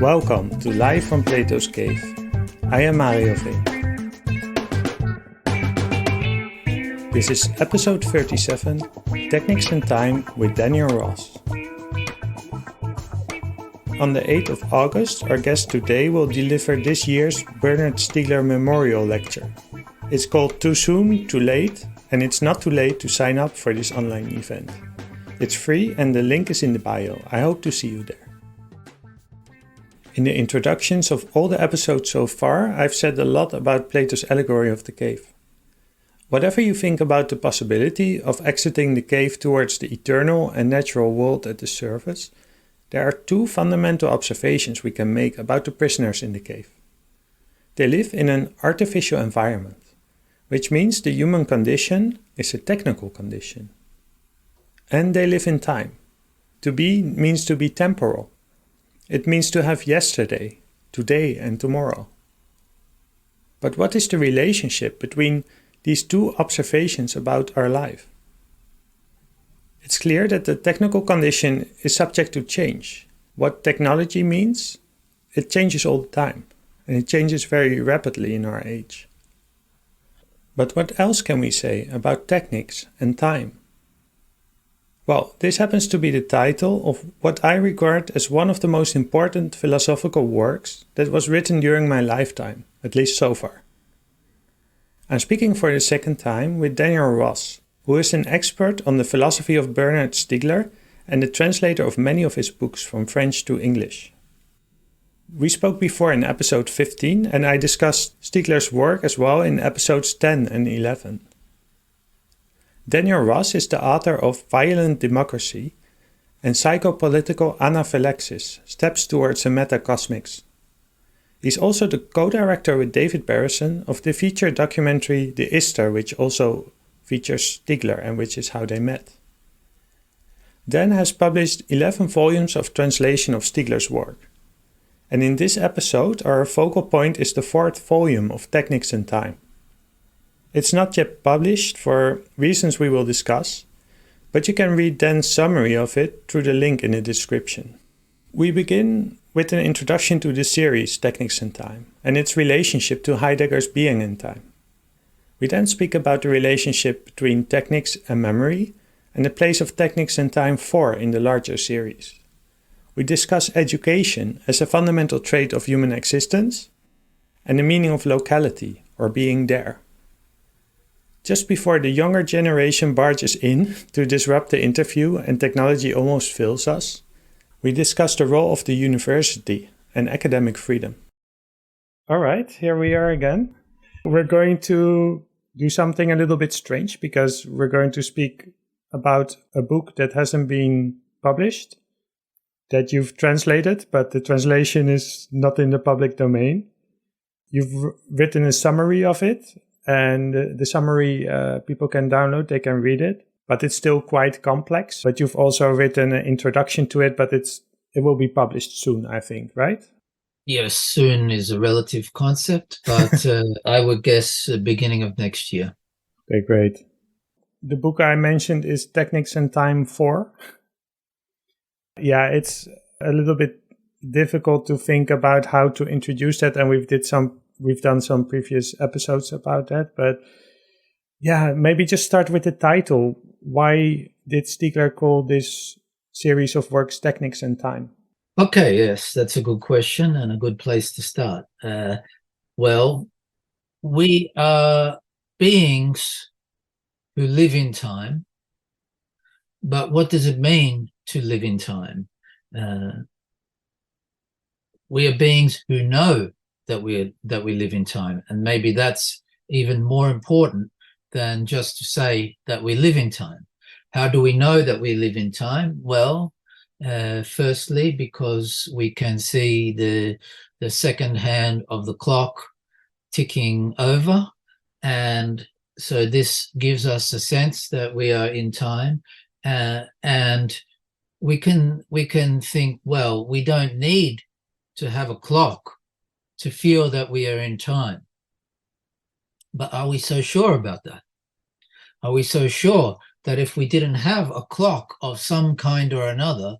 Welcome to Live from Plato's Cave. I am Mario V. This is episode 37, Technics and Time with Daniel Ross. On the 8th of August, our guest today will deliver this year's Bernard Stiegler Memorial Lecture. It's called Too Soon, Too Late, and it's not too late to sign up for this online event. It's free and the link is in the bio. I hope to see you there. In the introductions of all the episodes so far, I've said a lot about Plato's allegory of the cave. Whatever you think about the possibility of exiting the cave towards the eternal and natural world at the surface, there are two fundamental observations we can make about the prisoners in the cave. They live in an artificial environment, which means the human condition is a technical condition. And they live in time. To be means to be temporal. It means to have yesterday, today and tomorrow. But what is the relationship between these two observations about our life? It's clear that the technical condition is subject to change. What technology means? It changes all the time, and it changes very rapidly in our age. But what else can we say about techniques and time? Well, this happens to be the title of what I regard as one of the most important philosophical works that was written during my lifetime, at least so far. I'm speaking for the second time with Daniel Ross, who is an expert on the philosophy of Bernard Stiegler and the translator of many of his books from French to English. We spoke before in episode 15 and I discussed Stiegler's work as well in episodes 10 and 11. Daniel Ross is the author of Violent Democracy and Psychopolitical Anaphylaxis, Steps Towards a Metacosmics. He's also the co-director with David Barrison of the feature documentary The Ister, which also features Stiegler and which is how they met. Dan has published 11 volumes of translation of Stiegler's work. And in this episode, our focal point is the 4th volume of Technics and Time. It's not yet published for reasons we will discuss, but you can read Dan's summary of it through the link in the description. We begin with an introduction to the series Technics and Time and its relationship to Heidegger's being and time. We then speak about the relationship between techniques and memory and the place of Technics and Time 4 in the larger series. We discuss education as a fundamental trait of human existence and the meaning of locality or being there. Just before the younger generation barges in to disrupt the interview and technology almost fails us, we discuss the role of the university and academic freedom. All right, here we are again. We're going to do something a little bit strange because we're going to speak about a book that hasn't been published, that you've translated, but the translation is not in the public domain. You've written a summary of it. And the summary people can download, they can read it, but it's still quite complex. But you've also written an introduction to it, but it will be published soon, I think, right? Yes, soon is a relative concept, but I would guess beginning of next year. Okay, great. The book I mentioned is Technics and Time 4. Yeah, it's a little bit difficult to think about how to introduce that, and we've done some previous episodes about that, but yeah, maybe just start with the title. Why did Stiegler call this series of works Technics and Time? Okay, yes, that's a good question and a good place to start. Well, we are beings who live in time, but what does it mean to live in time? We are beings who know that we live in time, and maybe that's even more important than just to say that we live in time. How do we know that we live in time? Well, firstly, because we can see the second hand of the clock ticking over, and so this gives us a sense that we are in time, and we can think, well, we don't need to have a clock to feel that we are in time. But are we so sure about that? Are we so sure that if we didn't have a clock of some kind or another,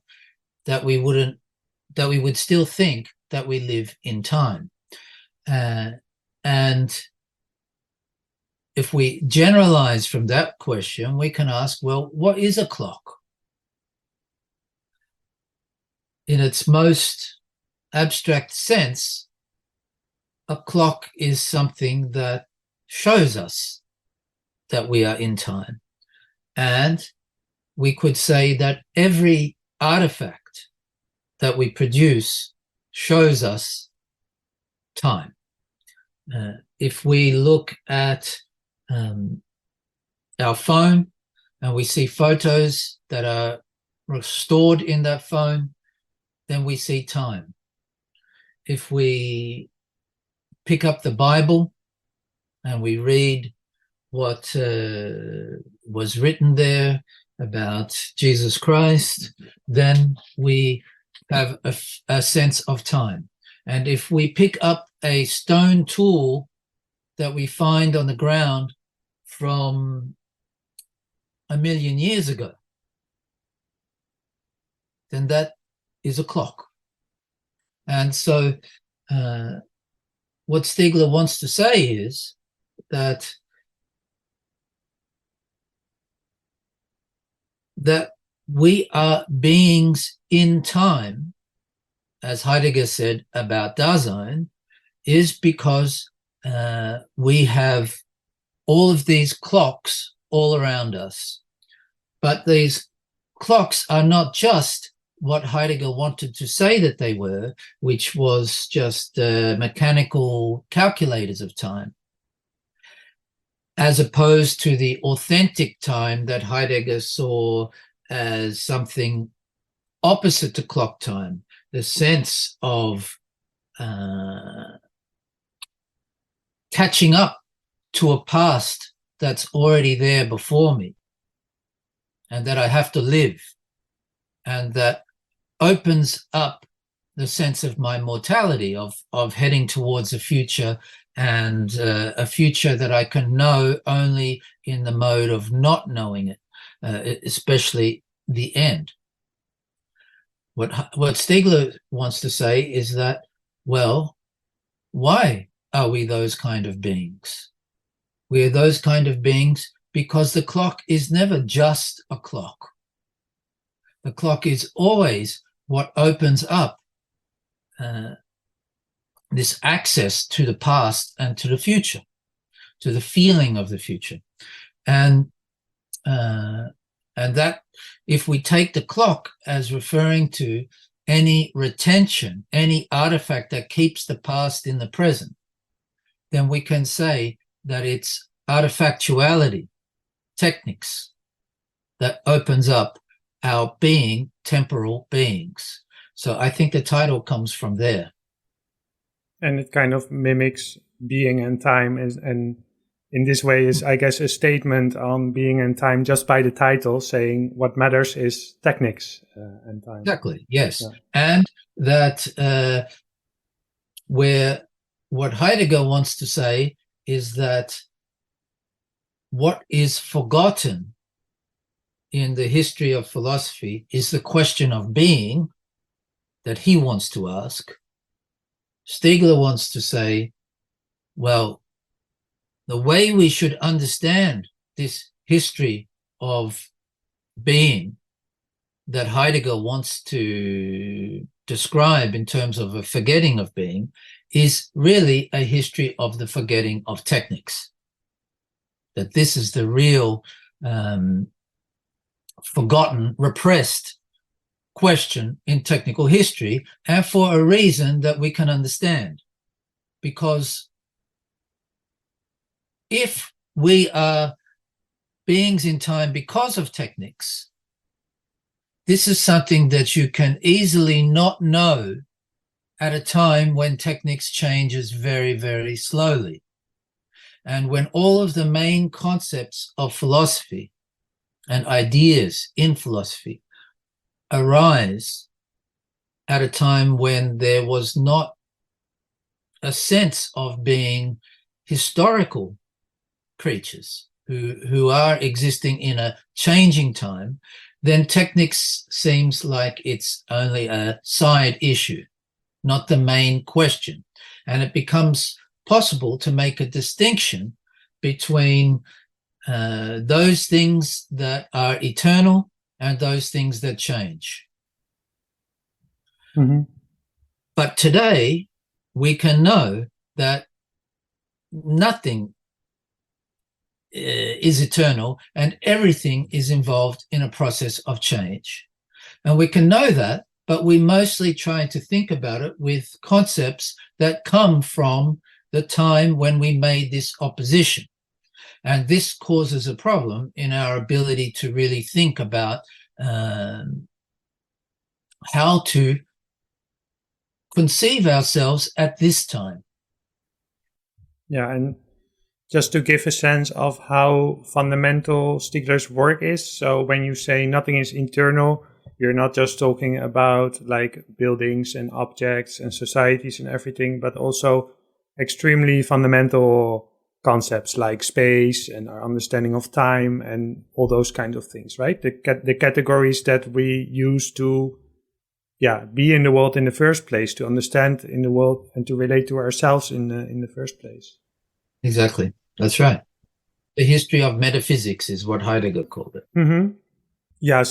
that we would still think that we live in time. And if we generalize from that question, we can ask, well, what is a clock? In its most abstract sense, a clock is something that shows us that we are in time. And we could say that every artifact that we produce shows us time. If we look at our phone and we see photos that are stored in that phone, then we see time. If we pick up the Bible and we read what was written there about Jesus Christ, then we have a sense of time. And if we pick up a stone tool that we find on the ground from 1,000,000 years ago, then that is a clock. And so what Stiegler wants to say is that we are beings in time, as Heidegger said about Dasein, is because we have all of these clocks all around us. But these clocks are not just what Heidegger wanted to say that they were, which was just mechanical calculators of time, as opposed to the authentic time that Heidegger saw as something opposite to clock time, the sense of catching up to a past that's already there before me and that I have to live, and that opens up the sense of my mortality, of heading towards a future, and a future that I can know only in the mode of not knowing it, especially the end. What Stiegler wants to say is that, well, why are we those kind of beings? We are those kind of beings because the clock is never just a clock. The clock is always what opens up this access to the past and to the future, to the feeling of the future. And that if we take the clock as referring to any retention, any artifact that keeps the past in the present, then we can say that it's artifactuality, technics, that opens up our being, temporal beings. So I think the title comes from there. And it kind of mimics being and time, and in this way is, I guess, a statement on being and time just by the title, saying what matters is technics and time. Exactly, yes. Yeah. And that where what Heidegger wants to say is that what is forgotten in the history of philosophy is the question of being that he wants to ask. Stiegler wants to say, well, the way we should understand this history of being that Heidegger wants to describe in terms of a forgetting of being is really a history of the forgetting of technics. That this is the real forgotten, repressed question in technical history, and for a reason that we can understand. Because if we are beings in time because of techniques, this is something that you can easily not know at a time when techniques changes very, very slowly. And when all of the main concepts of philosophy and ideas in philosophy arise at a time when there was not a sense of being historical creatures who are existing in a changing time, then technics seems like it's only a side issue, not the main question. And it becomes possible to make a distinction between those things that are eternal and those things that change. Mm-hmm. But today, we can know that nothing is eternal and everything is involved in a process of change. And we can know that, but we mostly try to think about it with concepts that come from the time when we made this opposition. And this causes a problem in our ability to really think about how to conceive ourselves at this time. Yeah, and just to give a sense of how fundamental Stiegler's work is. So when you say nothing is internal, you're not just talking about like buildings and objects and societies and everything, but also extremely fundamental concepts like space and our understanding of time and all those kinds of things, right? The categories that we use to be in the world in the first place, to understand in the world and to relate to ourselves in the first place. Exactly. That's right. The history of metaphysics is what Heidegger called it. Mm-hmm. Yeah.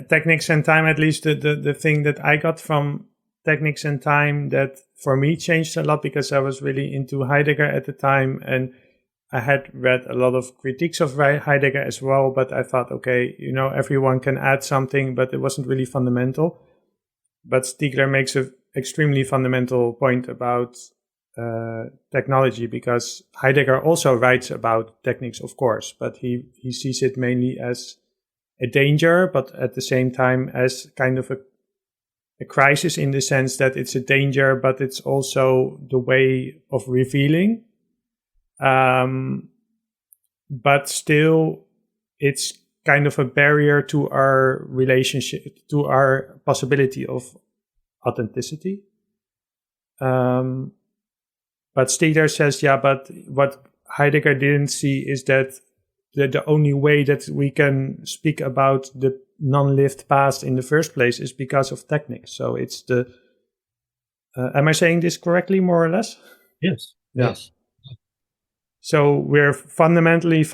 Technics and time, at least the thing that I got from Technics and Time that for me changed a lot, because I was really into Heidegger at the time, and I had read a lot of critiques of Heidegger as well, but I thought, okay, everyone can add something, but it wasn't really fundamental. But Stiegler makes an extremely fundamental point about technology, because Heidegger also writes about techniques, of course, but he sees it mainly as a danger, but at the same time as kind of a crisis, in the sense that it's a danger, but it's also the way of revealing. But still, it's kind of a barrier to our relationship, to our possibility of authenticity. But Stiegler says, but what Heidegger didn't see is that the only way that we can speak about the non-lived past in the first place is because of techniques. So it's am I saying this correctly, more or less? Yes. Yeah. Yes. So we're fundamentally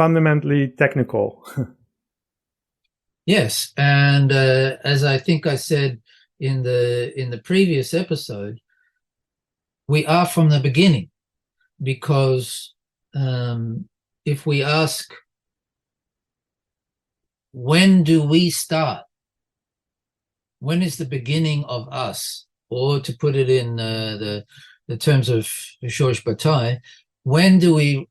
technical. Yes, and as I think I said in the previous episode, we are from the beginning, because if we ask, when do we start? When is the beginning of us? Or to put it in the terms of Georges Bataille, when do we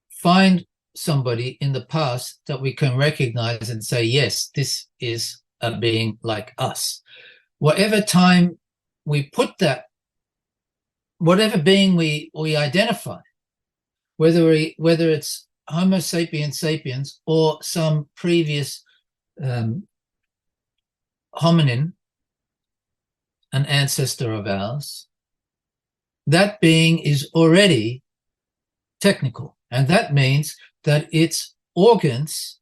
find somebody in the past that we can recognize and say, yes, this is a being like us? Whatever time we put that, whatever being we identify, whether it's Homo sapiens sapiens or some previous hominin, an ancestor of ours, that being is already technical. And that means that its organs,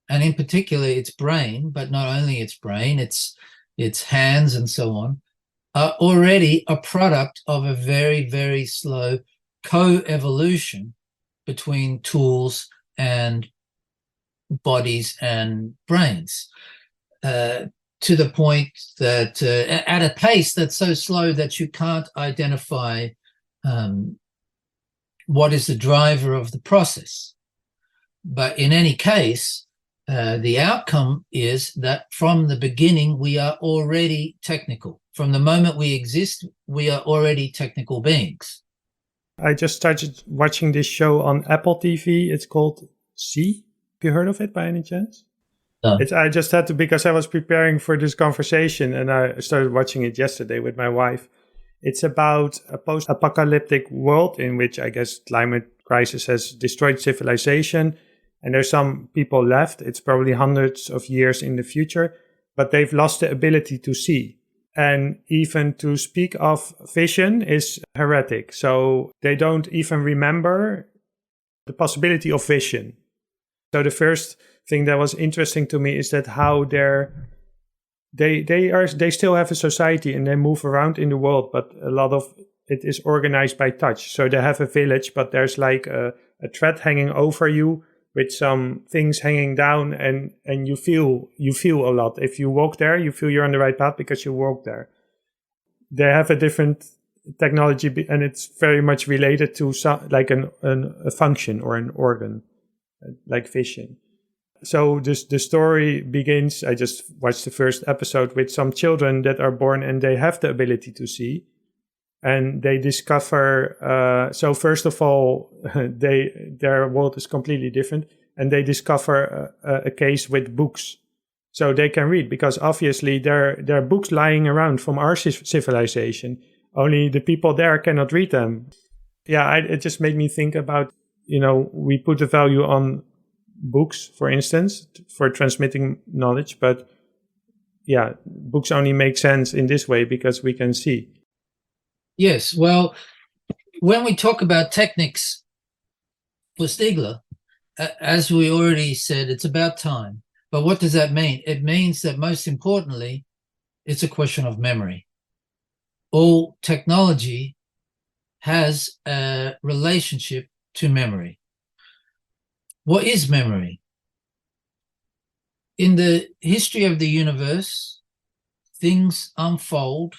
and in particular its brain, but not only its brain, its hands and so on, are already a product of a very, very slow co-evolution between tools and bodies and brains, to the point that at a pace that's so slow that you can't identify what is the driver of the process. But in any case, the outcome is that from the beginning, we are already technical. From the moment we exist, we are already technical beings. I just started watching this show on Apple TV. It's called See. Have you heard of it by any chance? No. I just had to, because I was preparing for this conversation, and I started watching it yesterday with my wife. It's about a post-apocalyptic world in which, I guess, climate crisis has destroyed civilization, and there's some people left. It's probably hundreds of years in the future, but they've lost the ability to see. And even to speak of vision is heretic. So they don't even remember the possibility of vision. So the first thing that was interesting to me is that how they still have a society and they move around in the world, but a lot of it is organized by touch. So they have a village, but there's like a thread hanging over you with some things hanging down, and you feel a lot. If you walk there, you feel you're on the right path because you walk there. They have a different technology, and it's very much related to like a function or an organ, like vision. So the story begins, I just watched the first episode, with some children that are born and they have the ability to see. And they discover, so first of all, their world is completely different. And they discover a case with books. So they can read, because obviously there are books lying around from our civilization. Only the people there cannot read them. Yeah, it just made me think about, we put a value on books, for instance, for transmitting knowledge. But yeah, books only make sense in this way because we can see. Yes, well, when we talk about techniques for Stiegler, as we already said, it's about time. But what does that mean? It means that most importantly, it's a question of memory. All technology has a relationship to memory. What is memory? In the history of the universe, things unfold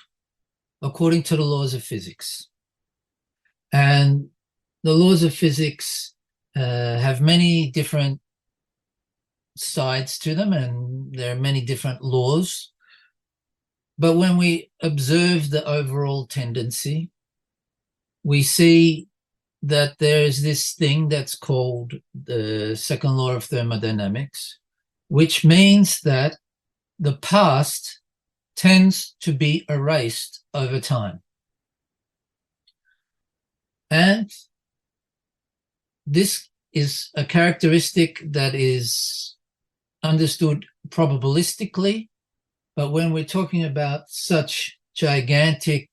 according to the laws of physics. And the laws of physics have many different sides to them, and there are many different laws. But when we observe the overall tendency, we see that there is this thing that's called the second law of thermodynamics, which means that the past tends to be erased over time. And this is a characteristic that is understood probabilistically, but when we're talking about such gigantic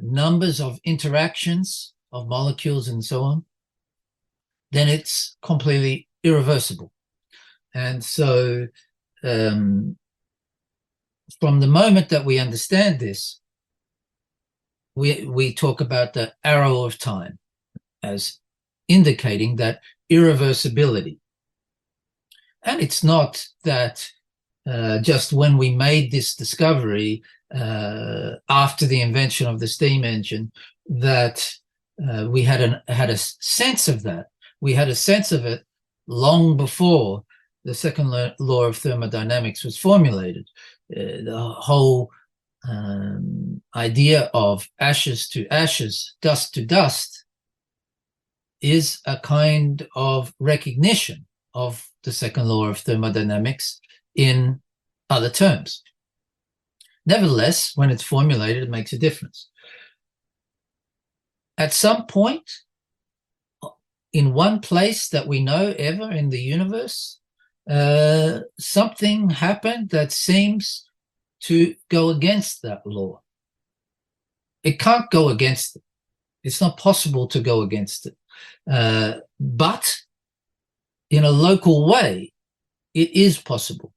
numbers of interactions of molecules and so on, then it's completely irreversible. And so from the moment that we understand this, we talk about the arrow of time as indicating that irreversibility. And it's not that just when we made this discovery after the invention of the steam engine that we had a sense of that. We had a sense of it long before the second law of thermodynamics was formulated. The whole idea of ashes to ashes, dust to dust, is a kind of recognition of the second law of thermodynamics in other terms. Nevertheless, when it's formulated, it makes a difference. At some point, in one place that we know ever in the universe, something happened that seems to go against that law. It can't go against it. It's not possible to go against it. But in a local way, it is possible.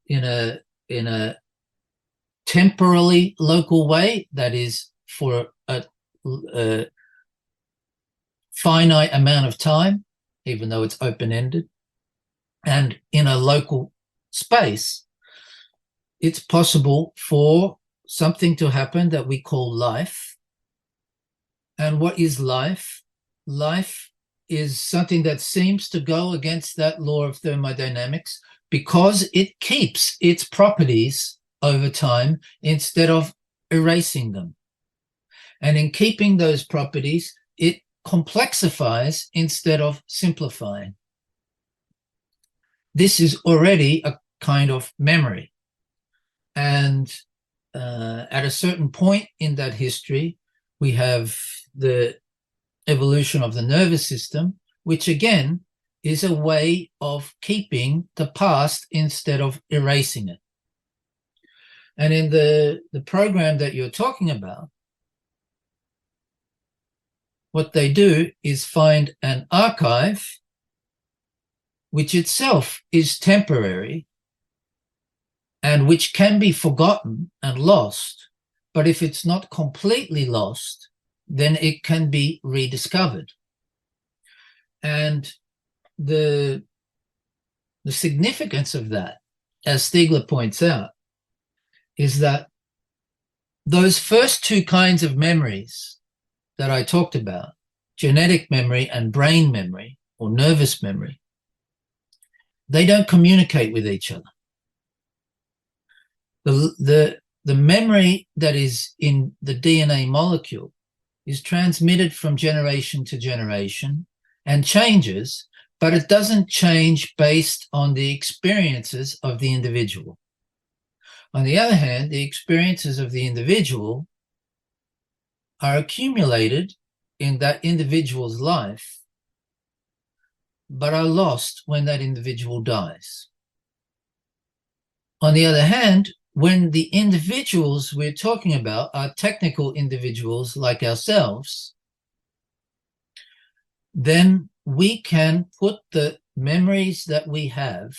In a temporally local way, that is for a finite amount of time, even though it's open-ended, and in a local space, it's possible for something to happen that we call life. And what is life? Life is something that seems to go against that law of thermodynamics because it keeps its properties over time instead of erasing them. And in keeping those properties, it complexifies instead of simplifying. This is already a kind of memory. And at a certain point in that history, we have the evolution of the nervous system, which again is a way of keeping the past instead of erasing it. And in the program that you're talking about, what they do is find an archive which itself is temporary and which can be forgotten and lost. But if it's not completely lost, then it can be rediscovered. And the significance of that, as Stiegler points out, is that those first two kinds of memories that I talked about, genetic memory and brain memory or nervous memory, they don't communicate with each other. The memory that is in the DNA molecule is transmitted from generation to generation and changes, but it doesn't change based on the experiences of the individual. On the other hand, the experiences of the individual are accumulated in that individual's life, but are lost when that individual dies. On the other hand, when the individuals we're talking about are technical individuals like ourselves, then we can put the memories that we have,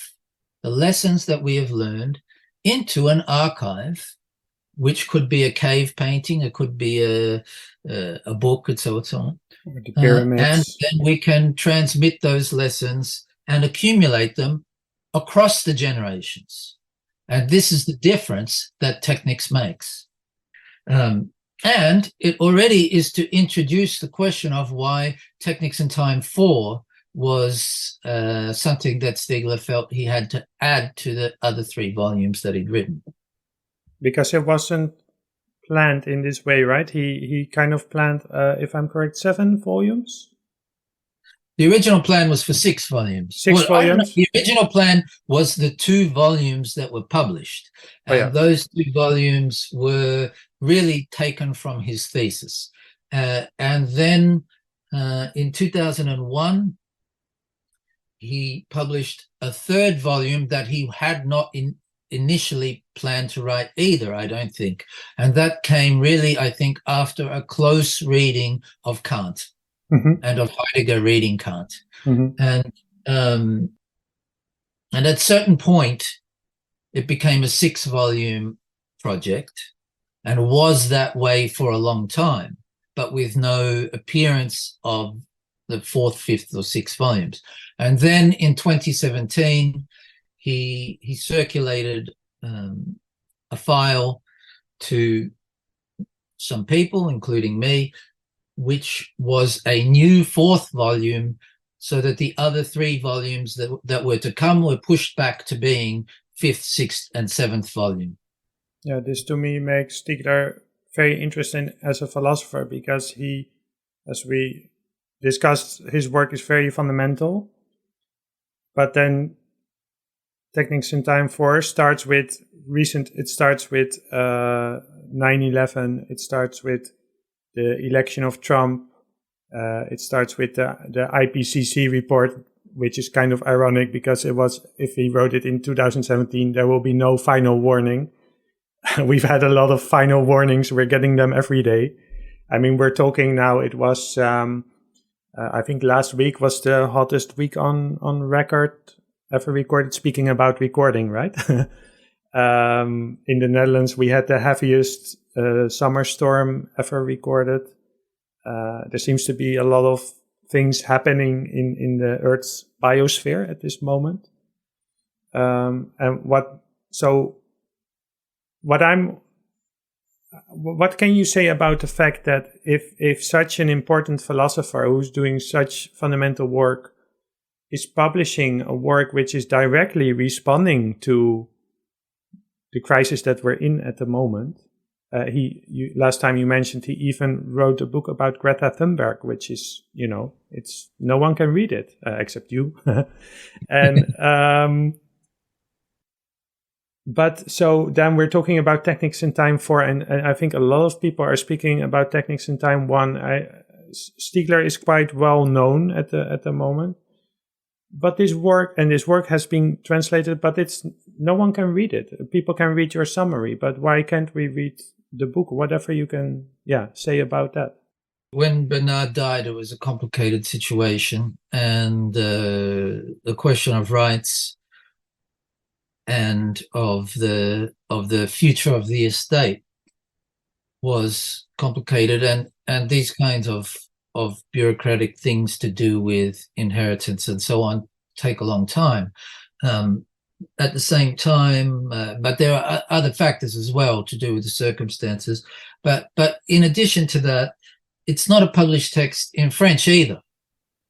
the lessons that we have learned, into an archive, which could be a cave painting, it could be a book, and so on. The pyramids. And then we can transmit those lessons and accumulate them across the generations. And this is the difference that Technics makes. And it already is to introduce the question of why Technics in Time 4 was something that Stiegler felt he had to add to the other 3 volumes that he'd written. Because it wasn't planned in this way, right? He kind of planned, if I'm correct, 7 volumes? The original plan was for 6 volumes. 6 volumes? The original plan was the 2 volumes that were published. And those 2 volumes were really taken from his thesis. And then in 2001, he published a 3rd volume that he had not initially planned to write either, I don't think. And that came really, I think, after a close reading of Kant. And of Heidegger reading Kant. And at a certain point, it became a 6-volume project and was that way for a long time, but with no appearance of the 4th, 5th, or 6th volumes. And then in 2017, he circulated a file to some people, including me, which was a new 4th volume, so that the other 3 volumes that were to come were pushed back to being 5th, 6th, and 7th volume. Yeah, this to me makes Stiegler very interesting as a philosopher, because he, as we discussed, his work is very fundamental. But then Technics in Time 4 starts with it starts with 9/11, it starts with the election of Trump. It starts with the IPCC report, which is kind of ironic because it was, if he wrote it in 2017, there will be no final warning. We've had a lot of final warnings. We're getting them every day. I mean, we're talking now, it was, I think last week was the hottest week on record ever recorded, speaking about recording, right? In the Netherlands, we had the heaviest summer storm ever recorded. There seems to be a lot of things happening in the Earth's biosphere at this moment. And what can you say about the fact that if such an important philosopher who's doing such fundamental work is publishing a work which is directly responding to the crisis that we're in at the moment? Last time you mentioned he even wrote a book about Greta Thunberg, which is, it's no one can read it except you. And but so then we're talking about Technics in Time 4, and I think a lot of people are speaking about Technics in Time 1. Stiegler is quite well known at the moment. But this work has been translated, but no one can read it. People can read your summary, but why can't we read the book? Whatever you can, say about that. When Bernard died, it was a complicated situation, and the question of rights and of the future of the estate was complicated, and these kinds of bureaucratic things to do with inheritance and so on take a long time. At the same time, but there are other factors as well to do with the circumstances. But in addition to that, it's not a published text in French either.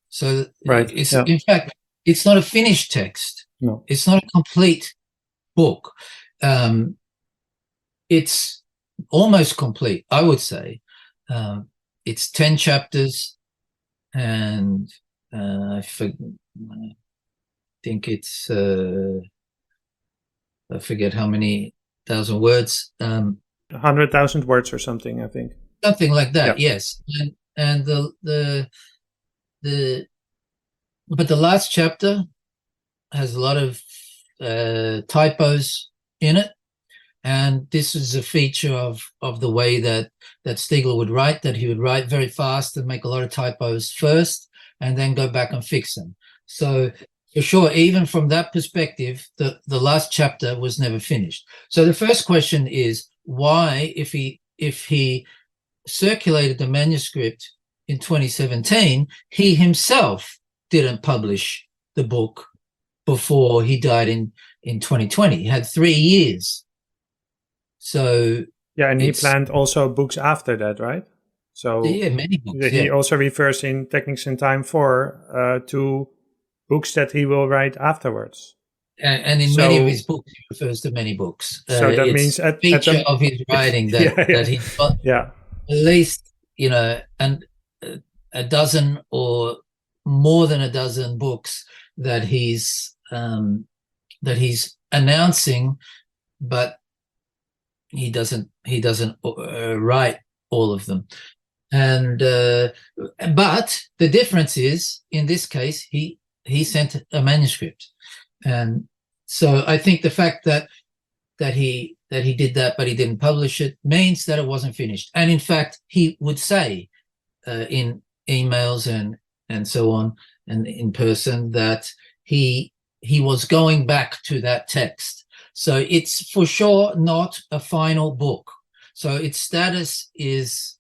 So Right. it's Yeah. in fact it's not a finished text. No. It's not a complete book. It's almost complete, I would say. It's 10 chapters, and I think it's I forget how many thousand words. 100,000 words or something, I think. Something like that, Yeah. yes. And the but the last chapter has a lot of typos in it, and this is a feature of the way that Stiegler would write. That he would write very fast and make a lot of typos first, and then go back and fix them. So for sure, even from that perspective, the last chapter was never finished. So the first question is why, if he circulated the manuscript in 2017, he himself didn't publish the book before he died in 2020. He had 3 years. So yeah, and he planned also books after that, right? So yeah, many books. he also refers in Technics in Time 4 to books that he will write afterwards. And in many of his books, he refers to many books. So that it's means a feature of his writing that he's got at least, and a dozen or more than a dozen books that he's announcing, but he doesn't write all of them. And but the difference is, in this case, he sent a manuscript, and so I think the fact that he did that but he didn't publish it means that it wasn't finished. And in fact, he would say in emails and so on and in person that he was going back to that text. So it's for sure not a final book. So its status is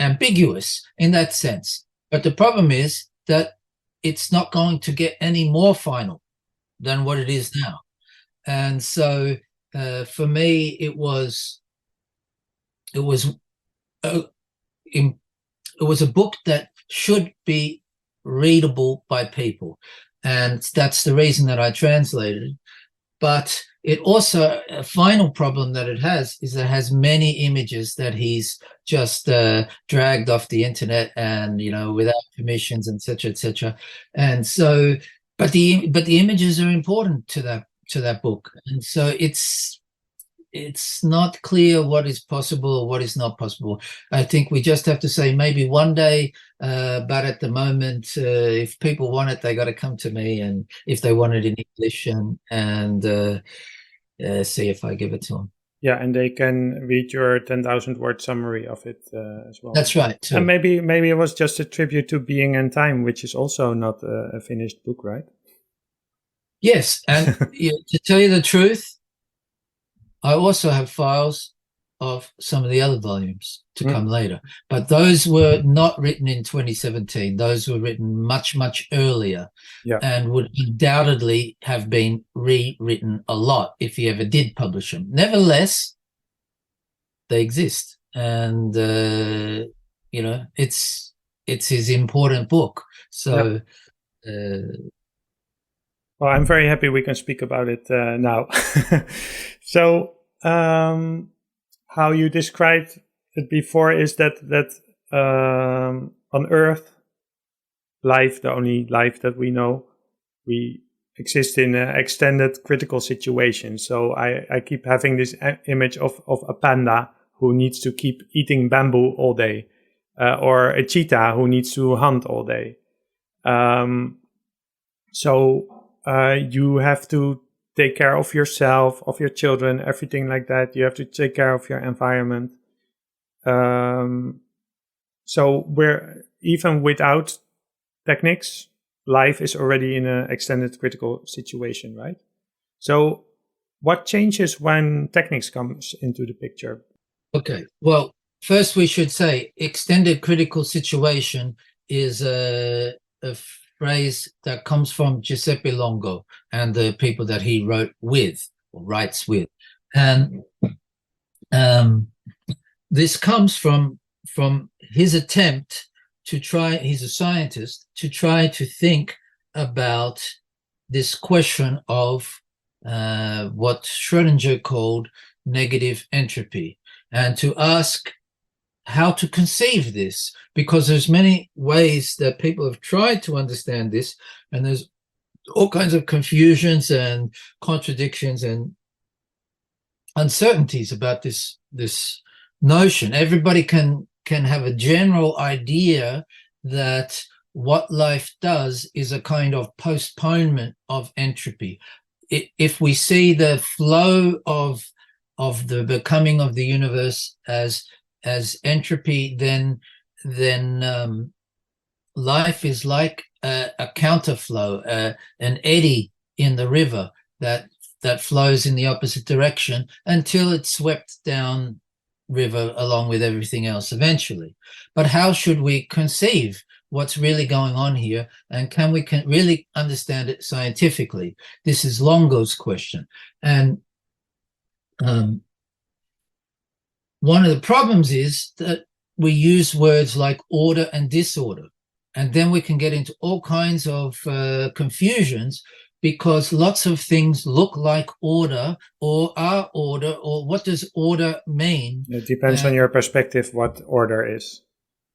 ambiguous in that sense. But the problem is that it's not going to get any more final than what it is now. And so for me, it was a book that should be readable by people, and that's the reason that I translated. But it also, a final problem that it has is that it has many images that he's just dragged off the internet and without permissions, etc., etc. And so, but the images are important to that book, and so it's not clear what is possible or what is not possible. I think we just have to say maybe one day, but at the moment, if people want it, they got to come to me, and if they want it in English, and see if I give it to them. Yeah, and they can read your 10,000 word summary of it as well. That's right. Too. And maybe it was just a tribute to Being and Time, which is also not a finished book, right? Yes, and to tell you the truth, I also have files of some of the other volumes to come later, but those were not written in 2017. Those were written much, much earlier, and would undoubtedly have been rewritten a lot if he ever did publish them. Nevertheless, they exist, and it's his important book. So well, I'm very happy we can speak about it now. So how you described it before is that on Earth, life, the only life that we know, we exist in an extended critical situation. So I keep having this image of a panda who needs to keep eating bamboo all day, or a cheetah who needs to hunt all day. So you have to take care of yourself, of your children, everything like that. You have to take care of your environment. So we're even without Technics, life is already in an extended critical situation, right? So what changes when Technics comes into the picture? Okay, well, first we should say extended critical situation is a phrase that comes from Giuseppe Longo and the people that he wrote with or writes with. And this comes from his attempt to try, he's a scientist, to try to think about this question of what Schrödinger called negative entropy, and to ask how to conceive this, because there's many ways that people have tried to understand this, and there's all kinds of confusions and contradictions and uncertainties about this notion. Everybody can have a general idea that what life does is a kind of postponement of entropy. If we see the flow of the becoming of the universe as entropy, then life is like a counterflow, an eddy in the river that flows in the opposite direction until it's swept down river along with everything else eventually. But how should we conceive what's really going on here, and can we really understand it scientifically? This is Longo's question. And one of the problems is that we use words like order and disorder, and then we can get into all kinds of confusions, because lots of things look like order or are order, or what does order mean? It depends on your perspective what order is.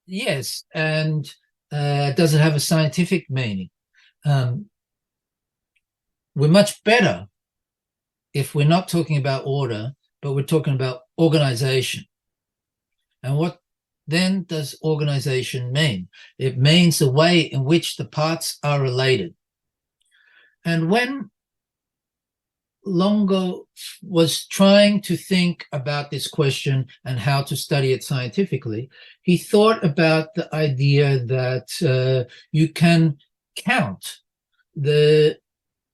Yes, and does it have a scientific meaning? We're much better if we're not talking about order, but we're talking about organization. And what then does organization mean? It means the way in which the parts are related. And when Longo was trying to think about this question and how to study it scientifically, he thought about the idea that you can count the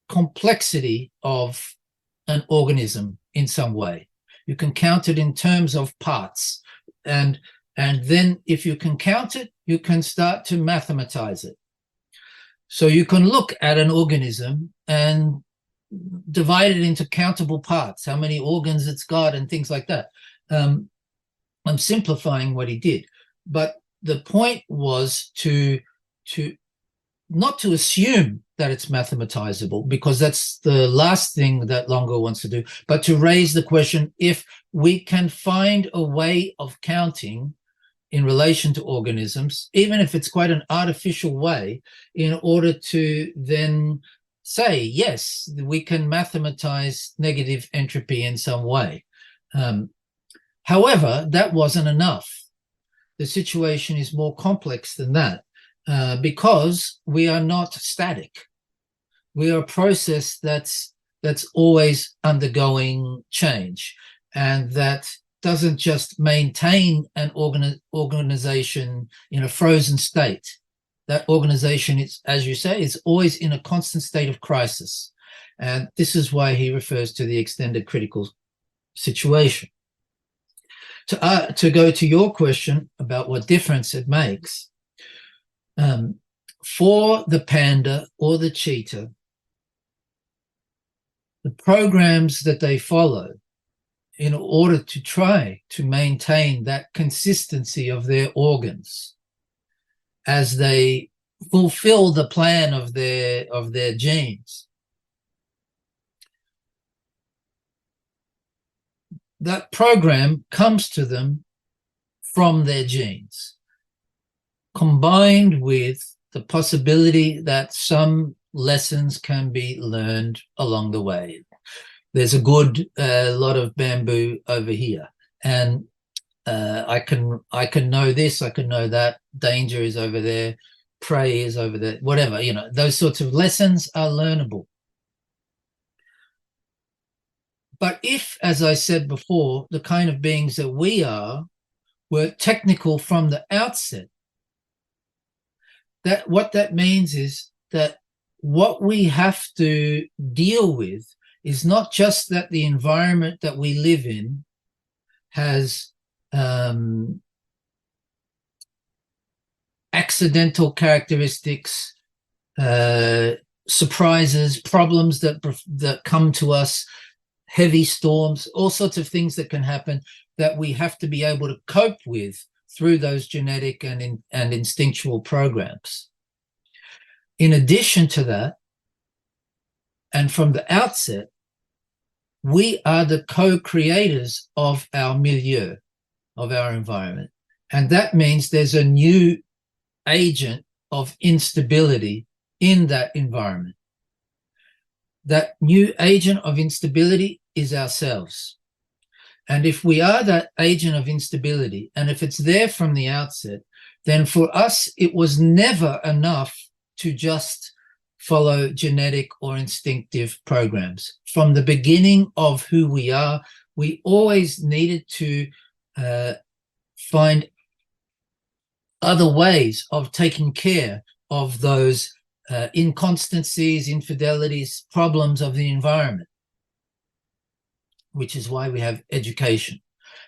complexity of an organism in some way. You can count it in terms of parts. And then if you can count it, you can start to mathematize it. So you can look at an organism and divide it into countable parts, how many organs it's got and things like that. I'm simplifying what he did, but the point was to not to assume that it's mathematizable, because that's the last thing that Longo wants to do, but to raise the question, if we can find a way of counting in relation to organisms, even if it's quite an artificial way, in order to then say, yes, we can mathematize negative entropy in some way. However, that wasn't enough. The situation is more complex than that, because we are not static. We are a process that's always undergoing change, and that doesn't just maintain an organization in a frozen state. That organization is, as you say, is always in a constant state of crisis. And this is why he refers to the extended critical situation. To go to your question about what difference it makes, for the panda or the cheetah, the programs that they follow in order to try to maintain that consistency of their organs as they fulfill the plan of their genes, that program comes to them from their genes, combined with the possibility that some lessons can be learned along the way. There's a good lot of bamboo over here, and I can know this, I can know that, danger is over there, prey is over there, whatever, those sorts of lessons are learnable. But if, as I said before, the kind of beings that we are were technical from the outset, that what that means is that what we have to deal with is not just that the environment that we live in has accidental characteristics, surprises, problems that come to us, heavy storms, all sorts of things that can happen that we have to be able to cope with through those genetic and instinctual programs. In addition to that, and from the outset, we are the co-creators of our milieu, of our environment. And that means there's a new agent of instability in that environment. That new agent of instability is ourselves. And if we are that agent of instability, and if it's there from the outset, then for us, it was never enough to just follow genetic or instinctive programs. From the beginning of who we are, we always needed to find other ways of taking care of those inconstancies, infidelities, problems of the environment, which is why we have education.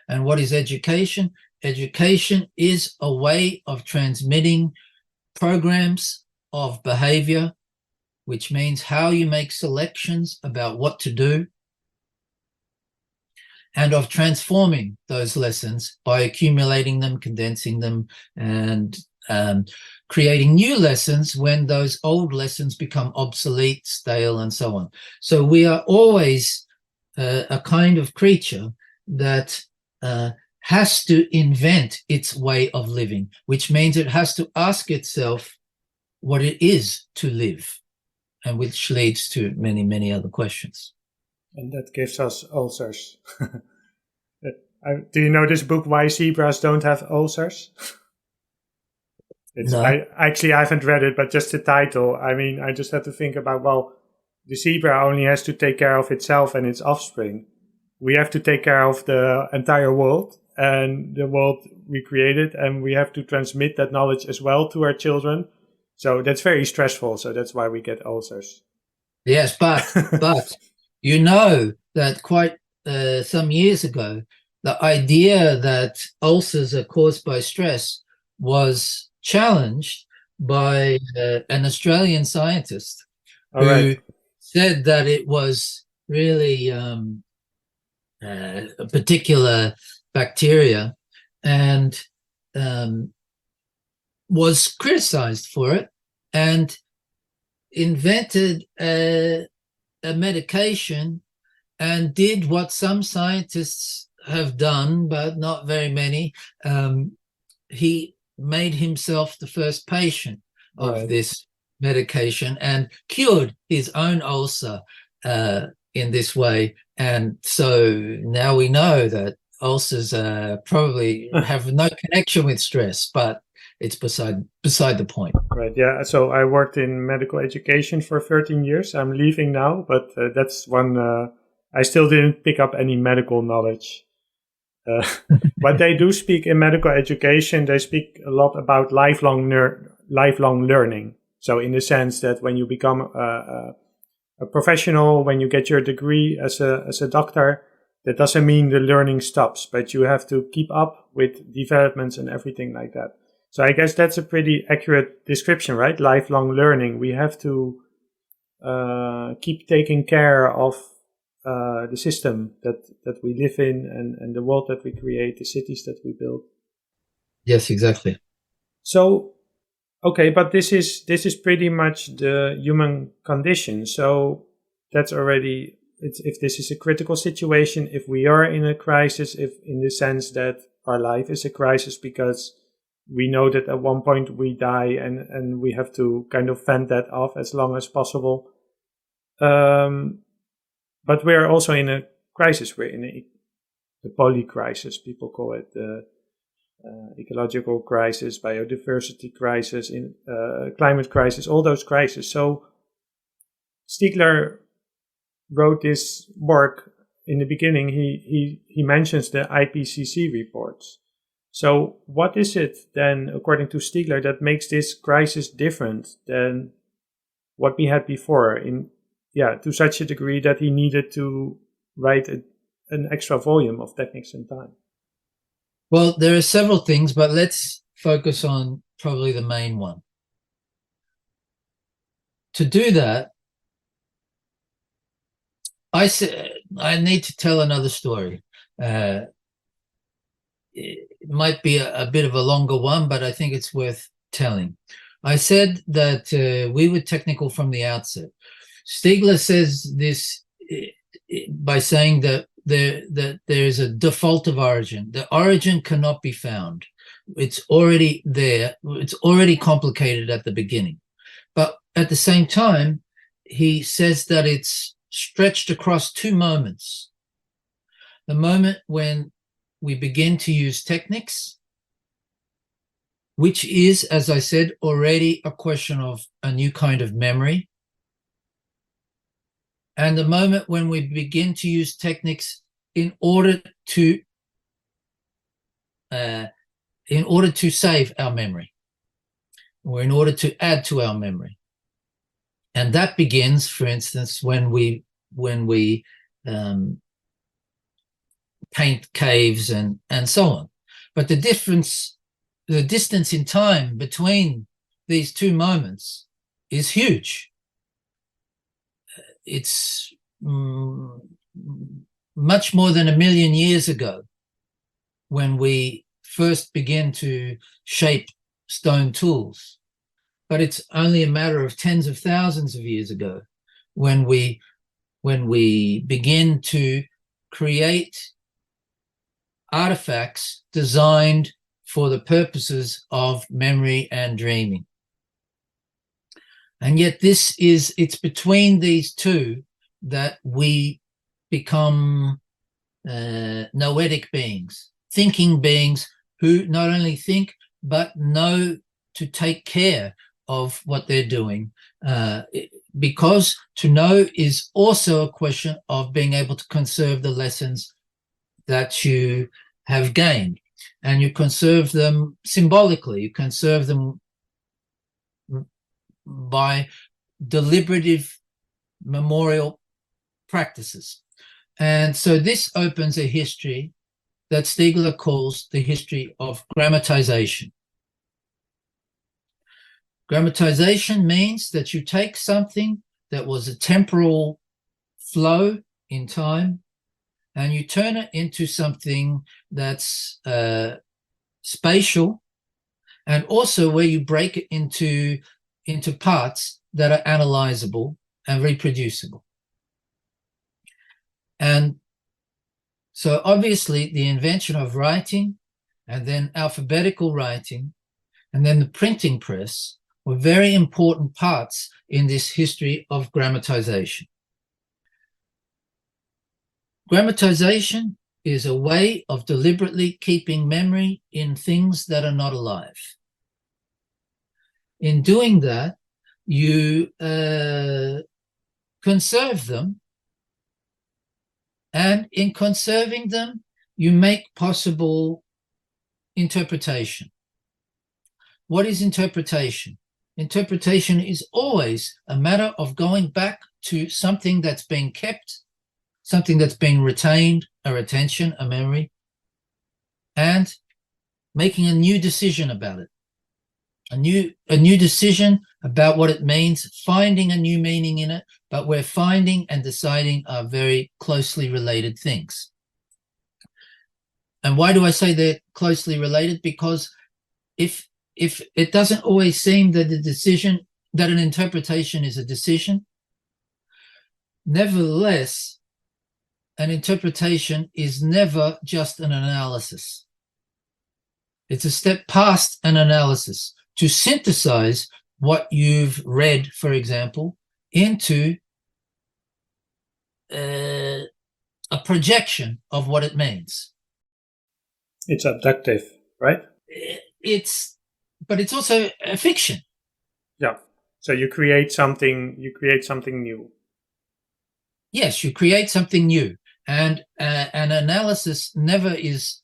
And what is education? Education is a way of transmitting programs of behavior, which means how you make selections about what to do, and of transforming those lessons by accumulating them, condensing them, and creating new lessons when those old lessons become obsolete, stale, and so on. So we are always a kind of creature that has to invent its way of living, which means it has to ask itself what it is to live, and which leads to many, many other questions. And that gives us ulcers. Do you know this book, Why Zebras Don't Have Ulcers? No. I haven't read it, but just the title. I mean, I just had to think about, well, the zebra only has to take care of itself and its offspring. We have to take care of the entire world and the world we created, and we have to transmit that knowledge as well to our children. So that's very stressful. So that's why we get ulcers. Yes, but you know that quite some years ago, the idea that ulcers are caused by stress was challenged by an Australian scientist who said that it was really a particular bacteria, and was criticized for it, and invented a medication and did what some scientists have done, but not very many. He made himself the first patient of this medication and cured his own ulcer in this way. And so now we know that ulcers probably have no connection with stress, but it's beside the point. Right. Yeah. So I worked in medical education for 13 years. I'm leaving now, but that's one. I still didn't pick up any medical knowledge. But they do speak in medical education. They speak a lot about lifelong learning. So in the sense that when you become a professional, when you get your degree as a doctor, that doesn't mean the learning stops, but you have to keep up with developments and everything like that. So I guess that's a pretty accurate description, right? Lifelong learning. We have to keep taking care of the system that we live in and the world that we create, the cities that we build. Yes, exactly. So, okay, but this is pretty much the human condition. So that's already, if this is a critical situation, if we are in a crisis, if in the sense that our life is a crisis because we know that at one point we die and we have to kind of fend that off as long as possible. But we're also in a crisis. We're in the polycrisis, people call it, the ecological crisis, biodiversity crisis, climate crisis, all those crises. So Stiegler wrote this work in the beginning, he mentions the IPCC reports. So what is it then, according to Stiegler, that makes this crisis different than what we had before, to such a degree that he needed to write an extra volume of Technics in Time? Well, there are several things, but let's focus on probably the main one. To do that, I need to tell another story. It might be a bit of a longer one, but I think it's worth telling. I said that we were technical from the outset. Stiegler says this by saying that there is a default of origin. The origin cannot be found. It's already there. It's already complicated at the beginning. But at the same time, he says that it's stretched across two moments. The moment when we begin to use techniques, which is, as I said, already a question of a new kind of memory. And the moment when we begin to use techniques in order to save our memory, or in order to add to our memory. And that begins, for instance, when we paint caves and so on. But the distance in time between these two moments is huge. It's much more than 1 million years ago when we first begin to shape stone tools. But it's only a matter of tens of thousands of years ago when we begin to create artifacts designed for the purposes of memory and dreaming. And yet it's between these two that we become noetic beings, thinking beings who not only think, but know to take care of what they're doing. Because to know is also a question of being able to conserve the lessons that you have gained. And you conserve them symbolically. You conserve them by deliberative memorial practices. And so this opens a history that Stiegler calls the history of grammatization. Grammatization means that you take something that was a temporal flow in time and you turn it into something that's spatial, and also where you break it into parts that are analyzable and reproducible. And so obviously the invention of writing and then alphabetical writing and then the printing press were very important parts in this history of grammatization. Grammatization is a way of deliberately keeping memory in things that are not alive. In doing that, you conserve them, and in conserving them, you make possible interpretation. What is interpretation? Interpretation is always a matter of going back to something that's been kept, something that's been retained, a retention, a memory, and making a new decision about it. A new decision about what it means, finding a new meaning in it, but where finding and deciding are very closely related things. And why do I say they're closely related? Because if it doesn't always seem that that an interpretation is a decision, nevertheless, an interpretation is never just an analysis. It's a step past an analysis to synthesize what you've read, for example, into a projection of what it means. It's abductive, right? But it's also a fiction. Yeah. So you create something new. Yes, you create something new. And an analysis never is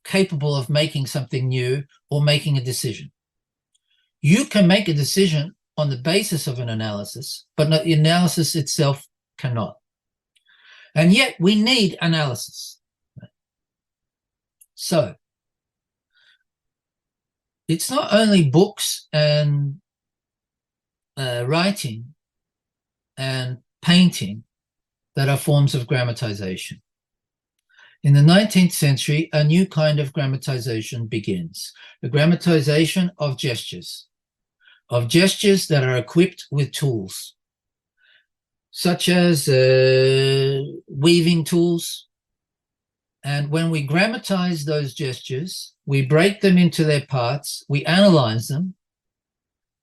capable of making something new or making a decision. You can make a decision on the basis of an analysis, but the analysis itself cannot. And yet we need analysis. So it's not only books and writing and painting that are forms of grammatization. In the 19th century, a new kind of grammatization begins, the grammatization of gestures that are equipped with tools, such as weaving tools. And when we grammatize those gestures, we break them into their parts, we analyze them,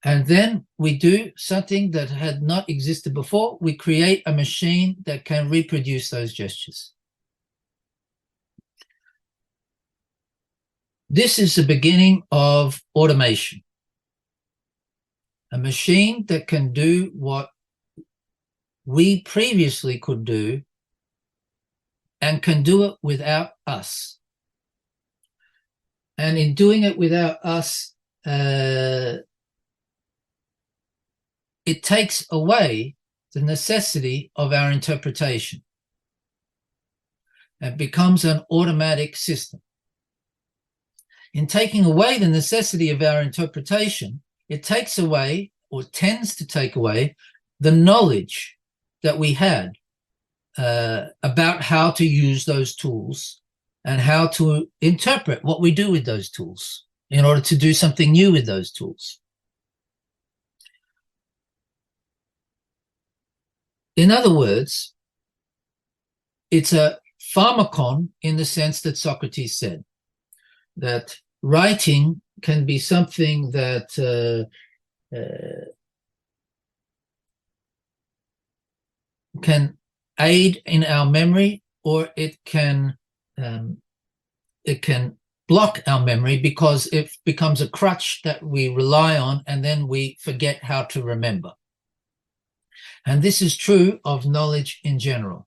and then we do something that had not existed before. We create a machine that can reproduce those gestures. This is the beginning of automation. A machine that can do what we previously could do and can do it without us. And in doing it without us, it takes away the necessity of our interpretation. It becomes an automatic system. In taking away the necessity of our interpretation, it takes away, or tends to take away, the knowledge that we had about how to use those tools and how to interpret what we do with those tools in order to do something new with those tools. In other words, it's a pharmakon in the sense that Socrates said, that writing can be something that can aid in our memory, or it can block our memory because it becomes a crutch that we rely on, and then we forget how to remember. And this is true of knowledge in general.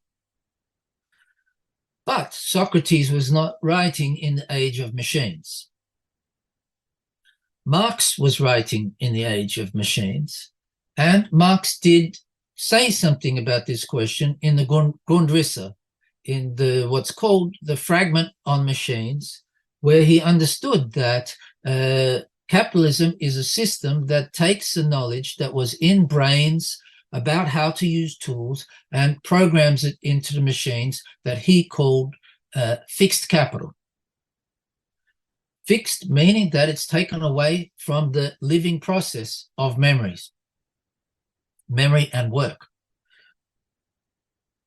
But Socrates was not writing in the age of machines. Marx was writing in the age of machines, and Marx did say something about this question in the Grundrisse, in what's called the fragment on machines, where he understood that capitalism is a system that takes the knowledge that was in brains about how to use tools and programs it into the machines that he called fixed capital. Fixed meaning that it's taken away from the living process of memory and work.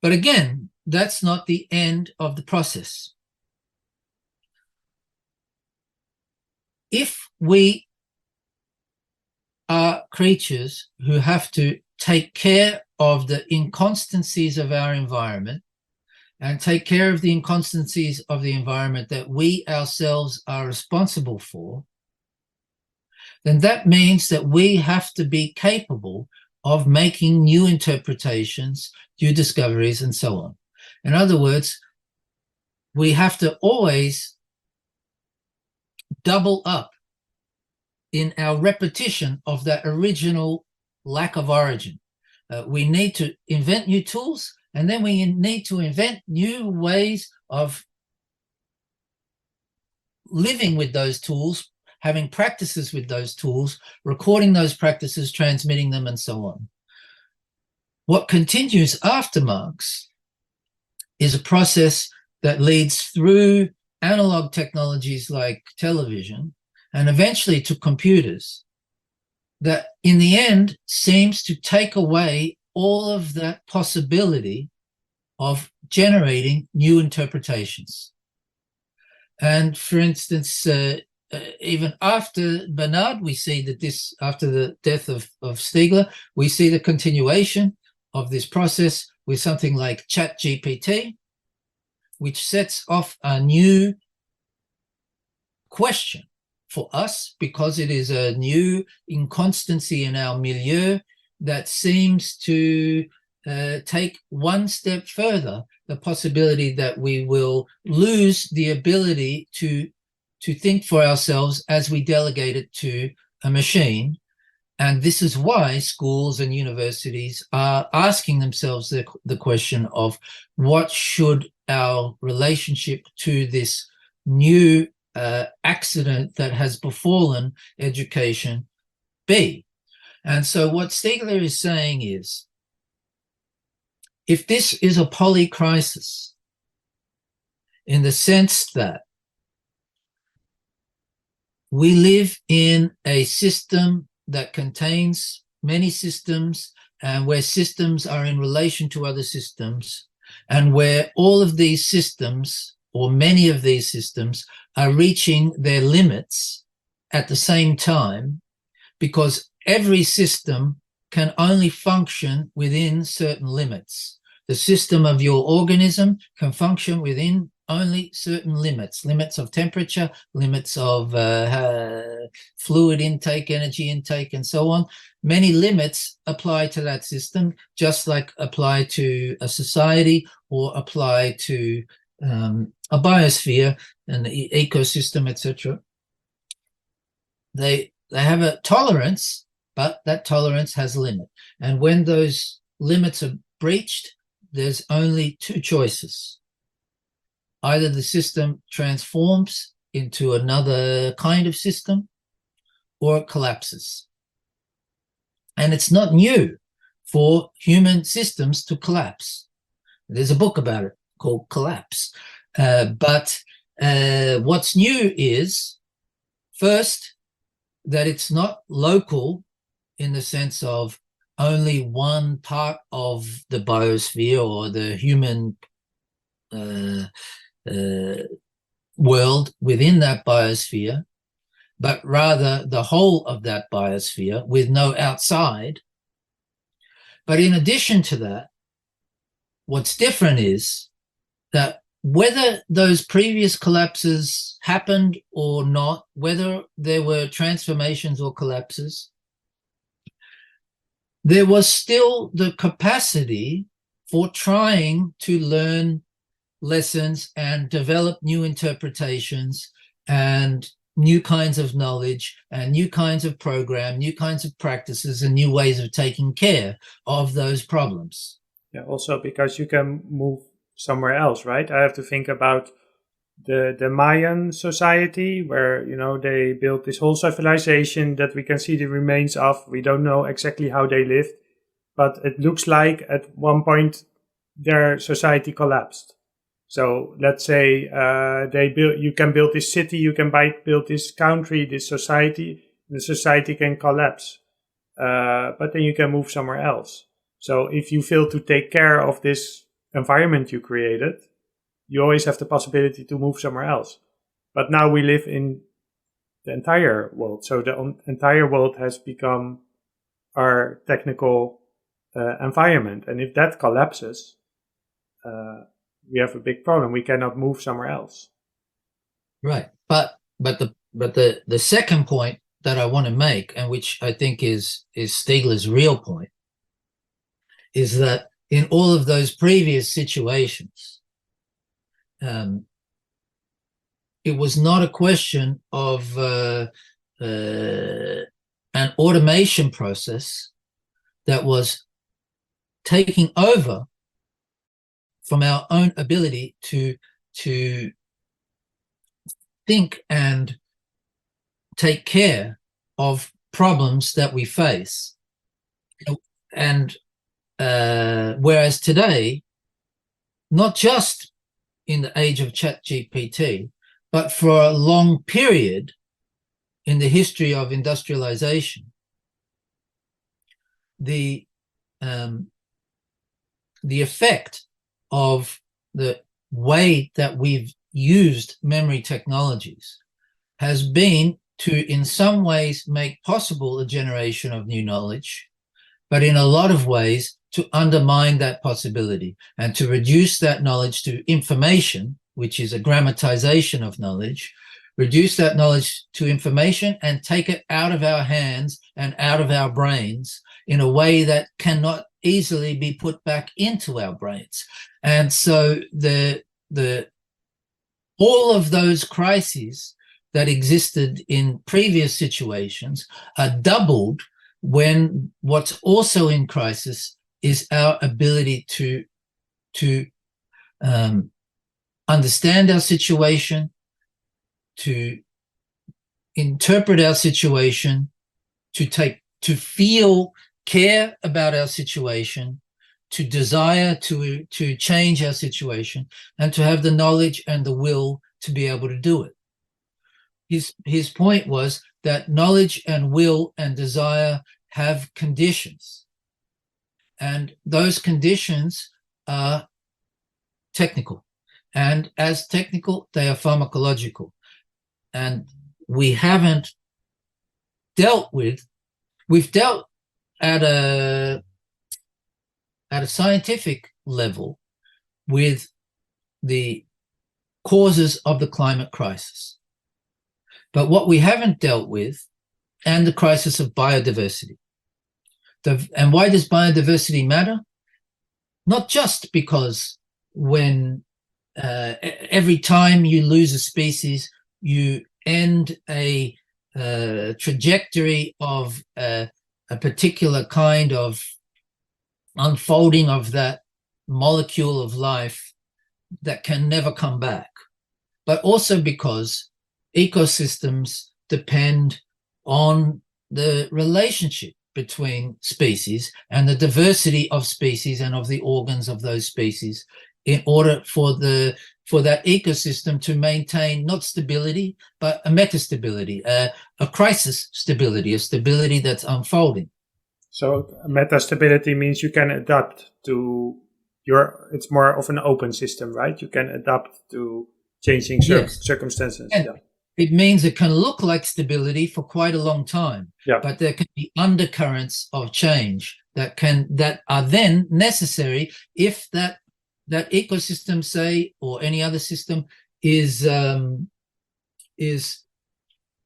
But again, that's not the end of the process. If we are creatures who have to take care of the inconstancies of our environment and take care of the inconstancies of the environment that we ourselves are responsible for, then that means that we have to be capable of making new interpretations, new discoveries, and so on. In other words, we have to always double up in our repetition of that original lack of origin. We need to invent new tools, and then we need to invent new ways of living with those tools, having practices with those tools, recording those practices, transmitting them, and so on. What continues after Marx is a process that leads through analog technologies like television and eventually to computers, that in the end seems to take away all of that possibility of generating new interpretations. And for instance, even after Bernard, we see that this, after the death of Stiegler, we see the continuation of this process with something like ChatGPT, which sets off a new question for us, because it is a new inconstancy in our milieu that seems to take one step further, the possibility that we will lose the ability to think for ourselves as we delegate it to a machine. And this is why schools and universities are asking themselves the question of what should our relationship to this new accident that has befallen education be. And so what Stiegler is saying is, if this is a polycrisis, in the sense that we live in a system that contains many systems, and where systems are in relation to other systems, and where all of these systems, or many of these systems, are reaching their limits at the same time, because every system can only function within certain limits. The system of your organism can function within only certain limits of temperature, limits of fluid intake, energy intake, and so on. Many limits apply to that system, just like apply to a society or apply to a biosphere, an ecosystem, etc. They have a tolerance, but that tolerance has a limit. And when those limits are breached, there's only two choices. Either the system transforms into another kind of system, or it collapses. And it's not new for human systems to collapse. There's a book about it called Collapse. But what's new is, first, that it's not local in the sense of only one part of the biosphere or the human world within that biosphere, but rather the whole of that biosphere with no outside. But in addition to that, what's different is that whether those previous collapses happened or not, whether there were transformations or collapses, there was still the capacity for trying to learn lessons and develop new interpretations and new kinds of knowledge and new kinds of program, new kinds of practices, and new ways of taking care of those problems. Yeah, also because you can move somewhere else, right? I have to think about the Mayan society, where, you know, they built this whole civilization that we can see the remains of. We don't know exactly how they lived, but it looks like at one point their society collapsed. So let's say you can build this city, you can build this country, this society, the society can collapse, but then you can move somewhere else. So if you fail to take care of this environment you created, you always have the possibility to move somewhere else. But now we live in the entire world. So the entire world has become our technical environment. And if that collapses, we have a big problem. We cannot move somewhere else. Right. But the second point that I want to make, and which I think is Stiegler's real point, is that in all of those previous situations, it was not a question of an automation process that was taking over from our own ability to think and take care of problems that we face. And whereas today, not just in the age of ChatGPT, but for a long period in the history of industrialization, the effect of the way that we've used memory technologies has been to, in some ways, make possible a generation of new knowledge, but in a lot of ways to undermine that possibility and to reduce that knowledge to information, which is a grammatization of knowledge, reduce that knowledge to information and take it out of our hands and out of our brains in a way that cannot easily be put back into our brains. And so all of those crises that existed in previous situations are doubled when what's also in crisis is our ability to understand our situation, to interpret our situation, to feel care about our situation, to desire to change our situation, and to have the knowledge and the will to be able to do it. His point was that knowledge and will and desire have conditions, and those conditions are technical, and as technical they are pharmacological, and we haven't dealt with. We've dealt at a scientific level with the causes of the climate crisis. But what we haven't dealt with, and the crisis of biodiversity. And why does biodiversity matter? Not just because when every time you lose a species, you end a trajectory of a particular kind of unfolding of that molecule of life that can never come back, but also because ecosystems depend on the relationship between species and the diversity of species and of the organs of those species in order for that ecosystem to maintain not stability, but a metastability, a crisis stability, a stability that's unfolding. So metastability means you can adapt to it's more of an open system, right? You can adapt to changing circumstances. And it means it can look like stability for quite a long time, but there can be undercurrents of change that are then necessary if that ecosystem, say, or any other system is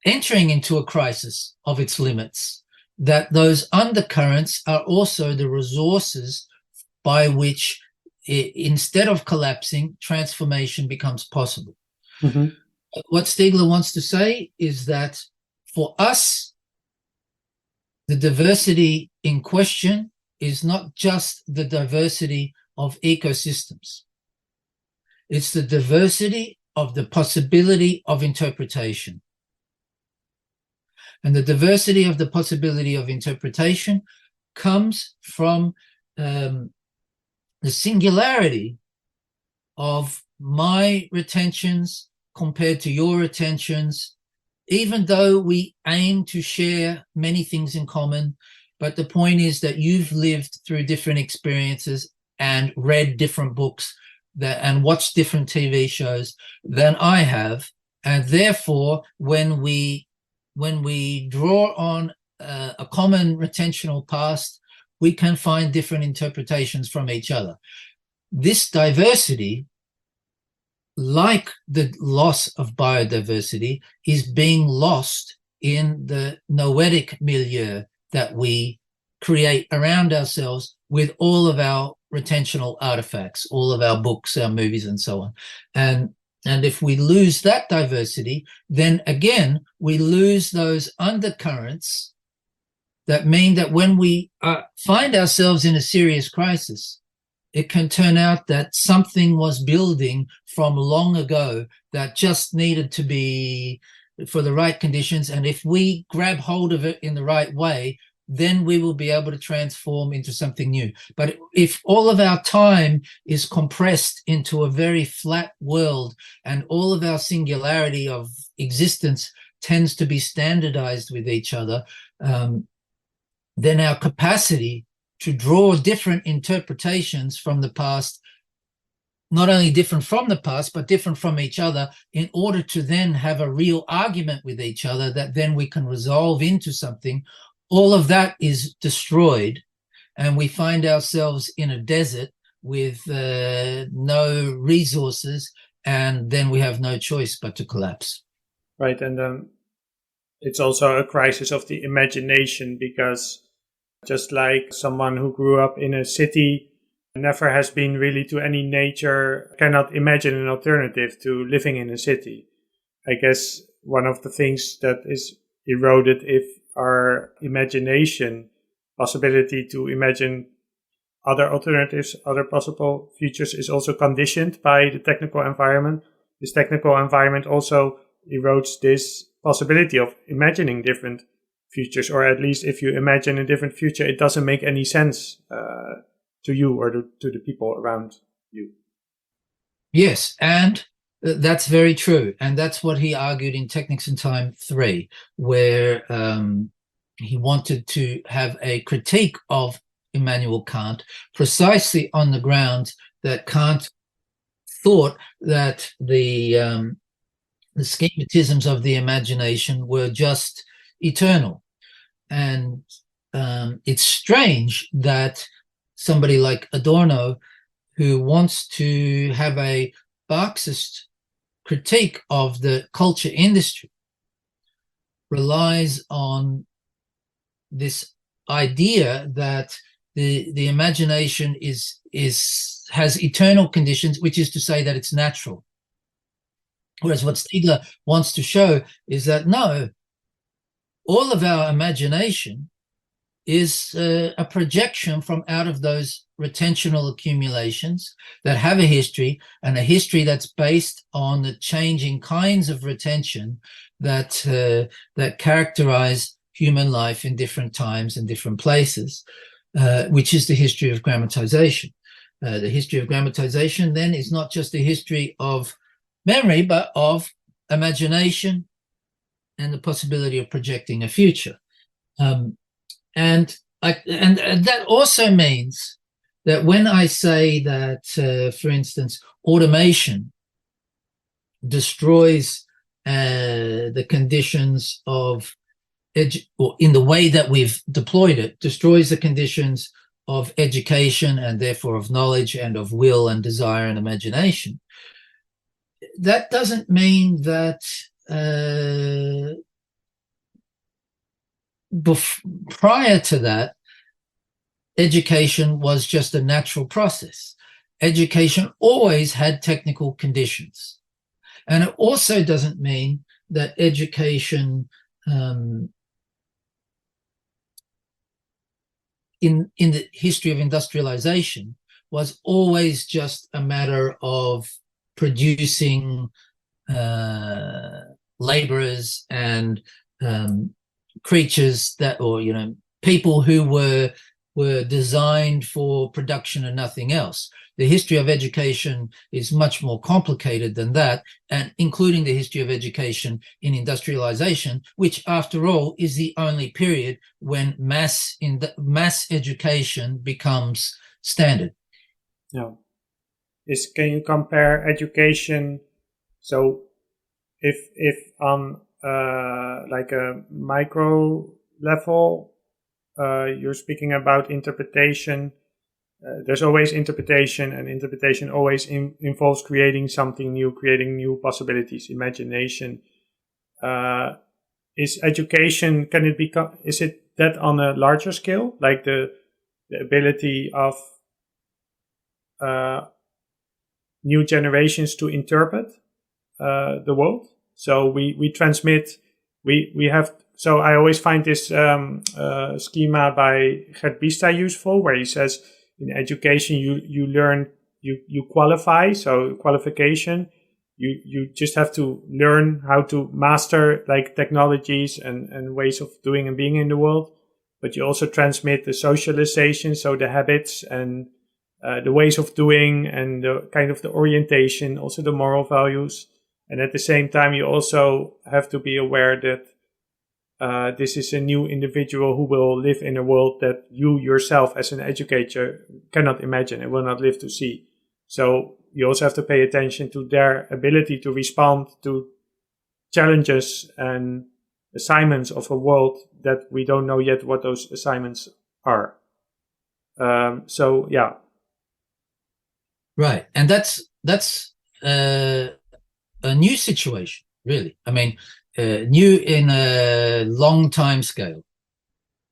entering into a crisis of its limits, that those undercurrents are also the resources by which, instead of collapsing, transformation becomes possible. Mm-hmm. What Stiegler wants to say is that for us, the diversity in question is not just the diversity of ecosystems. It's the diversity of the possibility of interpretation. And the diversity of the possibility of interpretation comes from the singularity of my retentions compared to your retentions, even though we aim to share many things in common. But the point is that you've lived through different experiences and read different books and watched different TV shows than I have. And therefore, when we draw on a common retentional past, we can find different interpretations from each other. This diversity, like the loss of biodiversity, is being lost in the noetic milieu that we create around ourselves with all of our retentional artifacts, all of our books, our movies, and so on. And if we lose that diversity, then again, we lose those undercurrents that mean that when we find ourselves in a serious crisis, it can turn out that something was building from long ago that just needed to be for the right conditions. And if we grab hold of it in the right way, then we will be able to transform into something new. But if all of our time is compressed into a very flat world and all of our singularity of existence tends to be standardized with each other, then our capacity to draw different interpretations from the past, not only different from the past, but different from each other, in order to then have a real argument with each other that then we can resolve into something, all of that is destroyed. And we find ourselves in a desert with no resources, and then we have no choice but to collapse. Right, and it's also a crisis of the imagination, because Just like someone who grew up in a city, never has been really to any nature, cannot imagine an alternative to living in a city. I guess one of the things that is eroded if our imagination, possibility to imagine other alternatives, other possible futures, is also conditioned by the technical environment. This technical environment also erodes this possibility of imagining different futures, or at least if you imagine a different future, it doesn't make any sense to you or to the people around you. Yes, and that's very true. And that's what he argued in Technics and Time 3, where he wanted to have a critique of Immanuel Kant, precisely on the grounds that Kant thought that the schematisms of the imagination were just eternal. And it's strange that somebody like Adorno, who wants to have a Marxist critique of the culture industry, relies on this idea that the imagination has eternal conditions, which is to say that it's natural. Whereas what Stiegler wants to show is that no, all of our imagination is a projection from out of those retentional accumulations that have a history, and a history that's based on the changing kinds of retention that characterize human life in different times and different places, which is the history of grammatization. The history of grammatization then is not just a history of memory, but of imagination and the possibility of projecting a future. And that also means that when I say that, for instance, automation destroys the conditions of, or in the way that we've deployed it, destroys the conditions of education and therefore of knowledge and of will and desire and imagination, that doesn't mean that prior to that, education was just a natural process. Education always had technical conditions. And it also doesn't mean that education in the history of industrialization was always just a matter of producing laborers and creatures that, or people who were designed for production and nothing else. The history of education is much more complicated than that, and including the history of education in industrialization, which after all is the only period when mass education becomes standard. Yeah. Can you compare education? So if on like a micro level, you're speaking about interpretation. There's always interpretation, and interpretation always involves creating something new, creating new possibilities, imagination. Is education, can it become, is it that on a larger scale, like the ability of new generations to interpret the world? So we transmit, we have. So I always find this schema by Gert Bista useful, where he says in education you learn, you qualify, so qualification. You just have to learn how to master like technologies and ways of doing and being in the world. But you also transmit the socialization, so the habits and the ways of doing and the kind of the orientation, also the moral values. And at the same time, you also have to be aware that this is a new individual who will live in a world that you yourself as an educator cannot imagine and will not live to see. So you also have to pay attention to their ability to respond to challenges and assignments of a world that we don't know yet what those assignments are. So yeah. Right. And that's a new situation, really. I mean, new in a long time scale.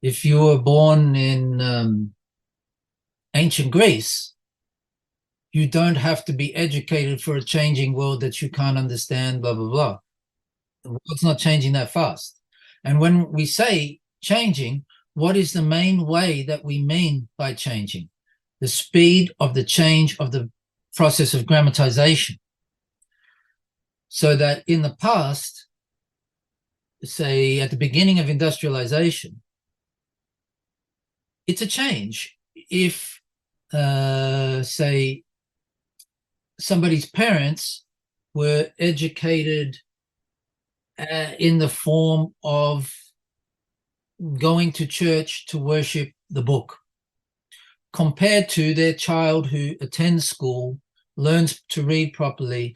If you were born in ancient Greece, you don't have to be educated for a changing world that you can't understand, blah, blah, blah. The world's not changing that fast. And when we say changing, what is the main way that we mean by changing? The speed of the change of the process of grammatization. So that in the past, say at the beginning of industrialization, it's a change. If, say, somebody's parents were educated in the form of going to church to worship the book, compared to their child who attends school, learns to read properly,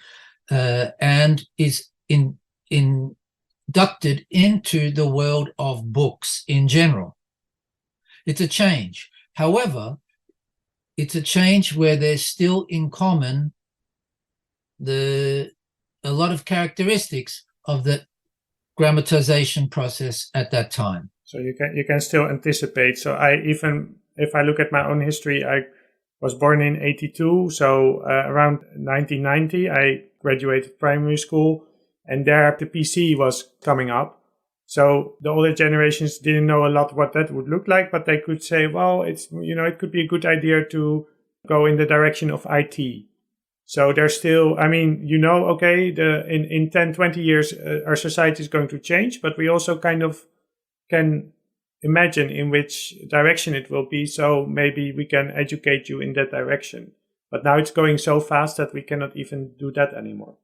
and is inducted into the world of books in general. It's a change. However, it's a change where there's still in common a lot of characteristics of the grammatization process at that time. So you can still anticipate. So if I look at my own history, I was born in 82. So around 1990, I graduated primary school, and there the PC was coming up. So the older generations didn't know a lot what that would look like, but they could say, well, it could be a good idea to go in the direction of IT. So there's still, okay, in 10, 20 years, our society is going to change, but we also kind of can imagine in which direction it will be. So maybe we can educate you in that direction. But now it's going so fast that we cannot even do that anymore.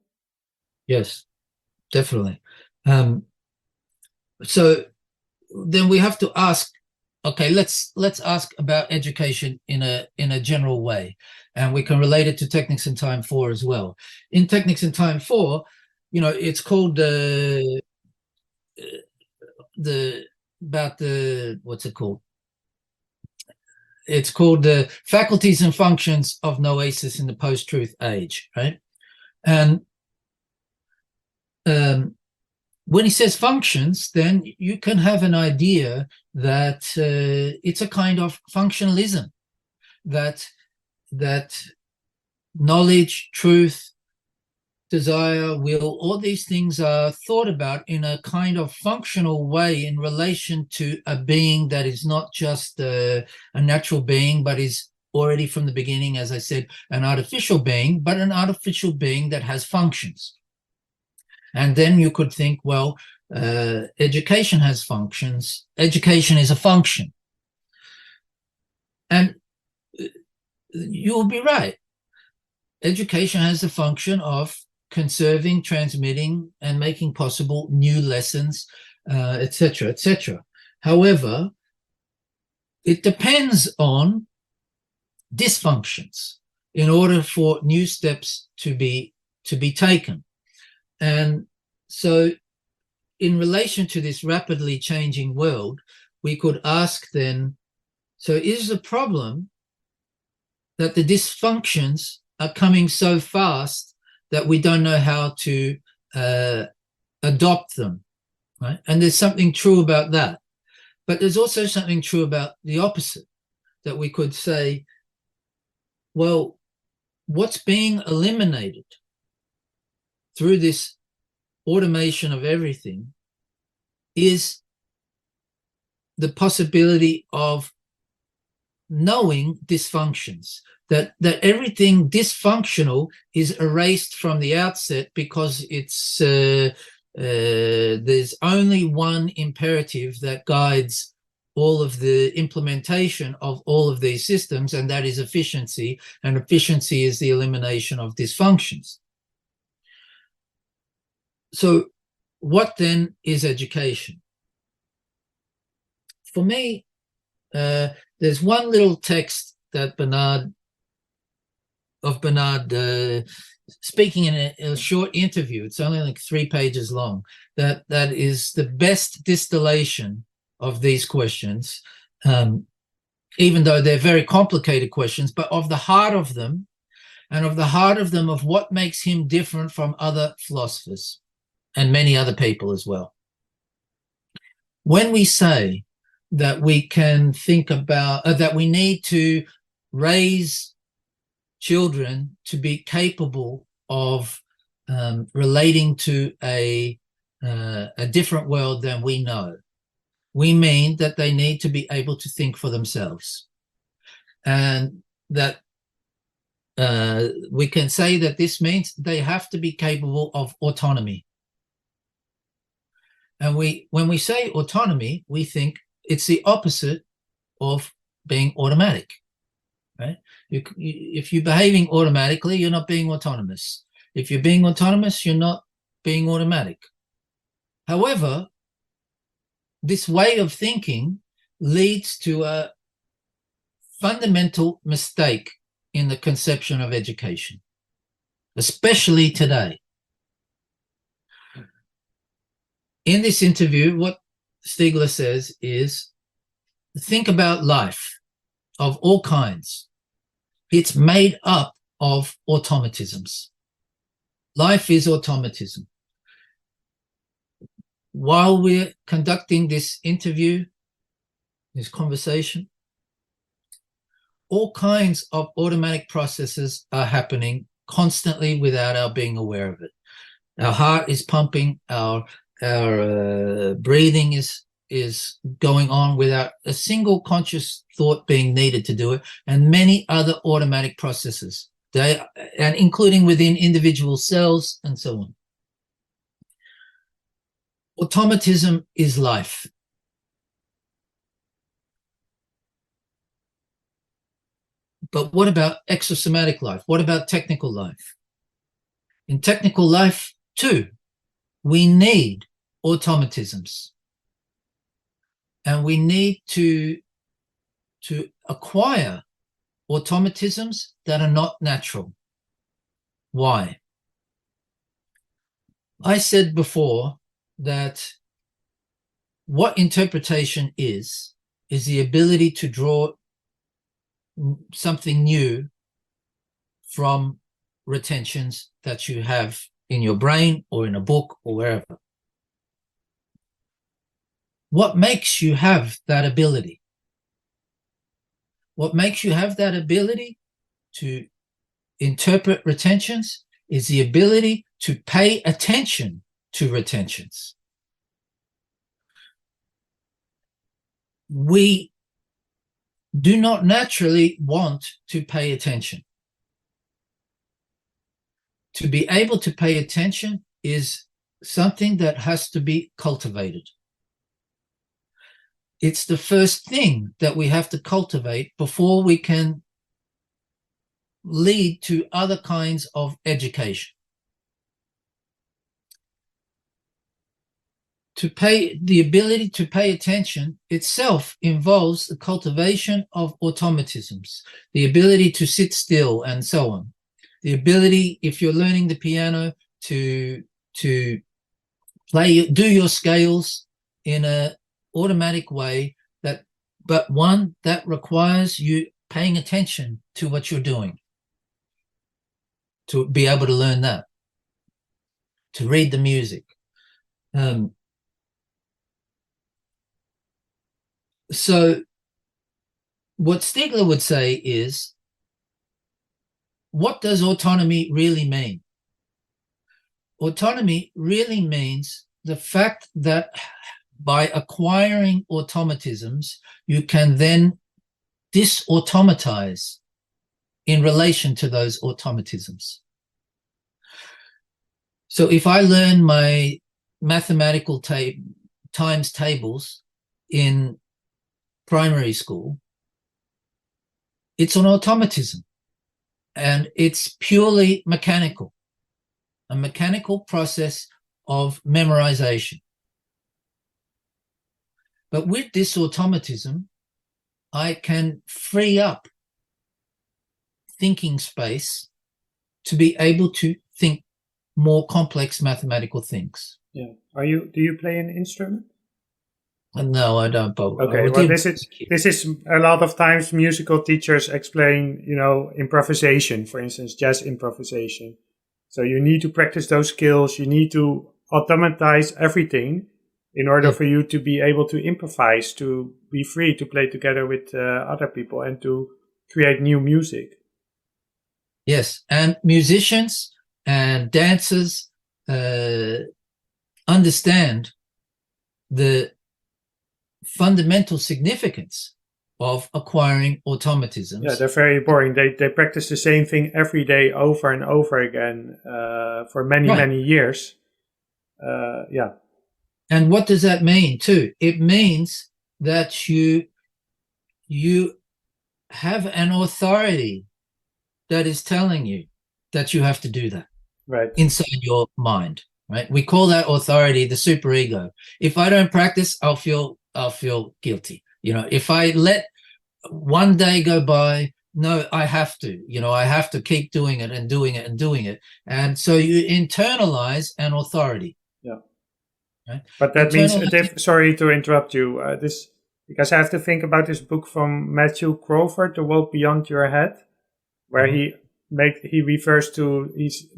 Yes, definitely. So then we have to ask, okay, let's ask about education in a general way, and we can relate it to Technics in Time 4 as well. In Technics in Time 4, it's called what's it called? It's called the Faculties and Functions of Noesis in the Post-Truth Age, right? And when he says functions, then you can have an idea that it's a kind of functionalism, that knowledge, truth, desire, will, all these things are thought about in a kind of functional way in relation to a being that is not just a natural being, but is already from the beginning, as I said, an artificial being, but an artificial being that has functions. And then you could think, well, education has functions. Education is a function. And you'll be right. Education has the function of conserving, transmitting, and making possible new lessons, etc., etc. However, it depends on dysfunctions in order for new steps to be taken. And so in relation to this rapidly changing world, we could ask then, so is the problem that the dysfunctions are coming so fast that we don't know how to adopt them, right? And there's something true about that. But there's also something true about the opposite, that we could say, well, what's being eliminated through this automation of everything is the possibility of knowing dysfunctions, that everything dysfunctional is erased from the outset because it's there's only one imperative that guides all of the implementation of all of these systems, and that is efficiency, and efficiency is the elimination of dysfunctions. So what then is education? For me, there's one little text that Bernard, speaking in a short interview, it's only like 3 pages long, that is the best distillation of these questions, even though they're very complicated questions, but of the heart of them, and of the heart of them of what makes him different from other philosophers and many other people as well. When we say that we can think about, that we need to raise children to be capable of relating to a different world than we know. We mean that they need to be able to think for themselves, and that we can say that this means they have to be capable of autonomy. And when we say autonomy, we think it's the opposite of being automatic, right? If you're behaving automatically, you're not being autonomous. If you're being autonomous, you're not being automatic. However, this way of thinking leads to a fundamental mistake in the conception of education, especially today. In this interview, what Stiegler says is, think about life of all kinds. It's made up of automatisms. Life is automatism. While we're conducting this interview, this conversation, all kinds of automatic processes are happening constantly without our being aware of it. Our heart is pumping, our breathing is going on without a single conscious thought being needed to do it, and many other automatic processes, and including within individual cells and so on. Automatism is life. But what about exosomatic life? What about technical life? In technical life, too, we need automatisms. And we need to acquire automatisms that are not natural. Why? I said before that what interpretation is the ability to draw something new from retentions that you have in your brain or in a book or wherever. What makes you have that ability? What makes you have that ability to interpret retentions is the ability to pay attention to retentions. We do not naturally want to pay attention. To be able to pay attention is something that has to be cultivated. It's the first thing that we have to cultivate before we can lead to other kinds of education. The ability to pay attention itself involves the cultivation of automatisms, the ability to sit still and so on. The ability, if you're learning the piano, to play, do your scales in an automatic way, but one that requires you paying attention to what you're doing, to be able to learn that, to read the music. So what Stiegler would say is, what does autonomy really mean? Autonomy really means the fact that by acquiring automatisms, you can then disautomatize in relation to those automatisms. So if I learn my mathematical times tables in primary school, it's an automatism, and it's purely mechanical, a mechanical process of memorization. But with this automatism, I can free up thinking space to be able to think more complex mathematical things. Yeah. Do you play an instrument? No, I don't. Okay, well, this is a lot of times musical teachers explain, improvisation, for instance, jazz improvisation. So you need to practice those skills. You need to automatize everything in order Yeah. for you to be able to improvise, to be free to play together with other people and to create new music. Yes, and musicians and dancers understand the fundamental significance of acquiring automatisms. Yeah, they're very boring. They practice the same thing every day over and over again for many, Right. many years. Yeah. And what does that mean too? It means that you have an authority that is telling you that you have to do that. Right. Inside your mind, right? We call that authority the superego. If I don't practice, I'll feel guilty. If I let one day go by, no, I have to. I have to keep doing it and doing it and doing it. And so you internalize an authority. Yeah. Right? But that means, sorry to interrupt you, because I have to think about this book from Matthew Crawford, The World Beyond Your Head, where he refers to,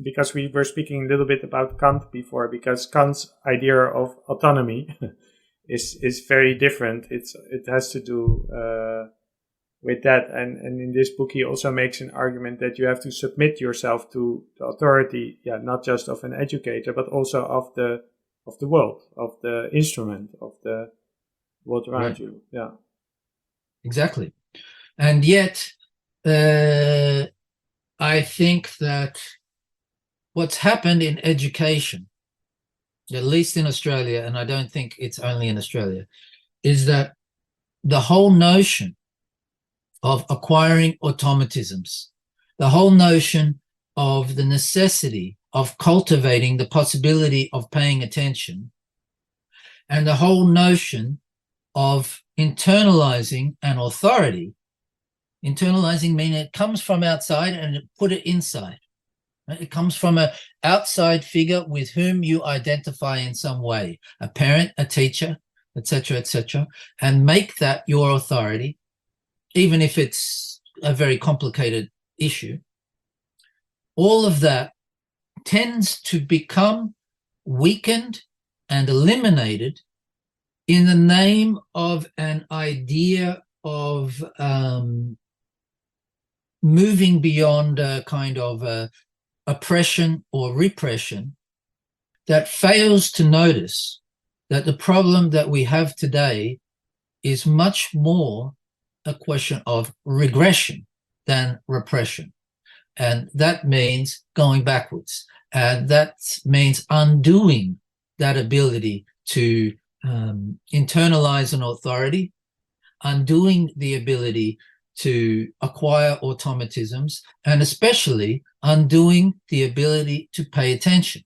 because we were speaking a little bit about Kant before, because Kant's idea of autonomy is very different. It has to do with that, and in this book he also makes an argument that you have to submit yourself to the authority, not just of an educator, but also of the world, of the instrument, of the world around you. Yeah, exactly. And yet I think that what's happened in education, at least in Australia, and I don't think it's only in Australia, is that the whole notion of acquiring automatisms, the whole notion of the necessity of cultivating the possibility of paying attention, and the whole notion of internalizing an authority. Internalizing meaning it comes from outside and put it inside. It comes from an outside figure with whom you identify in some way, a parent, a teacher, etc., and make that your authority, even if it's a very complicated issue. All of that tends to become weakened and eliminated in the name of an idea of moving beyond a kind of oppression or repression that fails to notice that the problem that we have today is much more a question of regression than repression. And that means going backwards. And that means undoing that ability to internalize an authority, undoing the ability to acquire automatisms, and especially undoing the ability to pay attention.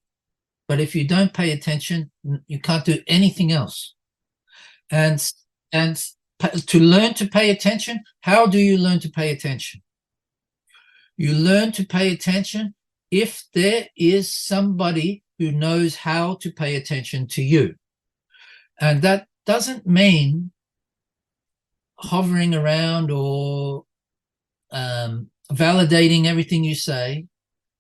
But if you don't pay attention, you can't do anything else. And to learn to pay attention, how do you learn to pay attention? You learn to pay attention if there is somebody who knows how to pay attention to you. And that doesn't mean hovering around or validating everything you say.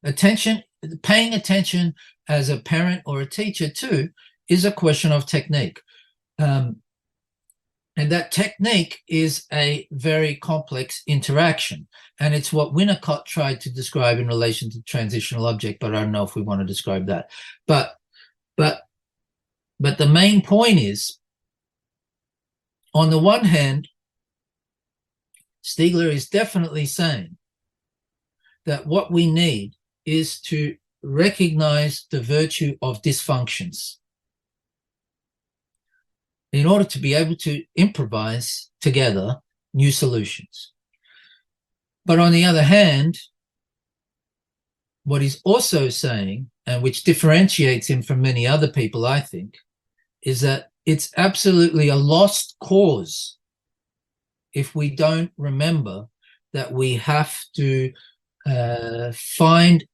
Paying attention as a parent or a teacher too is a question of technique. And that technique is a very complex interaction. And it's what Winnicott tried to describe in relation to transitional object, but I don't know if we want to describe that. But the main point is, on the one hand, Stiegler is definitely saying that what we need is to recognize the virtue of dysfunctions in order to be able to improvise together new solutions. But on the other hand, what he's also saying, and which differentiates him from many other people, I think, is that it's absolutely a lost cause if we don't remember that we have to find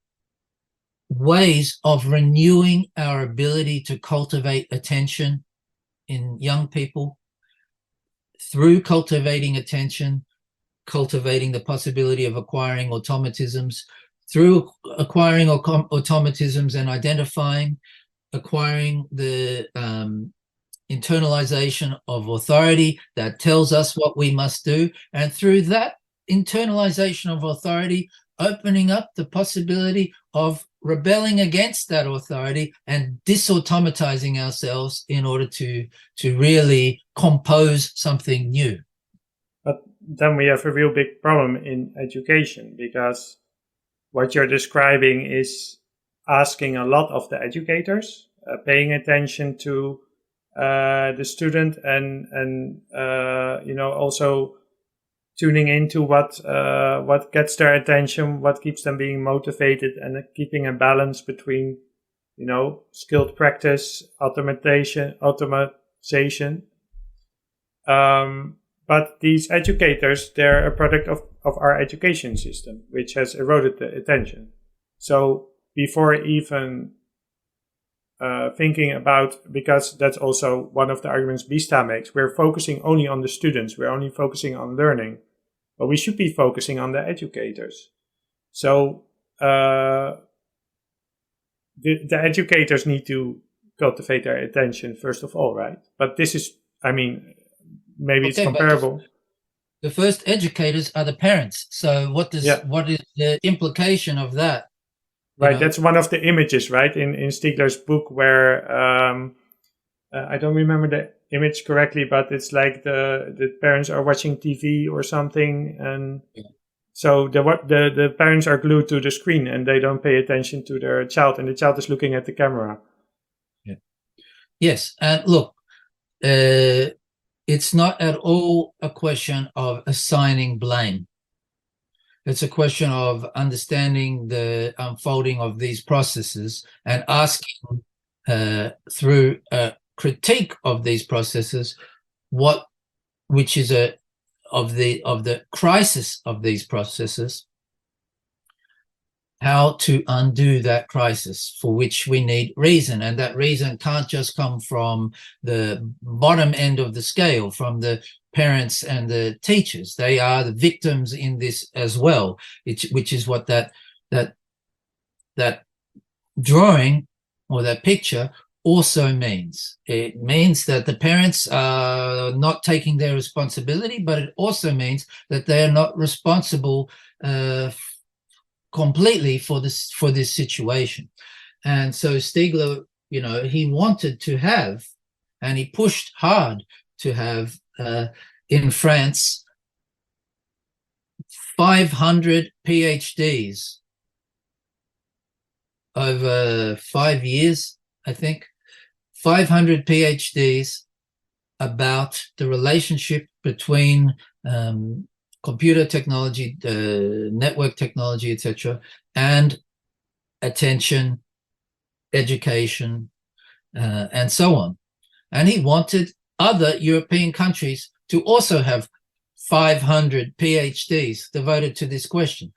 ways of renewing our ability to cultivate attention in young people through cultivating attention, cultivating the possibility of acquiring automatisms, through acquiring automatisms and identifying, acquiring the internalization of authority that tells us what we must do, and through that internalization of authority, opening up the possibility of rebelling against that authority and disautomatizing ourselves in order to really compose something new. But then we have a real big problem in education, because what you're describing is asking a lot of the educators, paying attention to the student, and also tuning into what gets their attention, what keeps them being motivated, and keeping a balance between, skilled practice, automation. But these educators, they're a product of our education system, which has eroded the attention. So before even thinking about, because that's also one of the arguments Bista makes, we're focusing only on the students, we're only focusing on learning, but we should be focusing on the educators. So the educators need to cultivate their attention first of all, right? But this is, maybe it's comparable. The first educators are the parents. So what is the implication of that? Right, that's one of the images, right, in Stiegler's book, where I don't remember the image correctly, but it's like the parents are watching TV or something, and so the parents are glued to the screen and they don't pay attention to their child, and the child is looking at the camera. Yeah. Yes, and look, it's not at all a question of assigning blame. It's a question of understanding the unfolding of these processes and asking through a critique of these processes which is of the crisis of these processes, how to undo that crisis, for which we need reason. And that reason can't just come from the bottom end of the scale, from the parents and the teachers. They are the victims in this as well, which is what that drawing or that picture also means. It means that the parents are not taking their responsibility, but it also means that they are not responsible completely for this situation. And so Stiegler, he wanted to have, and he pushed hard to have in France 500 PhDs over 5 years, I think, 500 PhDs about the relationship between computer technology, network technology, etc., and attention, education, and so on. And he wanted other European countries to also have 500 PhDs devoted to this question,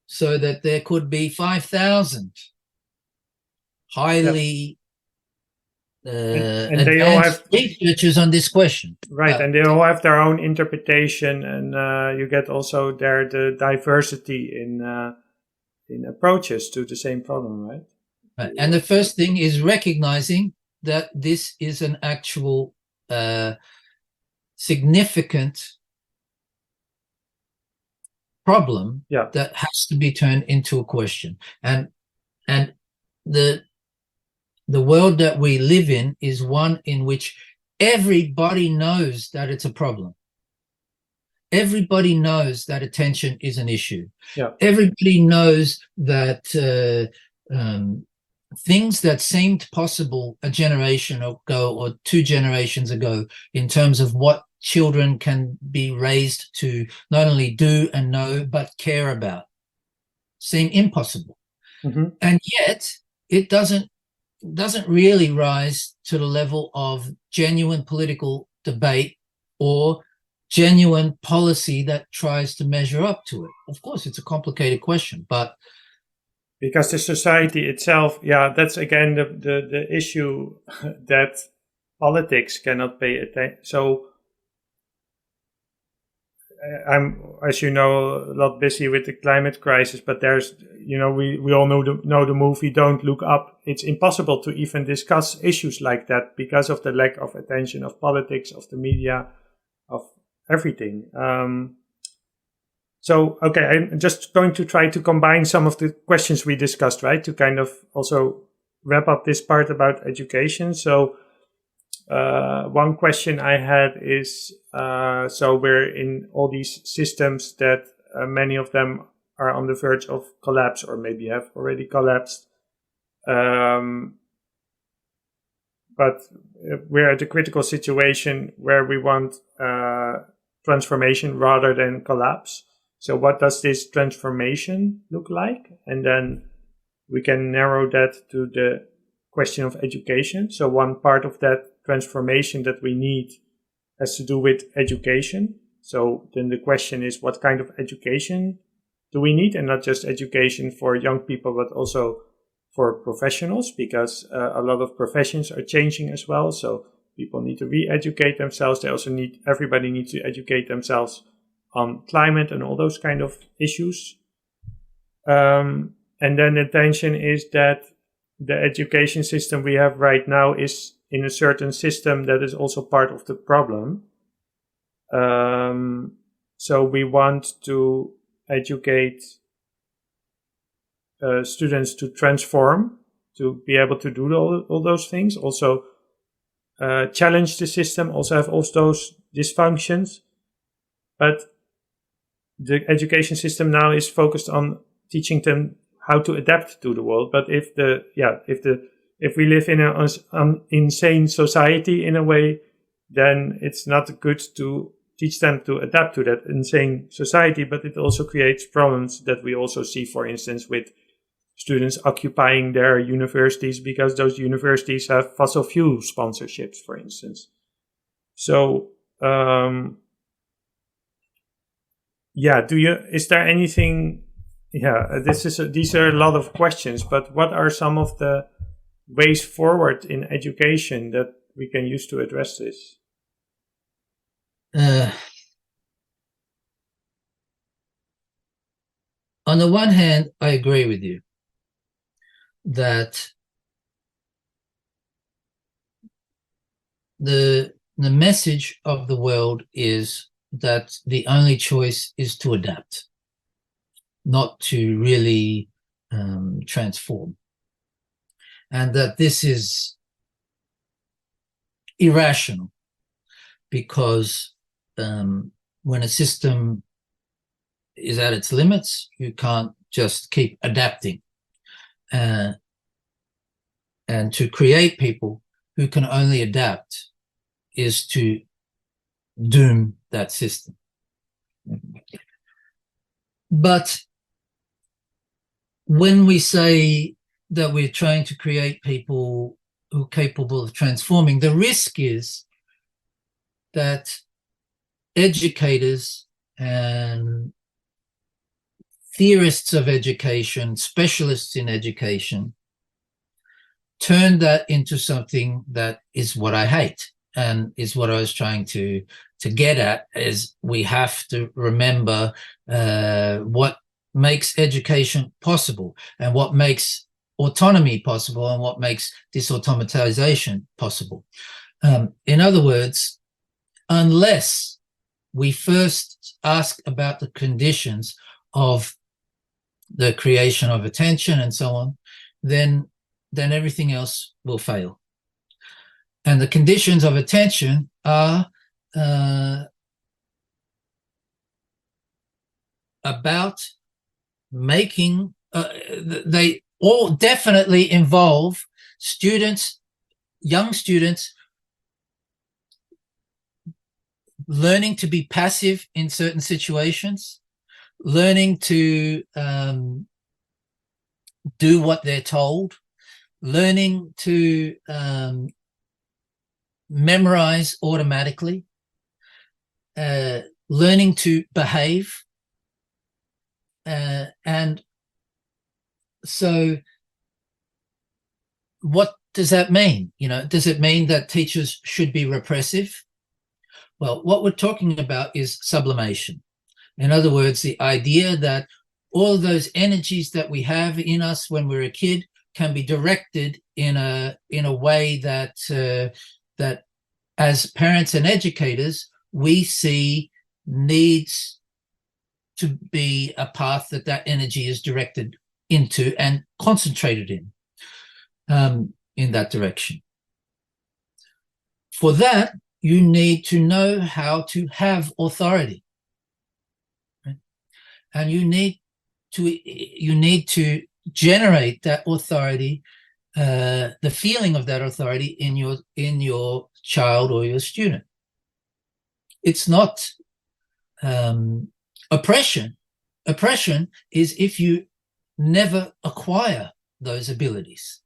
so that there could be 5,000 highly and they all have researchers on this question. Right, and they all have their own interpretation, and you get also there the diversity in approaches to the same problem, right? Right. And the first thing is recognizing that this is an actual significant problem that has to be turned into a question. And the world that we live in is one in which everybody knows that it's a problem. Everybody knows that attention is an issue. Everybody knows that things that seemed possible a generation ago or 2 generations ago in terms of what children can be raised to not only do and know but care about seem impossible. And yet it doesn't really rise to the level of genuine political debate or genuine policy that tries to measure up to it. Of course, it's a complicated question, but because the society itself, that's again the issue that politics cannot pay attention. So I'm, as you know, a lot busy with the climate crisis, but there's, we all know the movie Don't Look Up. It's impossible to even discuss issues like that because of the lack of attention of politics, of the media, of everything. Okay, I'm just going to try to combine some of the questions we discussed, right, to kind of also wrap up this part about education. So one question I had is, so we're in all these systems that many of them are on the verge of collapse or maybe have already collapsed. But we're at a critical situation where we want transformation rather than collapse. So what does this transformation look like? And then we can narrow that to the question of education. So one part of that transformation that we need has to do with education. So then the question is, what kind of education do we need? And not just education for young people, but also for professionals, because a lot of professions are changing as well. So people need to re-educate themselves. Everybody needs to educate themselves on climate and all those kind of issues. And then the tension is that the education system we have right now is in a certain system that is also part of the problem. So we want to educate students to transform, to be able to do all those things, also challenge the system, also have all those dysfunctions. But the education system now is focused on teaching them how to adapt to the world. But if we live in an insane society in a way, then it's not good to teach them to adapt to that insane society. But it also creates problems that we also see, for instance, with students occupying their universities because those universities have fossil fuel sponsorships, for instance. So, is there anything? These are a lot of questions, but what are some of the ways forward in education that we can use to address this? On the one hand, I agree with you that the message of the world is that the only choice is to adapt, not to really transform, and that this is irrational because when a system is at its limits, you can't just keep adapting. And to create people who can only adapt is to doom that system. But when we say that we're trying to create people who are capable of transforming, the risk is that educators and theorists of education, specialists in education, turn that into something that is what I hate, and is what I was trying to get at, is we have to remember what makes education possible and what makes autonomy possible and what makes disautomatization possible. In other words, unless we first ask about the conditions of the creation of attention and so on, then everything else will fail. And the conditions of attention are about making, they all definitely involve students, young students, learning to be passive in certain situations, learning to do what they're told, learning to memorize automatically, learning to behave. And so what does that mean? Does it mean that teachers should be repressive? Well, what we're talking about is sublimation. In other words, the idea that all of those energies that we have in us when we're a kid can be directed in a way that that as parents and educators we see needs to be a path that energy is directed into and concentrated in that direction. For that, you need to know how to have authority, right? And you need to generate that authority, the feeling of that authority in your child or your student. It's not oppression. Oppression is if you never acquire those abilities.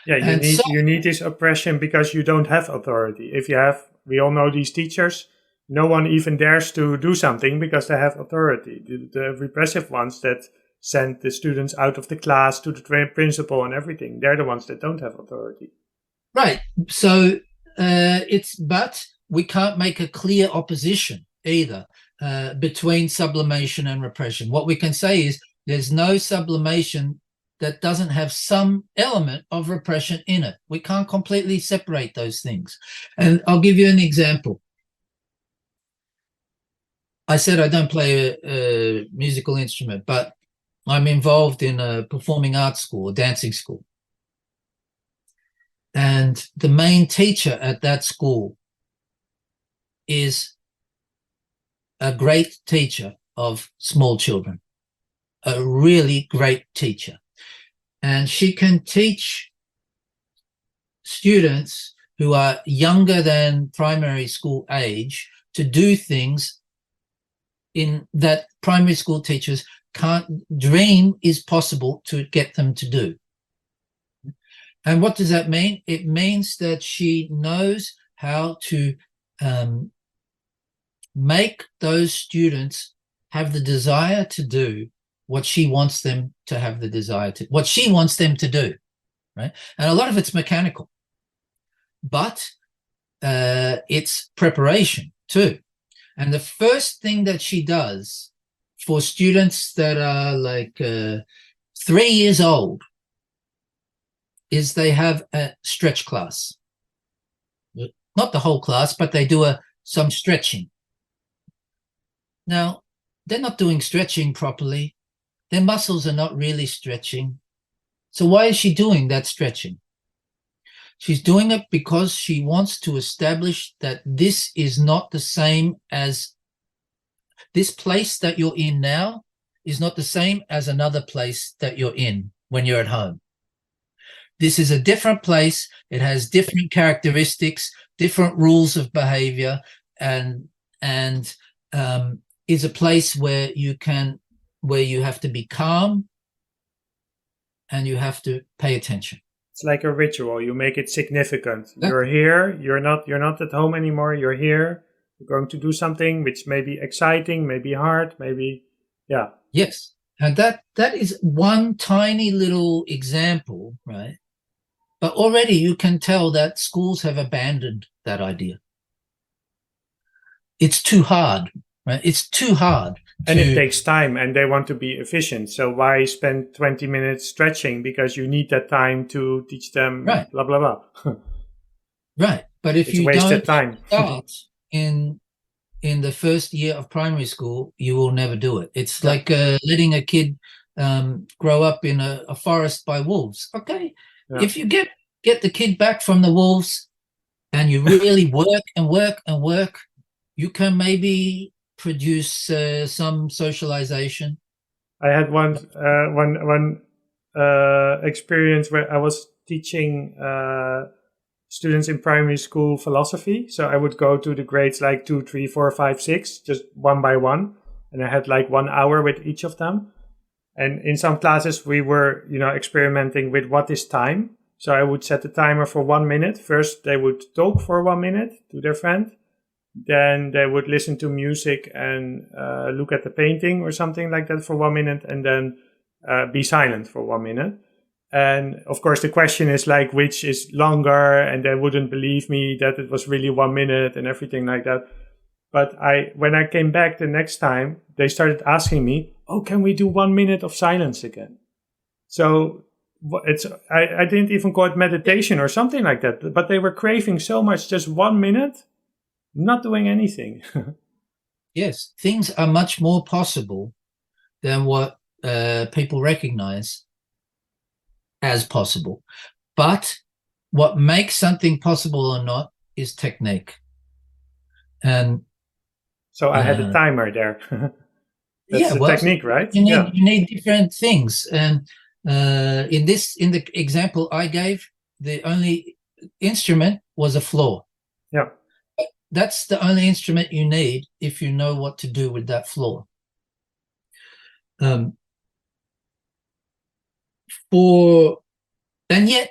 Yeah, you need this oppression because you don't have authority. If you have, we all know these teachers, no one even dares to do something because they have authority. The repressive ones that send the students out of the class to the principal and everything, they're the ones that don't have authority. Right. So but we can't make a clear opposition either between sublimation and repression. What we can say is there's no sublimation that doesn't have some element of repression in it. We can't completely separate those things. And I'll give you an example. I said I don't play a musical instrument, but I'm involved in a performing arts school, a dancing school. And the main teacher at that school is a great teacher of small children, a really great teacher. And she can teach students who are younger than primary school age to do things in that primary school teachers can't dream is possible to get them to do. And what does that mean? It means that she knows how to make those students have the desire to do what she wants them to have the desire to, what she wants them to do, right? And a lot of it's mechanical, but it's preparation too. And the first thing that she does for students that are like 3 years old is they have a stretch class. Not the whole class, but they do some stretching. Now, they're not doing stretching properly. Their muscles are not really stretching. So why is she doing that stretching? She's doing it because she wants to establish that this is not the same as this place that you're in now is not the same as another place that you're in when you're at home. This is a different place. It has different characteristics, different rules of behavior, and is a place where you have to be calm and you have to pay attention. It's like a ritual. You make it significant. Yeah. You're here. You're not at home anymore. You're here. You're going to do something which may be exciting, maybe hard, maybe, yeah. Yes. And that is one tiny little example, right? But already you can tell that schools have abandoned that idea. It's too hard, right? It's too hard. And it takes time and they want to be efficient. So why spend 20 minutes stretching? Because you need that time to teach them, right, blah, blah, blah. Right. But if it's you wasted don't time. start in the first year of primary school, you will never do it. It's like letting a kid grow up in a forest by wolves. Okay. Yeah. If you get the kid back from the wolves and you really work and work and work, you can maybe produce some socialization. I had one experience where I was teaching students in primary school philosophy. So I would go to the grades like 2, 3, 4, 5, 6, just one by one. And I had like 1 hour with each of them. And in some classes, we were, experimenting with what is time. So I would set the timer for 1 minute. First, they would talk for 1 minute to their friend. Then they would listen to music and look at the painting or something like that for 1 minute. And then be silent for 1 minute. And of course, the question is like, which is longer? And they wouldn't believe me that it was really 1 minute and everything like that. But when I came back the next time, they started asking me, "Oh, can we do 1 minute of silence again?" So I didn't even call it meditation or something like that, but they were craving so much, just 1 minute, not doing anything. Yes, things are much more possible than what people recognize as possible. But what makes something possible or not is technique. And So I had a timer there. That's the technique, right? You need different things. And in the example I gave, the only instrument was a floor. Yeah. That's the only instrument you need if you know what to do with that floor. And yet,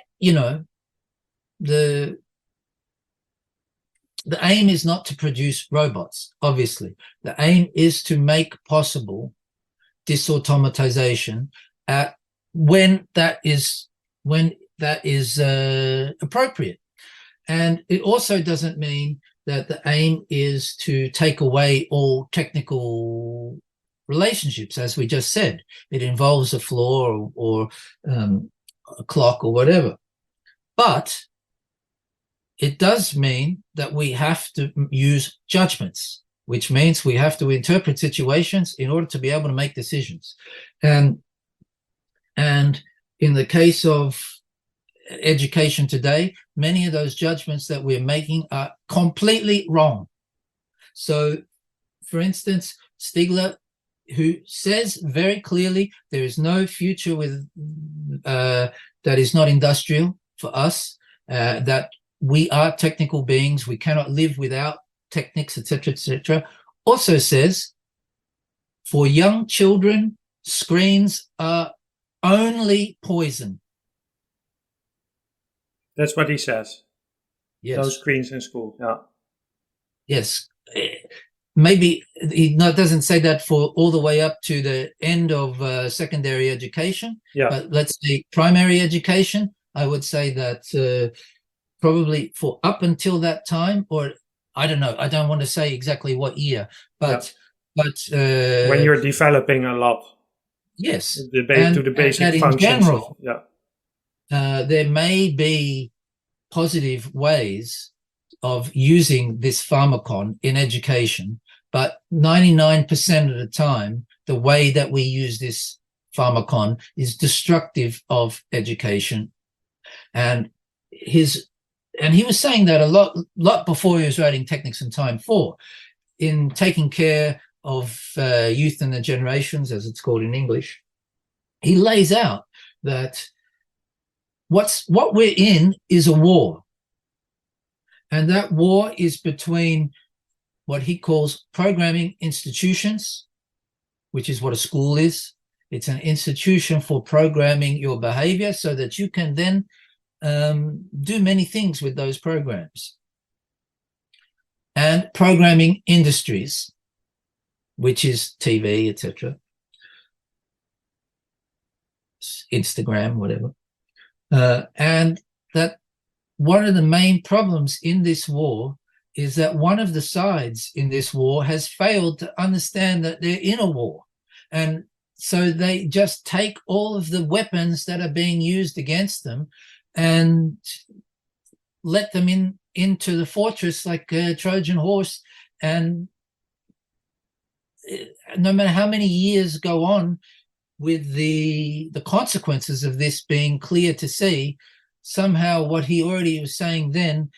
the aim is not to produce robots, obviously. The aim is to make possible disautomatization when that is appropriate. And it also doesn't mean that the aim is to take away all technical relationships, as we just said. It involves a floor or a clock or whatever. But it does mean that we have to use judgments, which means we have to interpret situations in order to be able to make decisions. And in the case of education today, many of those judgments that we're making are completely wrong. So, for instance, Stiegler, who says very clearly there is no future with that is not industrial for us, that we are technical beings, we cannot live without techniques, etc., also says for young children, screens are only poison. That's what he says. Yes. No screens in school. Yeah. Yes. Maybe he doesn't say that for all the way up to the end of secondary education. Yeah. But let's say primary education, I would say that probably for up until that time, or I don't know, I don't want to say exactly what year, but when you're developing a lot. Yes. To the basic functions. General, there may be positive ways of using this pharmacon in education, but 99% of the time, the way that we use this pharmacon is destructive of education. And he was saying that a lot before he was writing Technics and Time 4, in taking care of youth and the generations, as it's called in English. He lays out that what we're in is a war. And that war is between what he calls programming institutions, which is what a school is. It's an institution for programming your behavior so that you can then do many things with those programs. And programming industries, which is TV, etc., Instagram, whatever. And that one of the main problems in this war is that one of the sides in this war has failed to understand that they're in a war. And so they just take all of the weapons that are being used against them and let them into the fortress like a Trojan horse. And no matter how many years go on with the consequences of this being clear to see, somehow what he already was saying then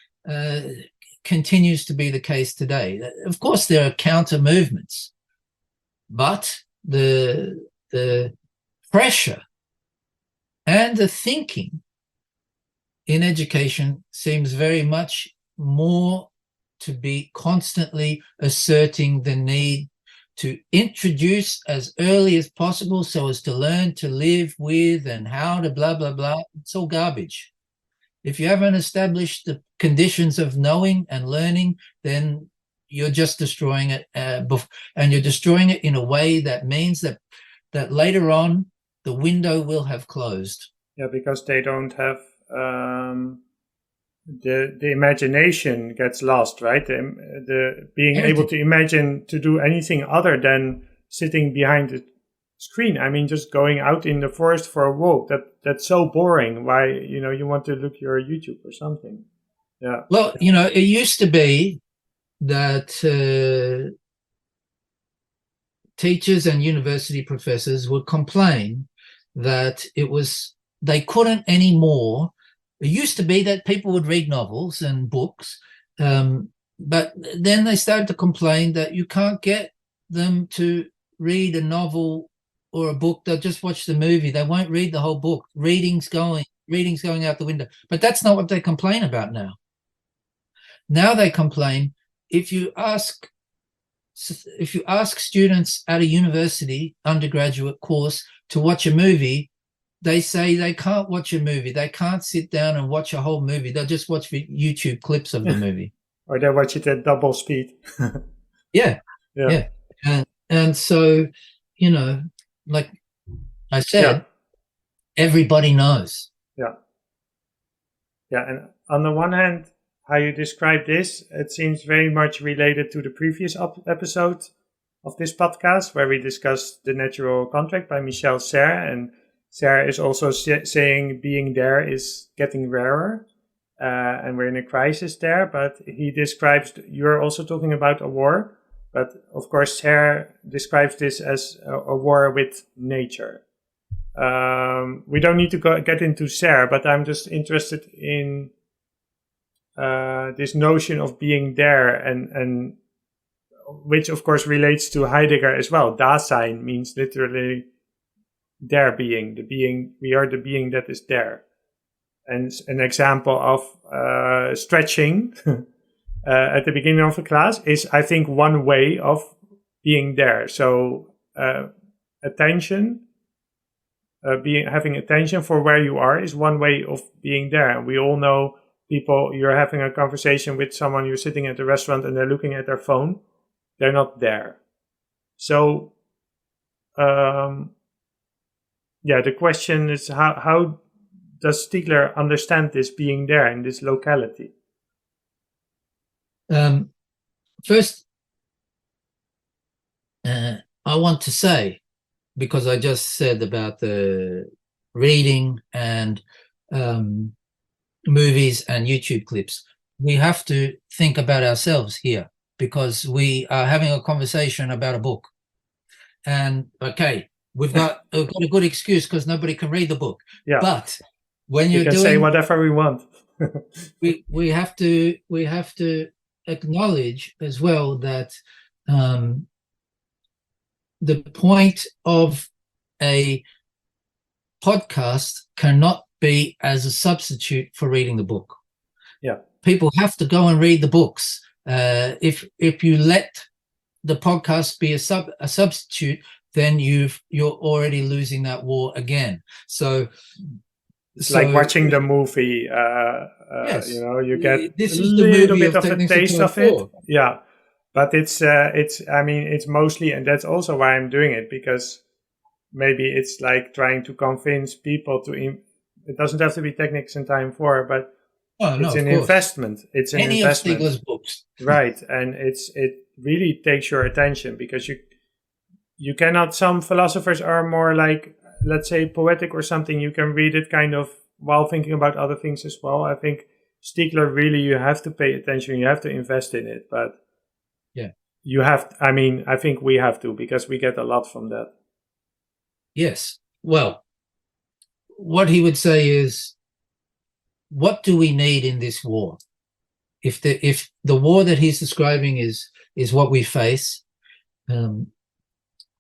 continues to be the case today. Of course, there are counter movements, but the pressure and the thinking in education seems very much more to be constantly asserting the need to introduce as early as possible so as to learn to live with and how to blah, blah, blah. It's all garbage. If you haven't established the conditions of knowing and learning, then you're just destroying it. And you're destroying it in a way that means that later on, the window will have closed. Yeah, because they don't have the imagination gets lost, right? The being able to imagine to do anything other than sitting behind the screen. I mean, just going out in the forest for a walk. That's so boring. Why, you want to look your YouTube or something. Yeah. Well, it used to be that teachers and university professors would complain that they couldn't anymore. It used to be that people would read novels and books, but then they started to complain that you can't get them to read a novel or a book. They'll just watch the movie. They won't read the whole book. Reading's going out the window. But that's not what they complain about now. Now they complain if you ask students at a university undergraduate course to watch a movie, they say they can't watch a movie. They can't sit down and watch a whole movie. They'll just watch YouTube clips of the movie. Or they watch it at double speed. Yeah. And so, like I said, everybody knows. Yeah. And on the one hand, how you describe this, it seems very much related to the previous episode of this podcast, where we discussed The Natural Contract by Michel Serres. And Serres is also saying being there is getting rarer, and we're in a crisis there. But he describes, you're also talking about a war, but of course Serres describes this as a war with nature. We don't need to get into Serres, but I'm just interested in this notion of being there, and which of course relates to Heidegger as well. Dasein means literally there being, we are the being that is there. And an example of stretching at the beginning of a class is, I think, one way of being there. So attention, having attention for where you are is one way of being there. And we all know people, you're having a conversation with someone, you're sitting at a restaurant and they're looking at their phone, they're not there. So, the question is, how does Stiegler understand this being there in this locality? First, I want to say, because I just said about the reading and movies and YouTube clips, we have to think about ourselves here, because we are having a conversation about a book. And okay, we've got a good excuse because nobody can read the book. Yeah. But when you can say whatever we want. we have to acknowledge as well that the point of a podcast cannot be as a substitute for reading the book. Yeah, people have to go and read the books. If you let the podcast be a substitute, then you're already losing that war again. So it's like watching the movie. Yes, you get this a is the little movie bit of a taste of it. Yeah, but it's mostly, and that's also why I'm doing it, because maybe it's like trying to convince people to. It doesn't have to be Technics and Time 4, but it's an investment. It's an investment. Any of Stiegler's books, right? And it really takes your attention, because you cannot. Some philosophers are more like, let's say, poetic or something. You can read it kind of while thinking about other things as well. I think Stiegler, really, you have to pay attention. You have to invest in it, but you have. I think we have to, because we get a lot from that. Yes. Well, what he would say is, what do we need in this war? If the war that he's describing is what we face,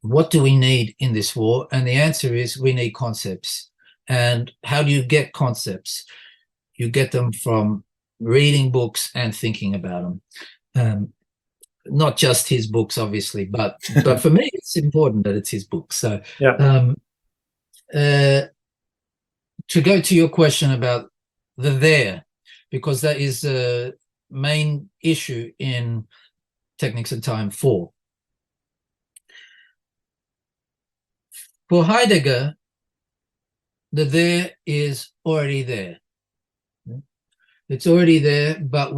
what do we need in this war? And the answer is, we need concepts. And how do you get concepts? You get them from reading books and thinking about them. Not just his books, obviously, but for me, it's important that it's his books. So, to go to your question about the there, because that is a main issue in Technics and Time 4. For Heidegger, the there is already there. It's already there, but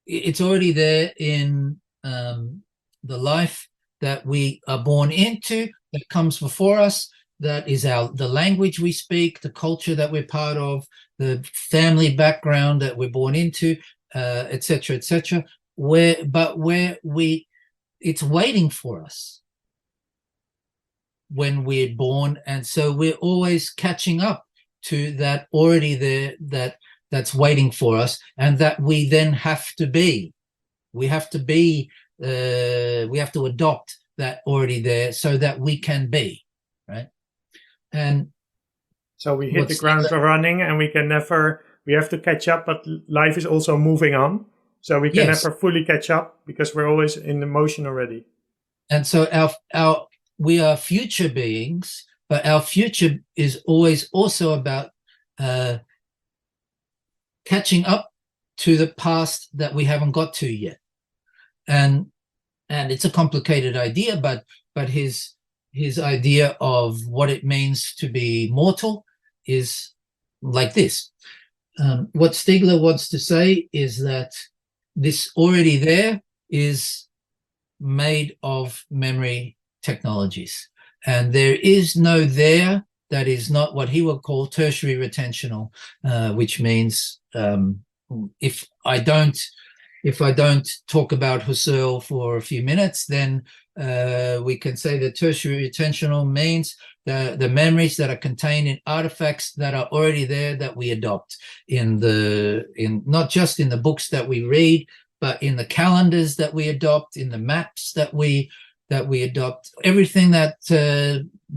it's already there in the life that we are born into, that comes before us, that is the language we speak, the culture that we're part of, the family background that we're born into, etc., etc. It's waiting for us when we're born, and so we're always catching up to that already there, that's waiting for us, and that we then have to be. We have to adopt that already there so that we can be, right? And so we hit the ground running, and we have to catch up, but life is also moving on. So we can never fully catch up because we're always in the motion already. And so we are future beings, but our future is always also about catching up to the past that we haven't got to yet. And it's a complicated idea, but his idea of what it means to be mortal is like this. What Stiegler wants to say is that this already there is made of memory technologies, and there is no there that is not what he would call tertiary retentional, which means if I don't talk about Husserl for a few minutes, then we can say that tertiary retentional means the memories that are contained in artifacts that are already there, that we adopt in not just in the books that we read, but in the calendars that we adopt, in the maps that we adopt, everything that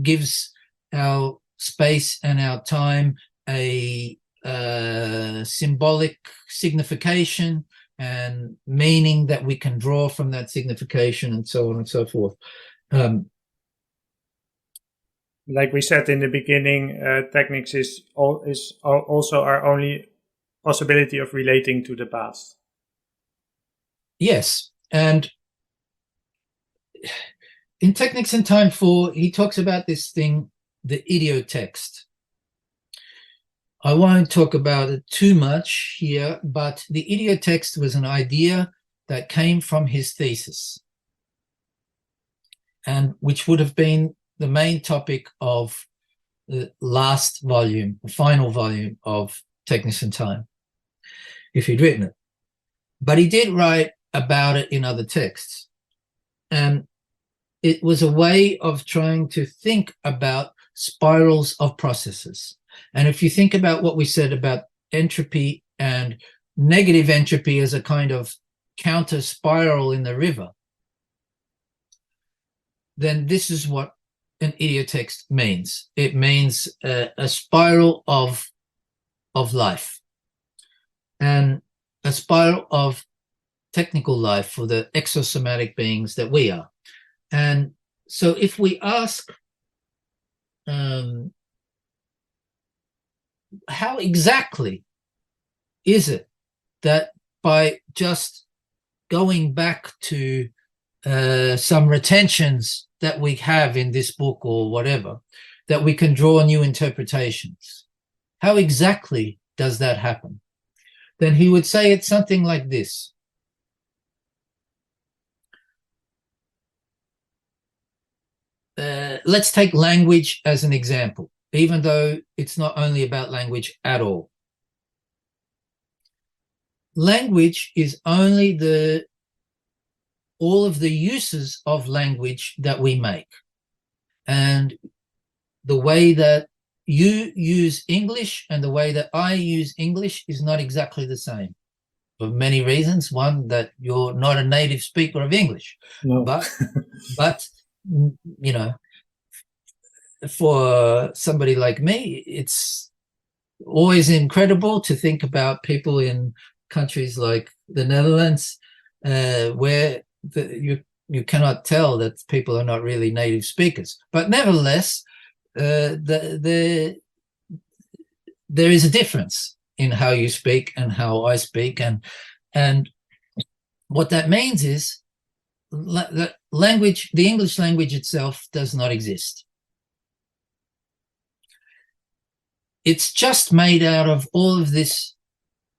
gives our space and our time a symbolic signification and meaning that we can draw from that signification, and so on and so forth. Like we said in the beginning, Technics is also our only possibility of relating to the past. Yes, and in Technics in Time 4, he talks about this thing, the idiotext. I won't talk about it too much here, but the idiotext was an idea that came from his thesis, and which would have been the main topic of the last volume, the final volume of Technics in Time, if he'd written it. But he did write about it in other texts, and it was a way of trying to think about spirals of processes. And if you think about what we said about entropy and negative entropy as a kind of counter spiral in the river, then this is what an idiotext means. It means a spiral of life, and a spiral of technical life for the exosomatic beings that we are. And so if we ask, how exactly is it that by just going back to some retentions that we have in this book or whatever, that we can draw new interpretations? How exactly does that happen? Then he would say it's something like this. Let's take language as an example, even though it's not only about language at all. Language is only all of the uses of language that we make. And the way that you use English and the way that I use English is not exactly the same, for many reasons. One, that you're not a native speaker of English. No. But you know, for somebody like me, it's always incredible to think about people in countries like the Netherlands, where you cannot tell that people are not really native speakers. But nevertheless, there is a difference in how you speak and how I speak, and what that means is language, the English language itself, does not exist. It's just made out of all of this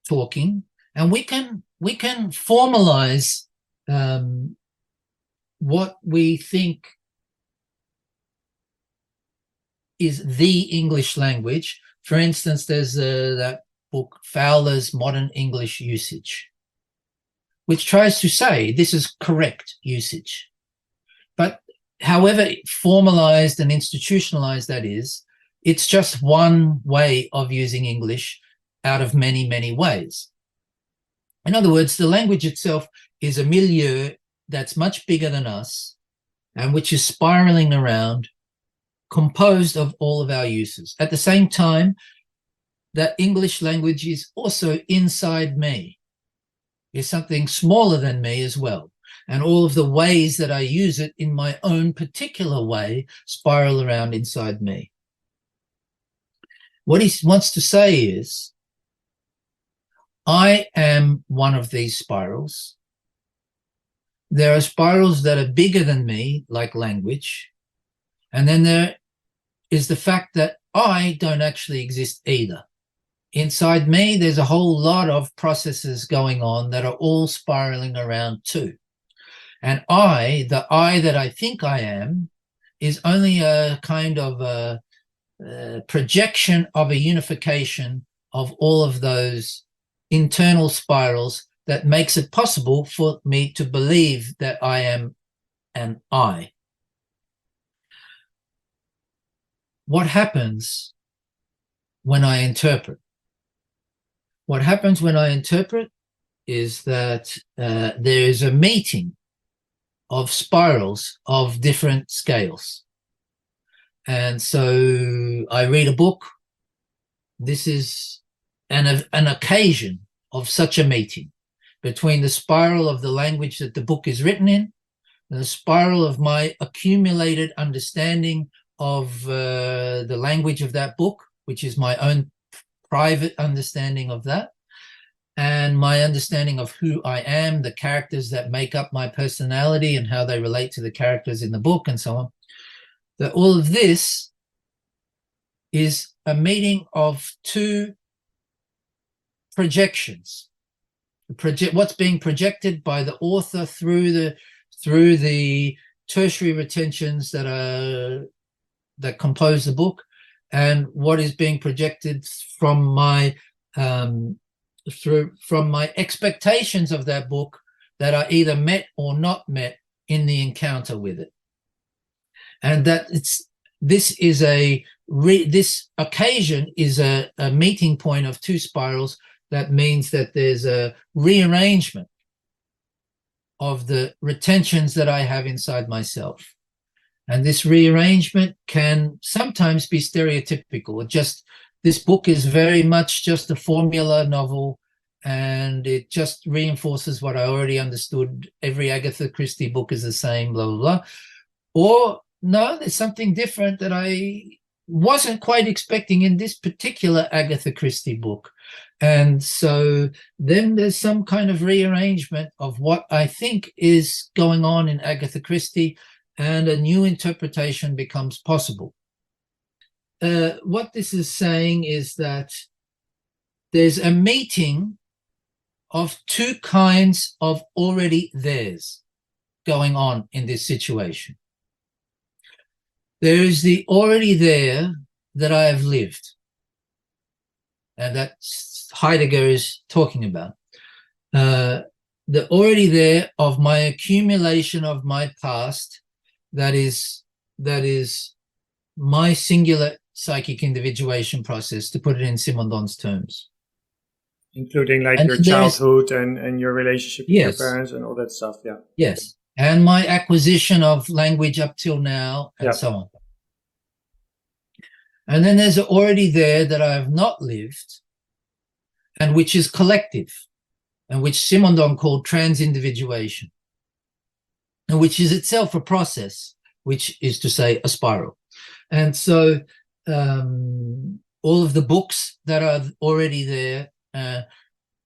talking, and we can formalize what we think is the English language. For instance, there's that book Fowler's Modern English Usage, which tries to say this is correct usage. But however formalized and institutionalized that is, it's just one way of using English out of many, many ways. In other words, the language itself is a milieu that's much bigger than us and which is spiraling around, composed of all of our uses. At the same time, that English language is also inside me, is something smaller than me as well. And all of the ways that I use it in my own particular way spiral around inside me. What he wants to say is, I am one of these spirals. There are spirals that are bigger than me, like language. And then there is the fact that I don't actually exist either. Inside me, there's a whole lot of processes going on that are all spiraling around too. And the I that I think I am, is only a kind of a projection of a unification of all of those internal spirals that makes it possible for me to believe that I am an I. What happens when I interpret? What happens when I interpret is that there is a meeting of spirals of different scales. And so I read a book. This is an occasion of such a meeting between the spiral of the language that the book is written in and the spiral of my accumulated understanding of the language of that book, which is my own private understanding of that, and my understanding of who I am, the characters that make up my personality and how they relate to the characters in the book and so on. That all of this is a meeting of two projections. What's being projected by the author through the tertiary retentions that compose the book, and what is being projected from my expectations of that book that are either met or not met in the encounter with it. And that this occasion is a meeting point of two spirals. That means that there's a rearrangement of the retentions that I have inside myself. And this rearrangement can sometimes be stereotypical. This book is very much just a formula novel, and it just reinforces what I already understood. Every Agatha Christie book is the same, blah, blah, blah. Or no, there's something different that I wasn't quite expecting in this particular Agatha Christie book. And so then there's some kind of rearrangement of what I think is going on in Agatha Christie, and a new interpretation becomes possible. What this is saying is that there's a meeting of two kinds of already theirs going on in this situation. There is the already there that I have lived, and that Heidegger is talking about. The already there of my accumulation of my past, that is my singular psychic individuation process, to put it in Simondon's terms. Including like your childhood and your relationship with your parents and all that stuff, yeah. Yes, and my acquisition of language up till now, and so on. And then there's already there that I have not lived, and which is collective, and which Simondon called transindividuation, and which is itself a process, which is to say a spiral. And so all of the books that are already there,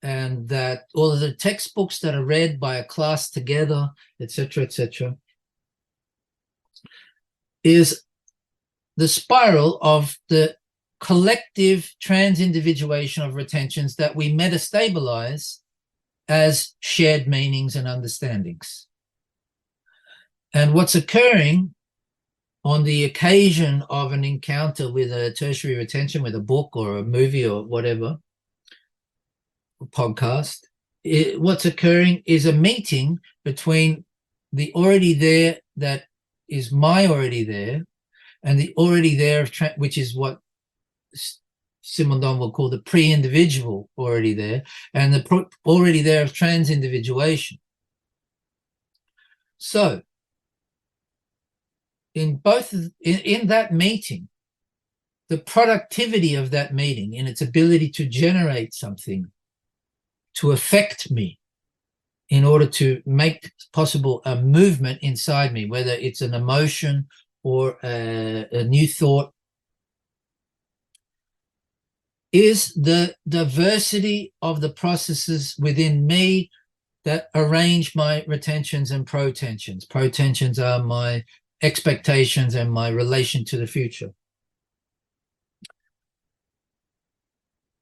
and that all of the textbooks that are read by a class together, etc., is the spiral of the collective trans-individuation of retentions that we metastabilize as shared meanings and understandings. And what's occurring on the occasion of an encounter with a tertiary retention, with a book or a movie or whatever, podcast, what's occurring is a meeting between the already there that is my already there, and the already there, which is what Simondon will call the pre-individual already there, and the already there of trans-individuation. So in that meeting, the productivity of that meeting in its ability to generate something to affect me in order to make possible a movement inside me, whether it's an emotion or a new thought, is the diversity of the processes within me that arrange my retentions and protensions. Protensions are my expectations and my relation to the future.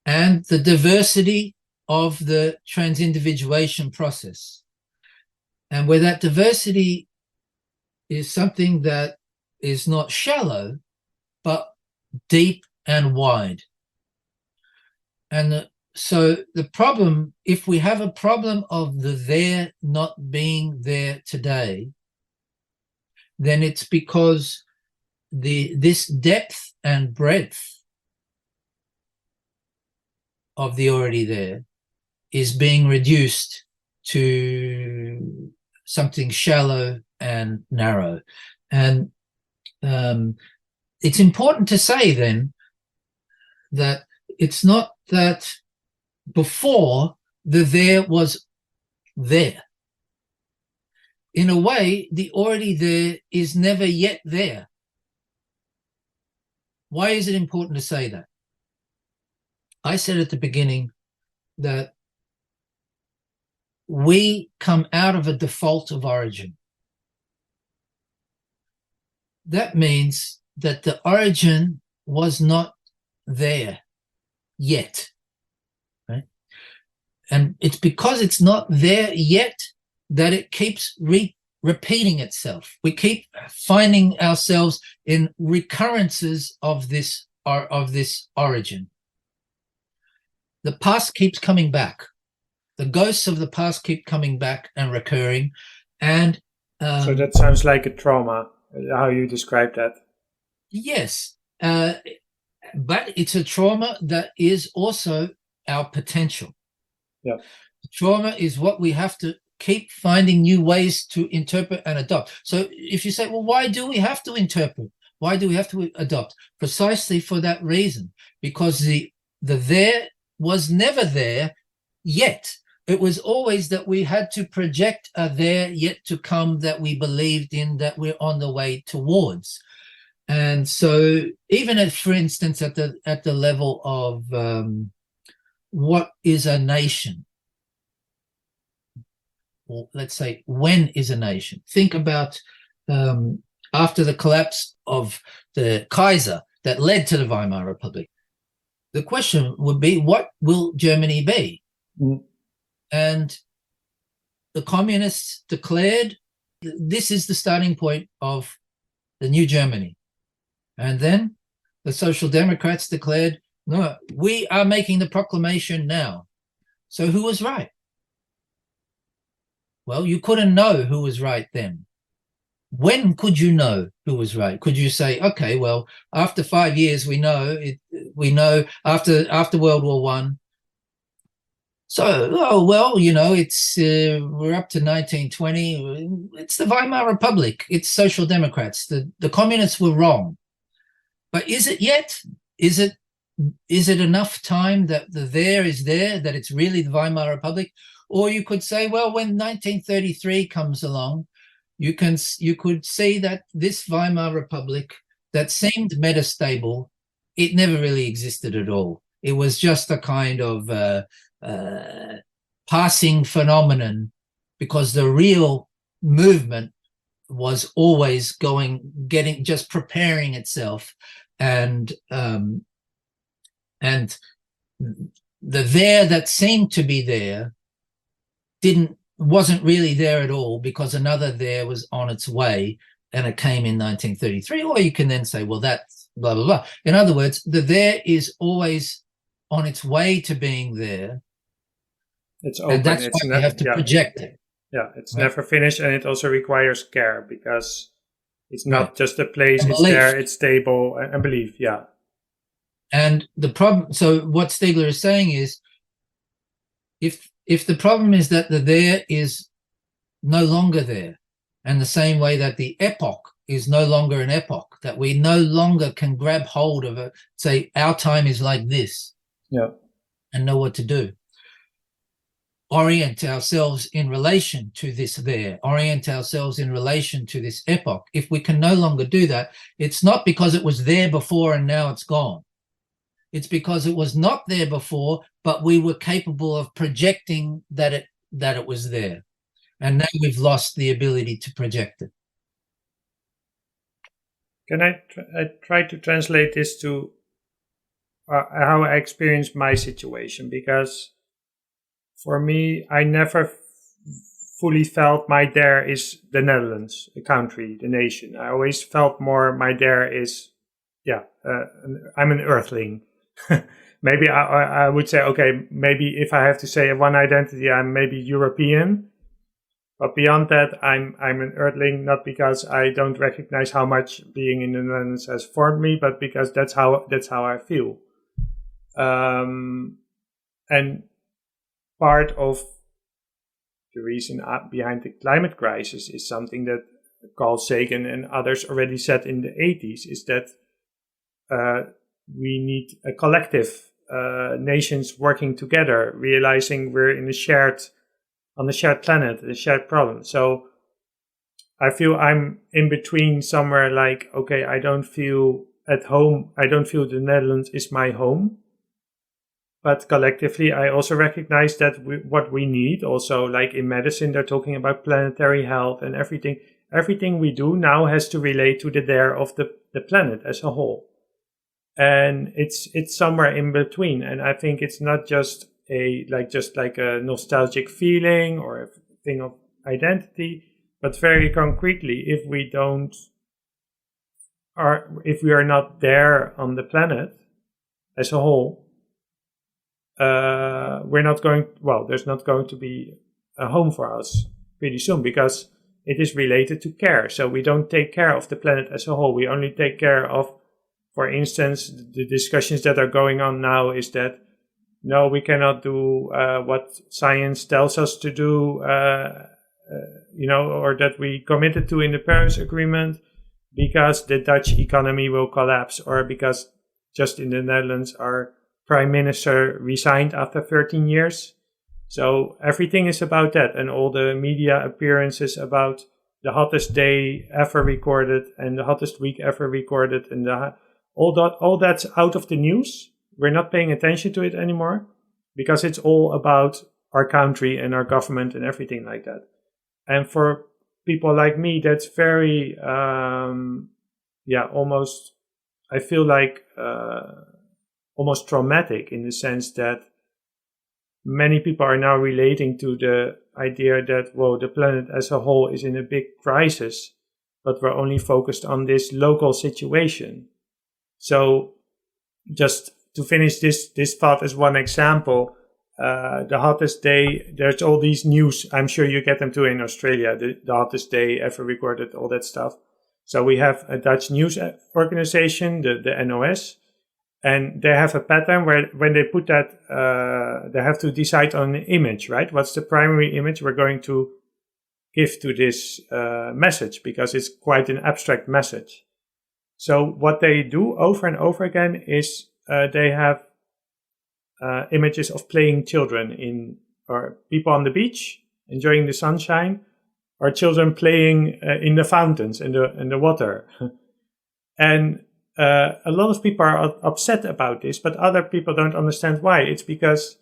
And the diversity of the trans-individuation process. And where that diversity is something that is not shallow, but deep and wide. And so the problem, if we have a problem of the there not being there today, then it's because this depth and breadth of the already there is being reduced to something shallow and narrow. And it's important to say then that it's not that before the there was there. In a way, the already there is never yet there. Why is it important to say that? I said at the beginning that we come out of a default of origin. That means that the origin was not there yet, right? And it's because it's not there yet that it keeps repeating itself. We keep finding ourselves in recurrences of this origin. The past keeps coming back. The ghosts of the past keep coming back and recurring. And so that sounds like a trauma, how you describe that. Yes, but it's a trauma that is also our potential. Yeah. Trauma is what we have to keep finding new ways to interpret and adopt. So if you say, well, why do we have to interpret? Why do we have to adopt? Precisely for that reason, because the there was never there yet. It was always that we had to project a there yet to come that we believed in, that we're on the way towards. And so even at, for instance, at the level of what is a nation? Or let's say, when is a nation? Think about after the collapse of the Kaiser that led to the Weimar Republic. The question would be, what will Germany be? Mm. And the communists declared, this is the starting point of the new Germany. And then the Social Democrats declared, no, we are making the proclamation now. So who was right? Well, you couldn't know who was right then. When could you know who was right? Could you say, okay, well, after 5 years, we know after World War I. So, oh, well, you know, it's we're up to 1920. It's the Weimar Republic. It's Social Democrats. The communists were wrong. But is it yet? Is it enough time that the there is there, that it's really the Weimar Republic? Or you could say, well, when 1933 comes along, you could see that this Weimar Republic that seemed metastable, it never really existed at all. It was just a kind of passing phenomenon, because the real movement was always just preparing itself and And the there that seemed to be there wasn't really there at all, because another there was on its way, and it came in 1933. Or you can then say, well, that's blah, blah, blah. In other words, the there is always on its way to being there. It's open. And that's It's why we have to project it. Yeah, it's right? never finished, and it also requires care, because it's not Right. just a place, And it's belief. there, it's stable, and belief, yeah. And the problem, so what Stiegler is saying is, if the problem is that the there is no longer there, and the same way that the epoch is no longer an epoch, that we no longer can grab hold of it, say our time is like this, Yeah. and know what to do. Orient ourselves in relation to this there, orient ourselves in relation to this epoch. If we can no longer do that, it's not because it was there before and now it's gone. It's because it was not there before, but we were capable of projecting that it was there. And now we've lost the ability to project it. Can I try to translate this to how I experienced my situation? Because for me, I never fully felt my there is the Netherlands, the country, the nation. I always felt more my there is, I'm an earthling. Maybe I would say, okay, maybe if I have to say one identity, I'm maybe European. But beyond that, I'm an earthling, not because I don't recognize how much being in the Netherlands has formed me, but because that's how I feel. And part of the reason behind the climate crisis is something that Carl Sagan and others already said in the 80s, is that we need a collective, nations working together, realizing we're on a shared planet, a shared problem. So I feel I'm in between somewhere, like, okay, I don't feel at home. I don't feel the Netherlands is my home. But collectively, I also recognize that what we need, also like in medicine, they're talking about planetary health and everything. Everything we do now has to relate to the there of the planet as a whole. And it's somewhere in between. And I think it's not just like a nostalgic feeling or a thing of identity, but very concretely, if we are not there on the planet as a whole, there's not going to be a home for us pretty soon, because it is related to care. So we don't take care of the planet as a whole. We only take care of, for instance, the discussions that are going on now is that, no, we cannot do what science tells us to do, or that we committed to in the Paris Agreement, because the Dutch economy will collapse, or because just in the Netherlands our prime minister resigned after 13 years. So everything is about that, and all the media appearances about the hottest day ever recorded and the hottest week ever recorded, and all that's out of the news. We're not paying attention to it anymore, because it's all about our country and our government and everything like that. And for people like me, that's very, almost, I feel like almost traumatic, in the sense that many people are now relating to the idea that, well, the planet as a whole is in a big crisis, but we're only focused on this local situation. So just to finish this thought as one example, the hottest day, there's all these news, I'm sure you get them too in Australia, the hottest day ever recorded, all that stuff. So we have a Dutch news organization, the NOS, and they have a pattern where when they put that, they have to decide on an image, right? What's the primary image we're going to give to this message, because it's quite an abstract message. So what they do over and over again is they have images of playing children or people on the beach enjoying the sunshine, or children playing in the fountains in the water. And a lot of people are upset about this, but other people don't understand why. It's because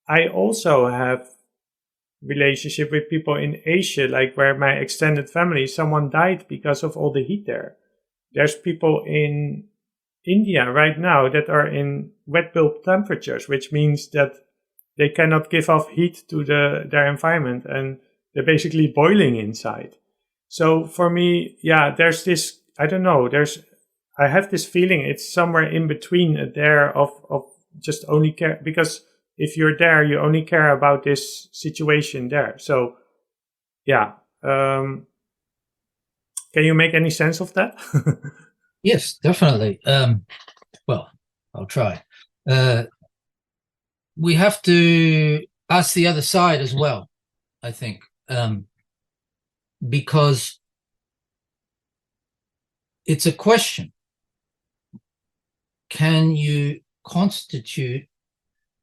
I also have relationship with people in Asia, like where my extended family, someone died because of all the heat there. There's people in India right now that are in wet bulb temperatures, which means that they cannot give off heat to their environment, and they're basically boiling inside. So for me, yeah, there's this, I don't know, I have this feeling it's somewhere in between there of just only care, because if you're there, you only care about this situation there. So yeah, can you make any sense of that? Yes, definitely. Well, I'll try. We have to ask the other side as well, I think, because it's a question. Can you constitute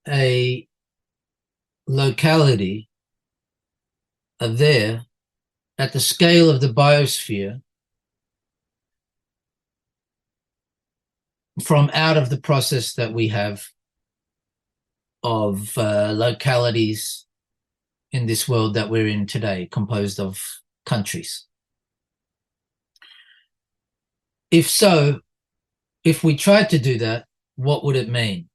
a locality there at the scale of the biosphere from out of the process that we have of localities in this world that we're in today, composed of countries? If so, if we tried to do that, what would it mean?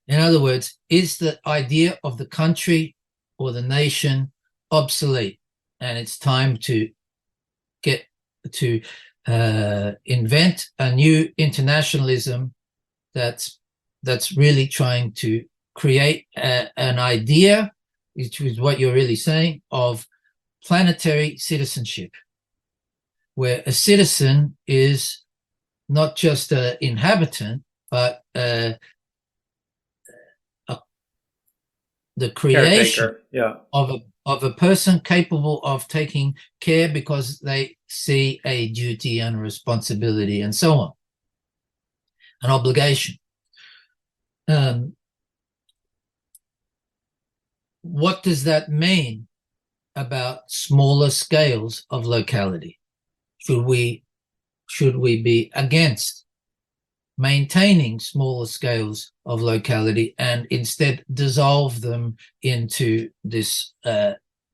In other words, is the idea of the country or the nation obsolete, and it's time to get to invent a new internationalism that's really trying to create an idea, which is what you're really saying, of planetary citizenship, where a citizen is not just an inhabitant, but the creation of a person capable of taking care because they see a duty and a responsibility and so on, an obligation. What does that mean about smaller scales of locality? Should we be against maintaining smaller scales of locality and instead dissolve them into this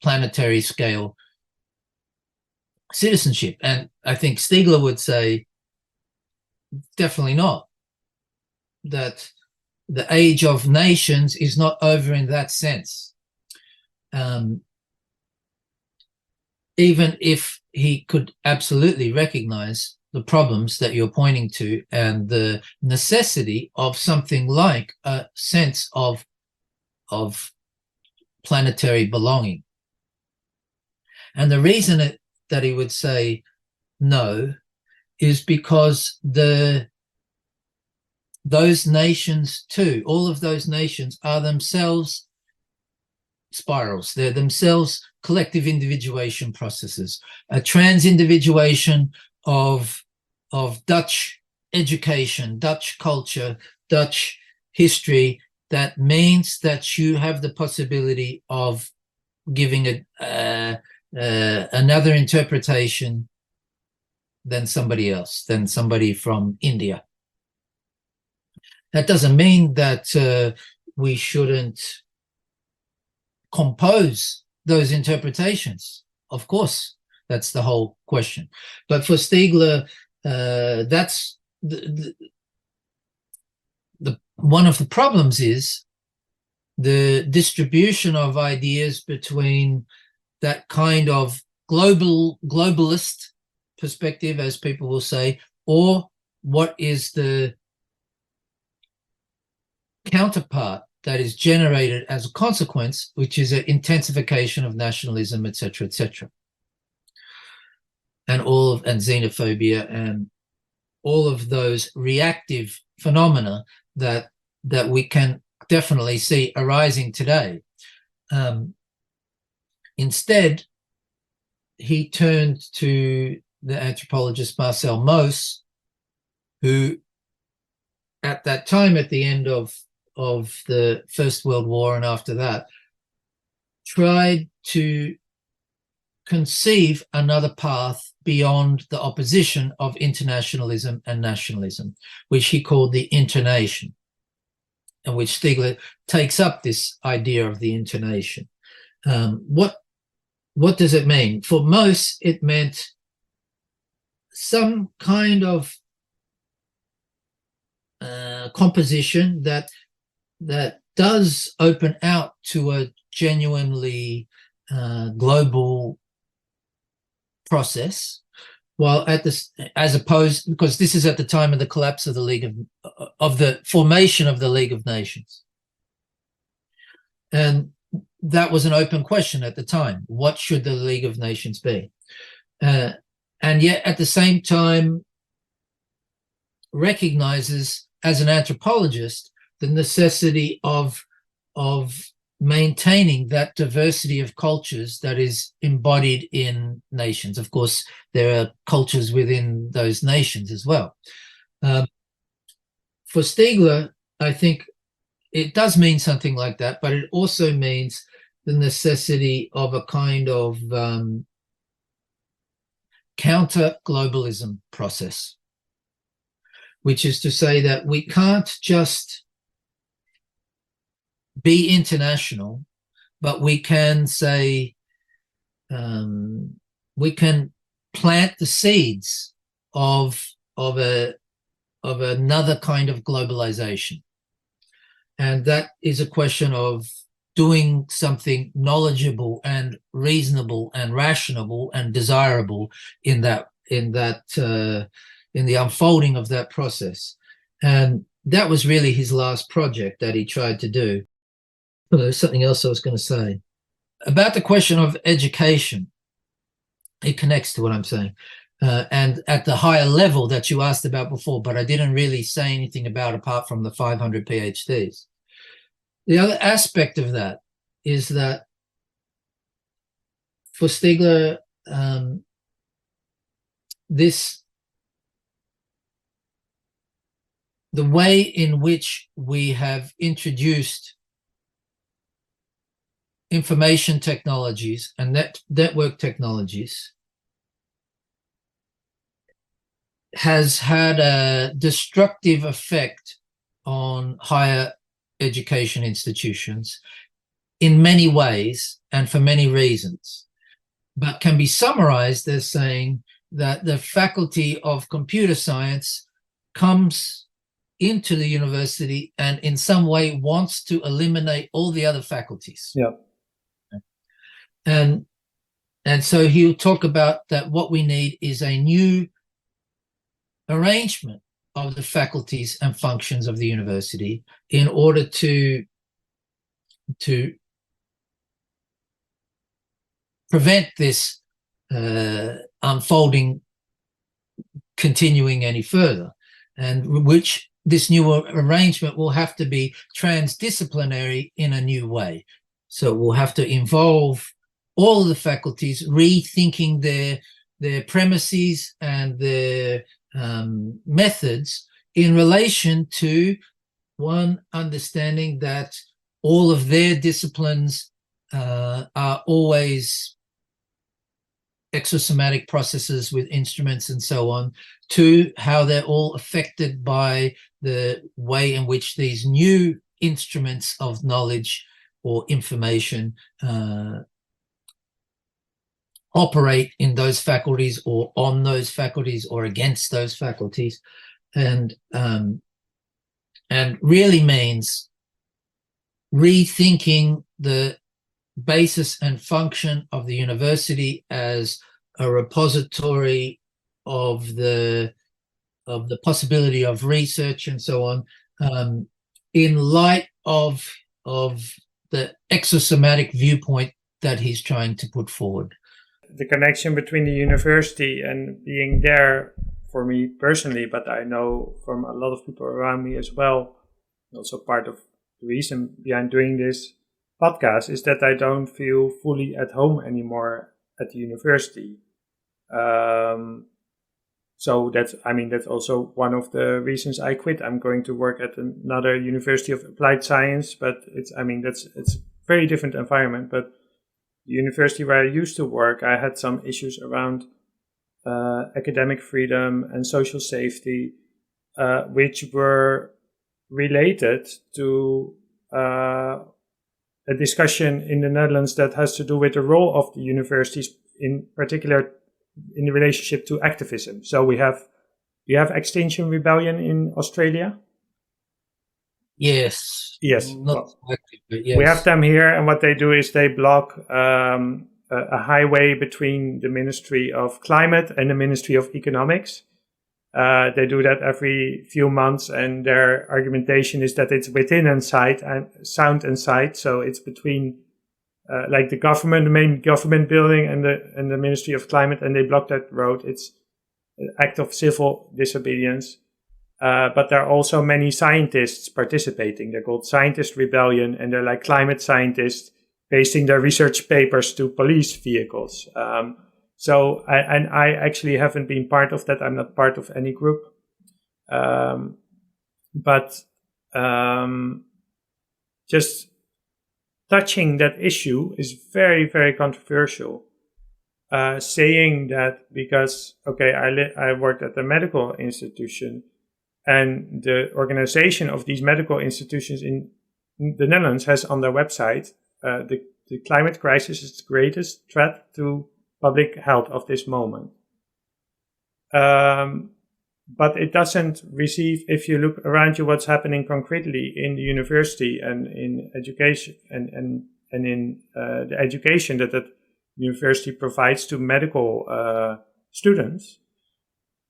planetary scale citizenship? And I think Stiegler would say definitely not, that the age of nations is not over in that sense. Even if he could absolutely recognize the problems that you're pointing to and the necessity of something like a sense of planetary belonging. And the reason that he would say no is because those nations too, all of those nations are themselves spirals. They're themselves collective individuation processes, a trans-individuation of Dutch education, Dutch culture, Dutch history. That means that you have the possibility of giving another interpretation than somebody else, than somebody from India. That doesn't mean that we shouldn't compose those interpretations. Of course, that's the whole question. But for Stiegler, that's the one of the problems is the distribution of ideas between that kind of globalist perspective, as people will say, or what is the counterpart that is generated as a consequence, which is an intensification of nationalism, etc., etc., and xenophobia and all of those reactive phenomena that we can definitely see arising today. Instead, he turned to the anthropologist Marcel Mauss, who at that time, at the end of the First World War and after that, tried to conceive another path beyond the opposition of internationalism and nationalism, which he called the internation, and which Stiegler takes up this idea of the internation. What does it mean? For most, it meant some kind of composition that does open out to a genuinely global process, while at this, as opposed, because this is at the time of the collapse of the the formation of the League of Nations, and that was an open question at the time. What should the League of Nations be? And yet, at the same time, recognizes as an anthropologist the necessity of maintaining that diversity of cultures that is embodied in nations. Of course, there are cultures within those nations as well. For Stiegler, I think it does mean something like that, but it also means the necessity of a kind of counter-globalism process, which is to say that we can't just be international, but we can say, we can plant the seeds of another kind of globalization. And that is a question of doing something knowledgeable and reasonable and rational and desirable in the unfolding of that process. And that was really his last project that he tried to do. Well, there's something else I was going to say about the question of education. It connects to what I'm saying. And at the higher level that you asked about before, but I didn't really say anything about apart from the 500 PhDs. The other aspect of that is that for Stiegler, the way in which we have introduced information technologies and network technologies has had a destructive effect on higher education institutions in many ways and for many reasons, but can be summarized as saying that the faculty of computer science comes into the university and in some way wants to eliminate all the other faculties. Yeah. And so he'll talk about that what we need is a new arrangement of the faculties and functions of the university in order to prevent this unfolding continuing any further, and which this new arrangement will have to be transdisciplinary in a new way. So it will have to involve all of the faculties rethinking their premises and their methods in relation to one understanding that all of their disciplines are always exosomatic processes with instruments and so on, to how they're all affected by the way in which these new instruments of knowledge or information operate in those faculties or on those faculties or against those faculties, and really means rethinking the basis and function of the university as a repository of the possibility of research and so on, in light of the exosomatic viewpoint that he's trying to put forward. The connection between the university and being there, for me personally, but I know from a lot of people around me as well, also part of the reason behind doing this podcast, is that I don't feel fully at home anymore at the university. So that's also one of the reasons I quit. I'm going to work at another University of Applied Science, but it's very different environment. But the university where I used to work, I had some issues around academic freedom and social safety, which were related to a discussion in the Netherlands that has to do with the role of the universities, in particular in the relationship to activism. So we have Extinction Rebellion in Australia, Yes. Yes. Not Well, exactly, but we have yes. them here, and what they do is they block a highway between the Ministry of Climate and the Ministry of Economics. They do that every few months, and their argumentation is that it's within and sight and sound and sight. So it's between like the government, the main government building, and the Ministry of Climate, and they block that road. It's an act of civil disobedience. But there are also many scientists participating. They're called Scientist Rebellion, and they're like climate scientists pasting their research papers to police vehicles. I actually haven't been part of that. I'm not part of any group. But just touching that issue is very, very controversial. Saying that because, okay, I worked at a medical institution, and the organization of these medical institutions in the Netherlands has on their website, the climate crisis is the greatest threat to public health of this moment. But it doesn't receive, if you look around you, what's happening concretely in the university and in education and in the education that university provides to medical students,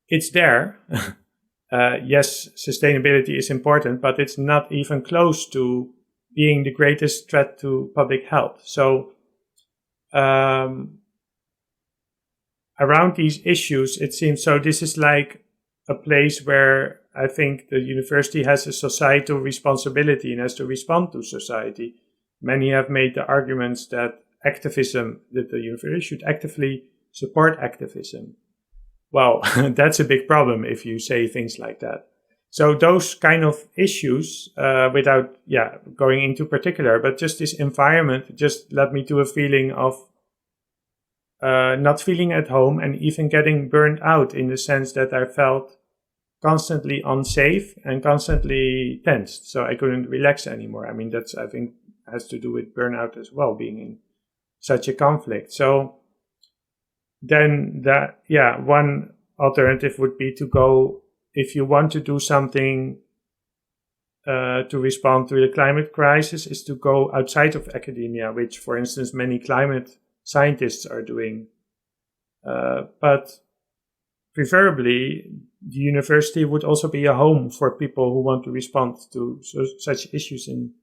it's there. Yes, sustainability is important, but it's not even close to being the greatest threat to public health. So around these issues, it seems, so this is like a place where I think the university has a societal responsibility and has to respond to society. Many have made the arguments that that the university should actively support activism. Well, that's a big problem if you say things like that. So those kind of issues, without going into particular, but just this environment just led me to a feeling of not feeling at home and even getting burned out, in the sense that I felt constantly unsafe and constantly tensed. So I couldn't relax anymore. I mean, that's, I think, has to do with burnout as well, being in such a conflict. So then one alternative would be to go, if you want to do something to respond to the climate crisis, is to go outside of academia, which, for instance, many climate scientists are doing. But preferably, the university would also be a home for people who want to respond to such issues in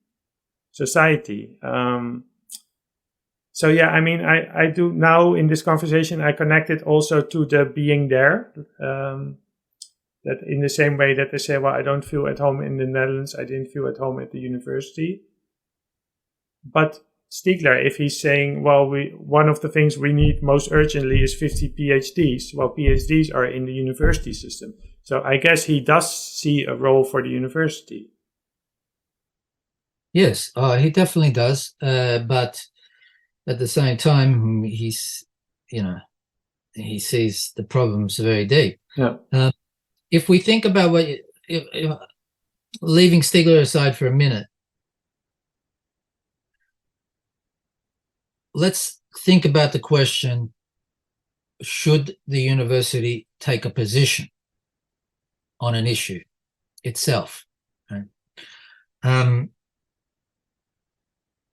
society. So I mean, I do now in this conversation, I connect it also to the being there. That in the same way that they say, well, I don't feel at home in the Netherlands, I didn't feel at home at the university. But Stiegler, if he's saying, well, one of the things we need most urgently is 50 PhDs. Well, PhDs are in the university system. So I guess he does see a role for the university. Yes, he definitely does. But at the same time, he sees the problems very deep. Yeah. If we think about leaving Stiegler aside for a minute, let's think about the question, should the university take a position on an issue itself? Right?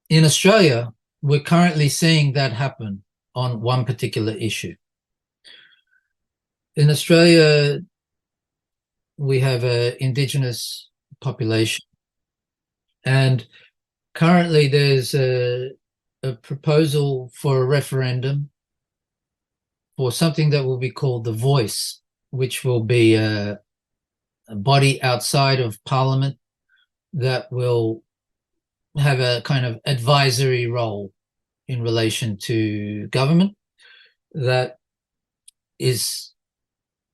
In Australia, we're currently seeing that happen on one particular issue. In Australia, we have an Indigenous population, and currently there's a proposal for a referendum for something that will be called the Voice, which will be a body outside of Parliament that will have a kind of advisory role in relation to government, that is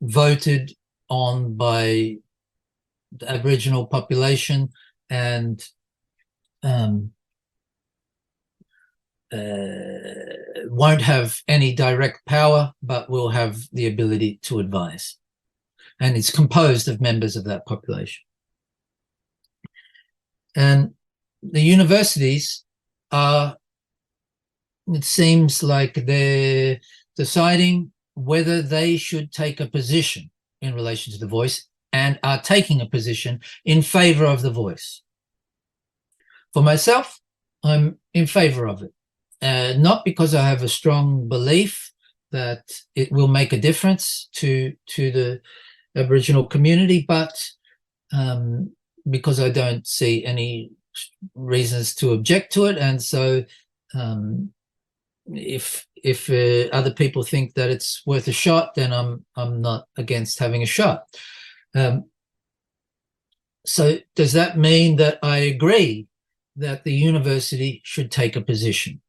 voted on by the Aboriginal population and won't have any direct power, but will have the ability to advise. And it's composed of members of that population. And the universities are, it seems like they're deciding whether they should take a position in relation to the Voice, and are taking a position in favor of the Voice. For myself, I'm in favor of it. Not because I have a strong belief that it will make a difference to the Aboriginal community, but because I don't see any reasons to object to it. And so if other people think that it's worth a shot, then I'm not against having a shot. So does that mean that I agree that the university should take a position?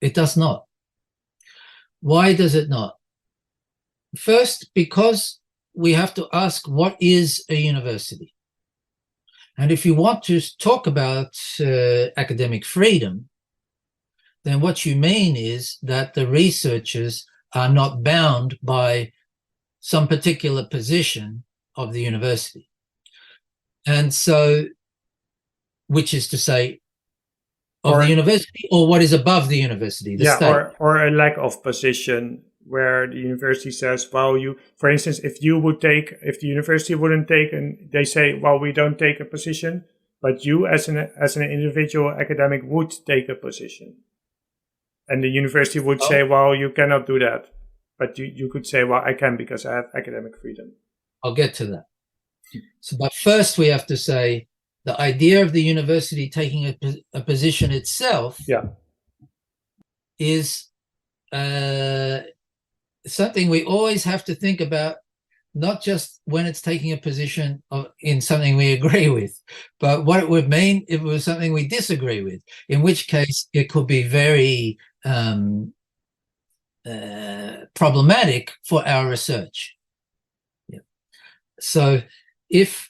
It does not. Why does it not? First, because we have to ask, what is a university? And if you want to talk about academic freedom, then what you mean is that the researchers are not bound by some particular position of the university. And so, which is to say, of the university, or what is above the university, the state. Or a lack of position where the university says, well, you, for instance, if the university wouldn't take, and they say, well, we don't take a position, but you as an individual academic would take a position. And the university would say, well, you cannot do that. But you could say, well, I can because I have academic freedom. I'll get to that. So, but first we have to say the idea of the university taking a position itself is something we always have to think about, not just when it's taking a position in something we agree with, but what it would mean if it was something we disagree with, in which case it could be very problematic for our research. So if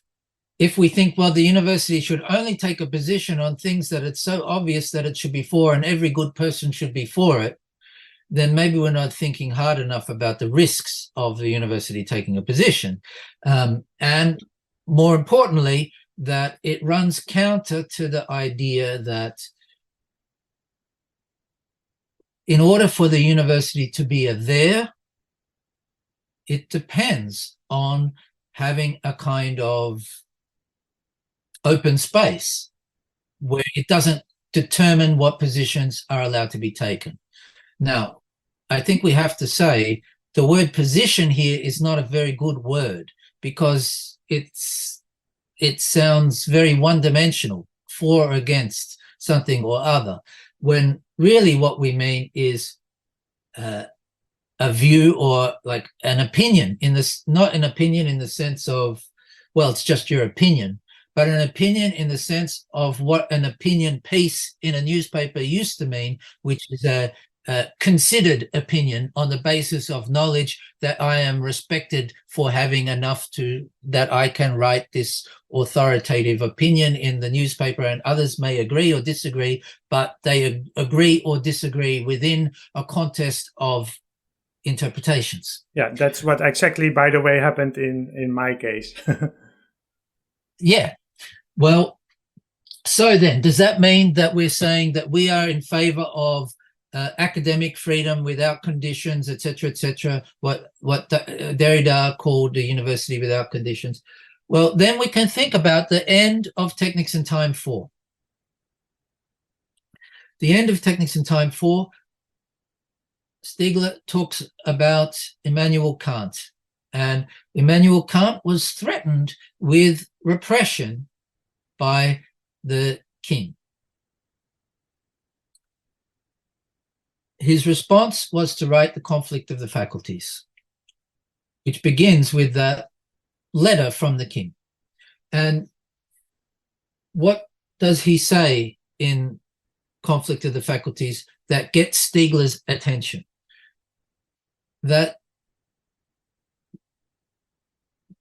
we think, well, the university should only take a position on things that it's so obvious that it should be for, and every good person should be for it, then maybe we're not thinking hard enough about the risks of the university taking a position. And more importantly, that it runs counter to the idea that in order for the university to be there, it depends on having a kind of open space where it doesn't determine what positions are allowed to be taken. Now, I think we have to say the word position here is not a very good word, because it sounds very one-dimensional, for or against something or other, when really what we mean is a view, or like an opinion, not an opinion in the sense of, well, it's just your opinion, but an opinion in the sense of what an opinion piece in a newspaper used to mean, which is a considered opinion on the basis of knowledge that I am respected for having enough that I can write this authoritative opinion in the newspaper, and others may agree or disagree, but they agree or disagree within a context of interpretations. Yeah, that's what exactly, by the way, happened in my case. Yeah. Well, so then, does that mean that we're saying that we are in favor of academic freedom without conditions, etc., what Derrida called the university without conditions? Well, then we can think about the end of Technics in Time 4. The end of Technics in Time 4, Stiegler talks about Immanuel Kant, and Immanuel Kant was threatened with repression by the king. His response was to write The Conflict of the Faculties, which begins with that letter from the king. And what does he say in Conflict of the Faculties that gets Stiegler's attention? That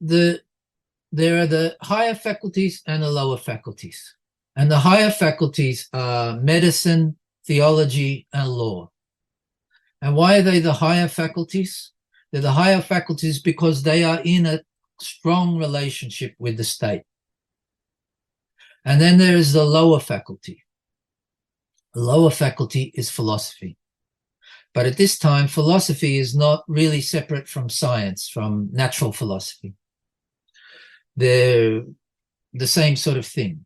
there are the higher faculties and the lower faculties. And the higher faculties are medicine, theology, and law. And why are they the higher faculties? They're the higher faculties because they are in a strong relationship with the state. And then there is the lower faculty. The lower faculty is philosophy. But at this time, philosophy is not really separate from science, from natural philosophy. They're the same sort of thing.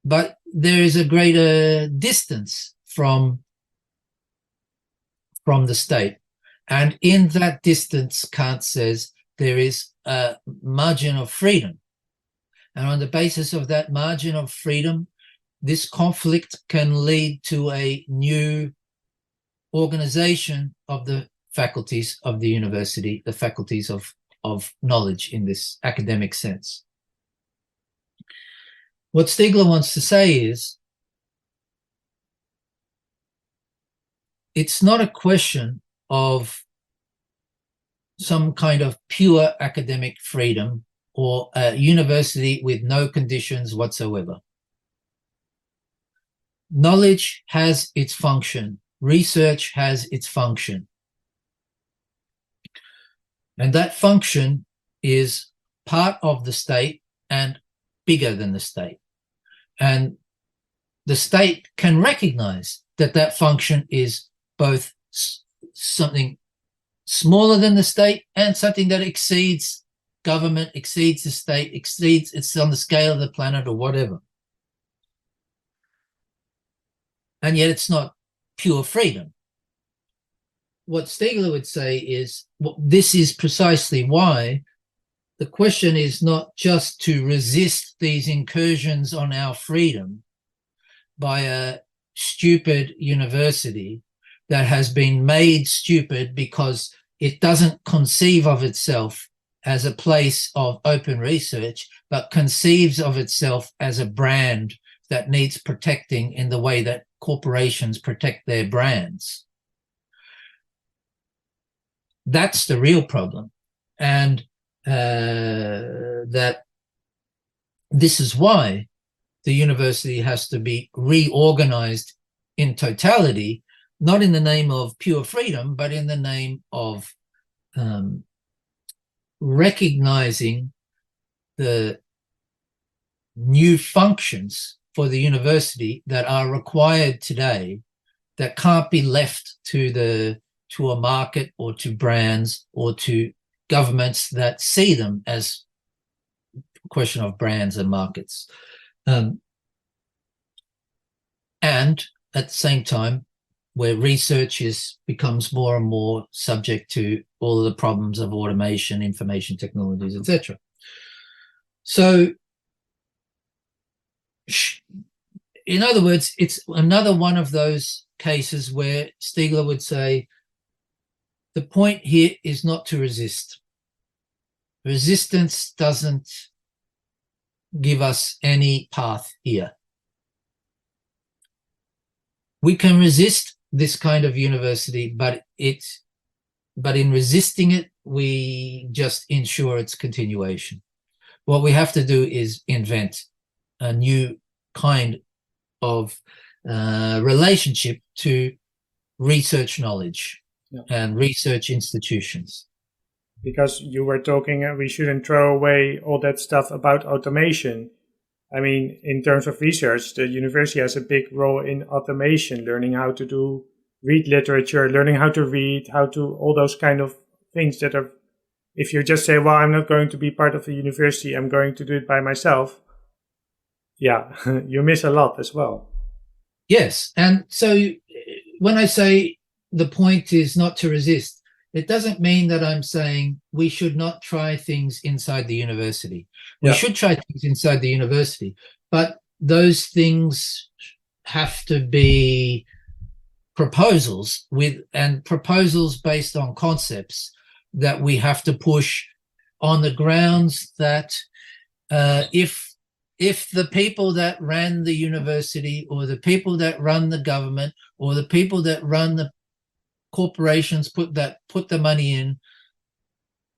But there is a greater distance from the state. And in that distance, Kant says, there is a margin of freedom. And on the basis of that margin of freedom, this conflict can lead to a new organization of the faculties of the university, the faculties of knowledge in this academic sense. What Stiegler wants to say is, it's not a question of some kind of pure academic freedom or a university with no conditions whatsoever. Knowledge has its function. Research has its function. And that function is part of the state and bigger than the state. And the state can recognize that that function is both something smaller than the state and something that exceeds government, exceeds the state, it's on the scale of the planet or whatever. And yet it's not pure freedom. What Stiegler would say is, well, this is precisely why the question is not just to resist these incursions on our freedom by a stupid university that has been made stupid because it doesn't conceive of itself as a place of open research, but conceives of itself as a brand that needs protecting in the way that corporations protect their brands. That's the real problem. And that this is why the university has to be reorganized in totality, not in the name of pure freedom, but in the name of recognizing the new functions for the university that are required today, that can't be left to a market or to brands or to governments that see them as a question of brands and markets. And at the same time, where research becomes more and more subject to all of the problems of automation, information technologies, etc. So, in other words, it's another one of those cases where Stiegler would say, the point here is not to resist. Resistance doesn't give us any path here. We can resist this kind of university, but in resisting it, we just ensure its continuation. What we have to do is invent a new kind of relationship to research knowledge and research institutions. Because you were talking, we shouldn't throw away all that stuff about automation. I mean, in terms of research, the university has a big role in automation, learning how to read literature, learning how to read, all those kind of things that are, if you just say, well, I'm not going to be part of the university, I'm going to do it by myself. Yeah, you miss a lot as well. Yes. And so when I say the point is not to resist, it doesn't mean that I'm saying we should not try things inside the university. We should try things inside the university, but those things have to be proposals proposals based on concepts that we have to push on the grounds that if the people that ran the university or the people that run the government or the people that run the corporations put the money in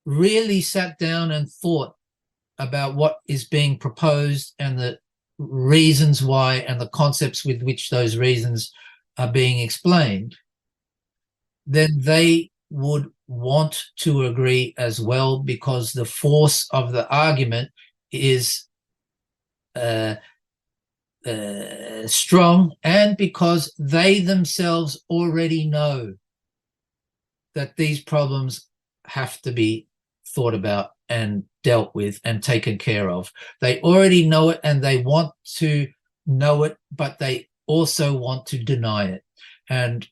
really sat down and thought about what is being proposed and the reasons why and the concepts with which those reasons are being explained, then they would want to agree as well, because the force of the argument is strong, and because they themselves already know that these problems have to be thought about and dealt with and taken care of. They already know it, and they want to know it, but they also want to deny it. And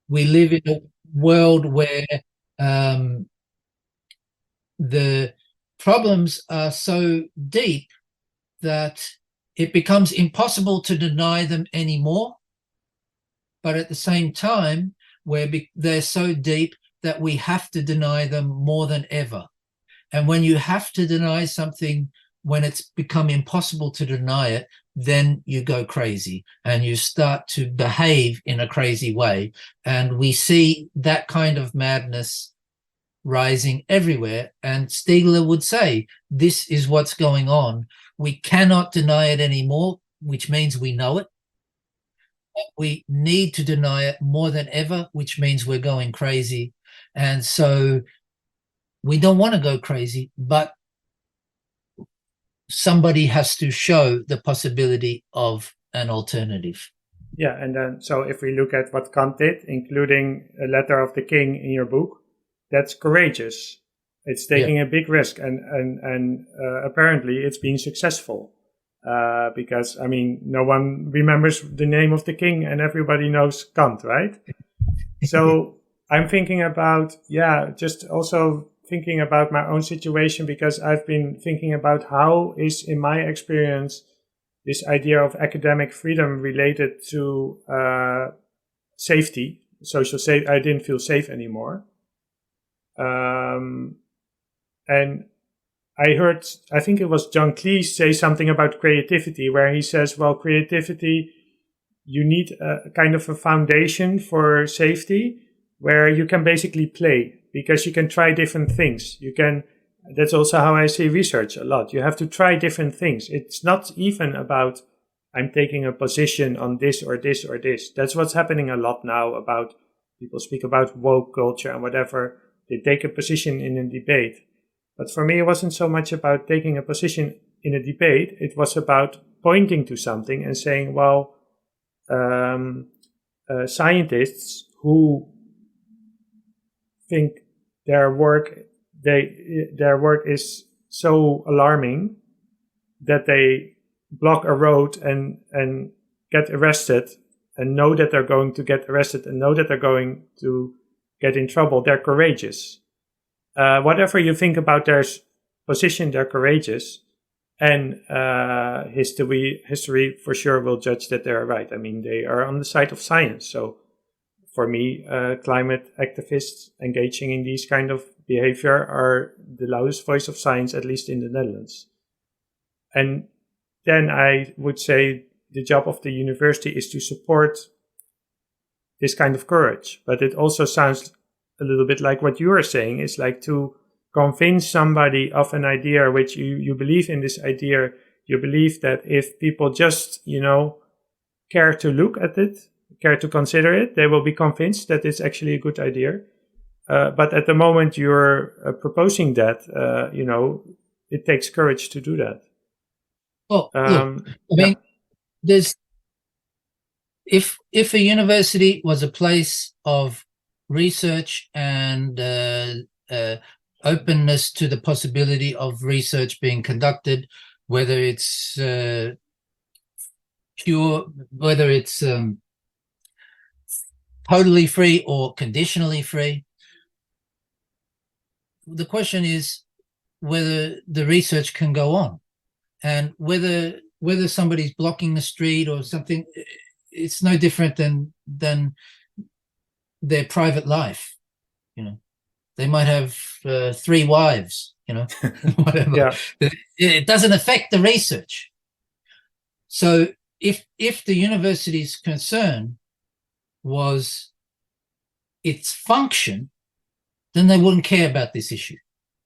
we live in a world where the problems are so deep that it becomes impossible to deny them anymore. But at the same time, they're so deep that we have to deny them more than ever. And when you have to deny something, when it's become impossible to deny it, then you go crazy and you start to behave in a crazy way. And we see that kind of madness rising everywhere. And Stiegler would say, this is what's going on. We cannot deny it anymore, which means we know it. We need to deny it more than ever, which means we're going crazy. And so we don't want to go crazy, but somebody has to show the possibility of an alternative. Yeah, and then so if we look at what Kant did, including a letter of the king in your book, that's courageous. It's taking a big risk, and apparently it's been successful. Because, I mean, no one remembers the name of the king and everybody knows Kant, right? So I'm thinking about, just also thinking about my own situation, because I've been thinking about how is, in my experience, this idea of academic freedom related to safety, social safety. I didn't feel safe anymore. And I think it was John Cleese say something about creativity, where he says, well, creativity, you need a kind of a foundation for safety where you can basically play, because you can try different things. That's also how I see research a lot. You have to try different things. It's not even about, I'm taking a position on this or this or this. That's what's happening a lot now. About people speak about woke culture and whatever. They take a position in a debate. But for me, it wasn't so much about taking a position in a debate. It was about pointing to something and saying, well, scientists who think their work is so alarming that they block a road and get arrested, and know that they're going to get arrested and know that they're going to get in trouble. They're courageous. Whatever you think about their position, they're courageous. And history for sure will judge that they're right. I mean, they are on the side of science. So for me, climate activists engaging in these kind of behavior are the loudest voice of science, at least in the Netherlands. And then I would say the job of the university is to support this kind of courage. But it also sounds a little bit like what you are saying. It's like to convince somebody of an idea which you believe in. This idea, you believe that if people just, care to look at it, care to consider it, they will be convinced that it's actually a good idea. But at the moment you're proposing that, it takes courage to do that. Well, look, I mean, if a university was a place of research and openness to the possibility of research being conducted, whether it's pure, whether it's totally free or conditionally free, the question is whether the research can go on, and whether somebody's blocking the street or something, it's no different than their private life. They might have 3 wives, whatever. Yeah. It doesn't affect the research. So if the university's concern was its function, then they wouldn't care about this issue.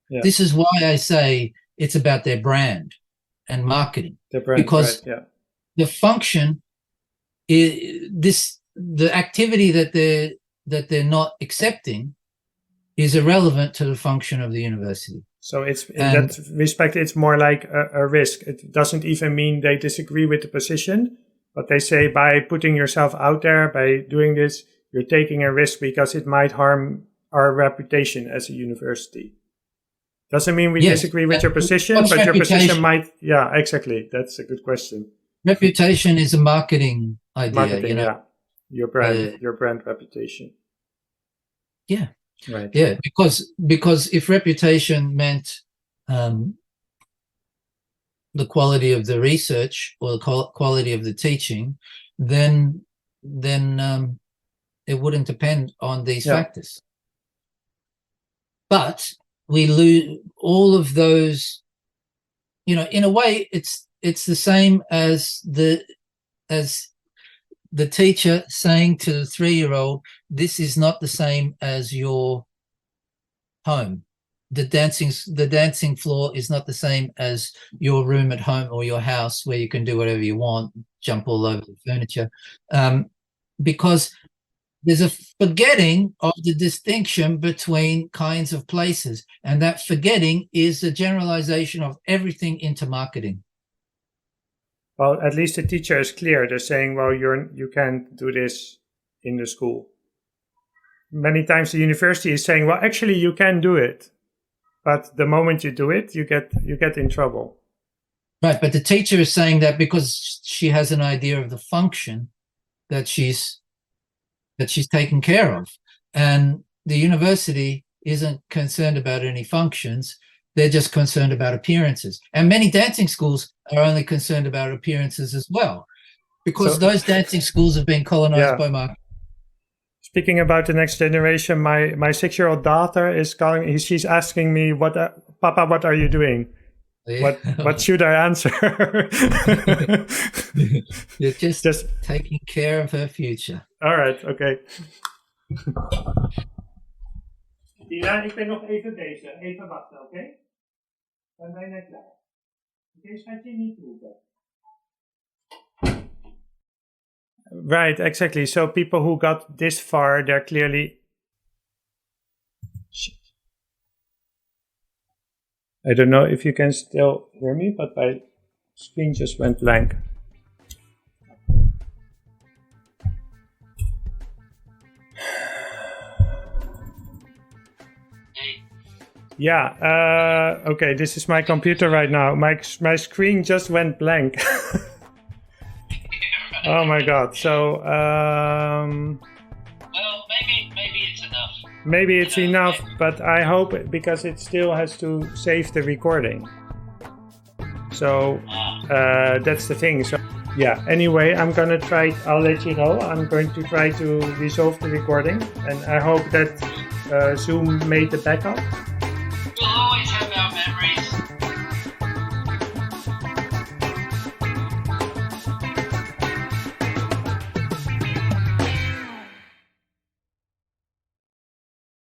Yeah. This is why I say it's about their brand and marketing. Their brand, because right, yeah. The function is the activity that they're not accepting is irrelevant to the function of the university. So it's in that respect, it's more like a risk. It doesn't even mean they disagree with the position, but they say by putting yourself out there, by doing this, you're taking a risk because it might harm our reputation as a university. Doesn't mean we disagree with your position, but your position might... Yeah, exactly. That's a good question. Reputation is a marketing idea. Marketing, yeah. Your brand reputation. Yeah. Right. Yeah, because if reputation meant the quality of the research or the quality of the teaching, then it wouldn't depend on these factors. But we lose all of those. In a way, it's the same as the teacher saying to the 3-year-old, "This is not the same as your home. The dancing floor is not the same as your room at home or your house where you can do whatever you want, jump all over the furniture," because there's a forgetting of the distinction between kinds of places, and that forgetting is the generalization of everything into marketing. Well, at least the teacher is clear. They're saying, well, you can't do this in the school. Many times the university is saying, well, actually you can do it. But the moment you do it, you get in trouble. Right, but the teacher is saying that because she has an idea of the function that she's taken care of. And the university isn't concerned about any functions. They're just concerned about appearances. And many dancing schools are only concerned about appearances as well, because those dancing schools have been colonized by marketing. Speaking about the next generation, my 6-year-old daughter is calling. She's asking me, Papa, what are you doing? Yeah. What should I answer? You're just taking care of her future. All right, okay. Tina, ik ben nog even bezig. Even wachten, oké? Dan ben je net klaar. Oké, schatje, niet roepen. Right, exactly. So people who got this far, they're clearly... Shit. I don't know if you can still hear me, but my screen just went blank. Yeah, okay, this is my computer right now. My screen just went blank. Oh my god, so... well, maybe it's enough. Maybe it's enough, but I hope, because it still has to save the recording. So, that's the thing. So, yeah, anyway, I'm gonna try, I'll let you know. I'm going to try to resolve the recording, and I hope that Zoom made the backup.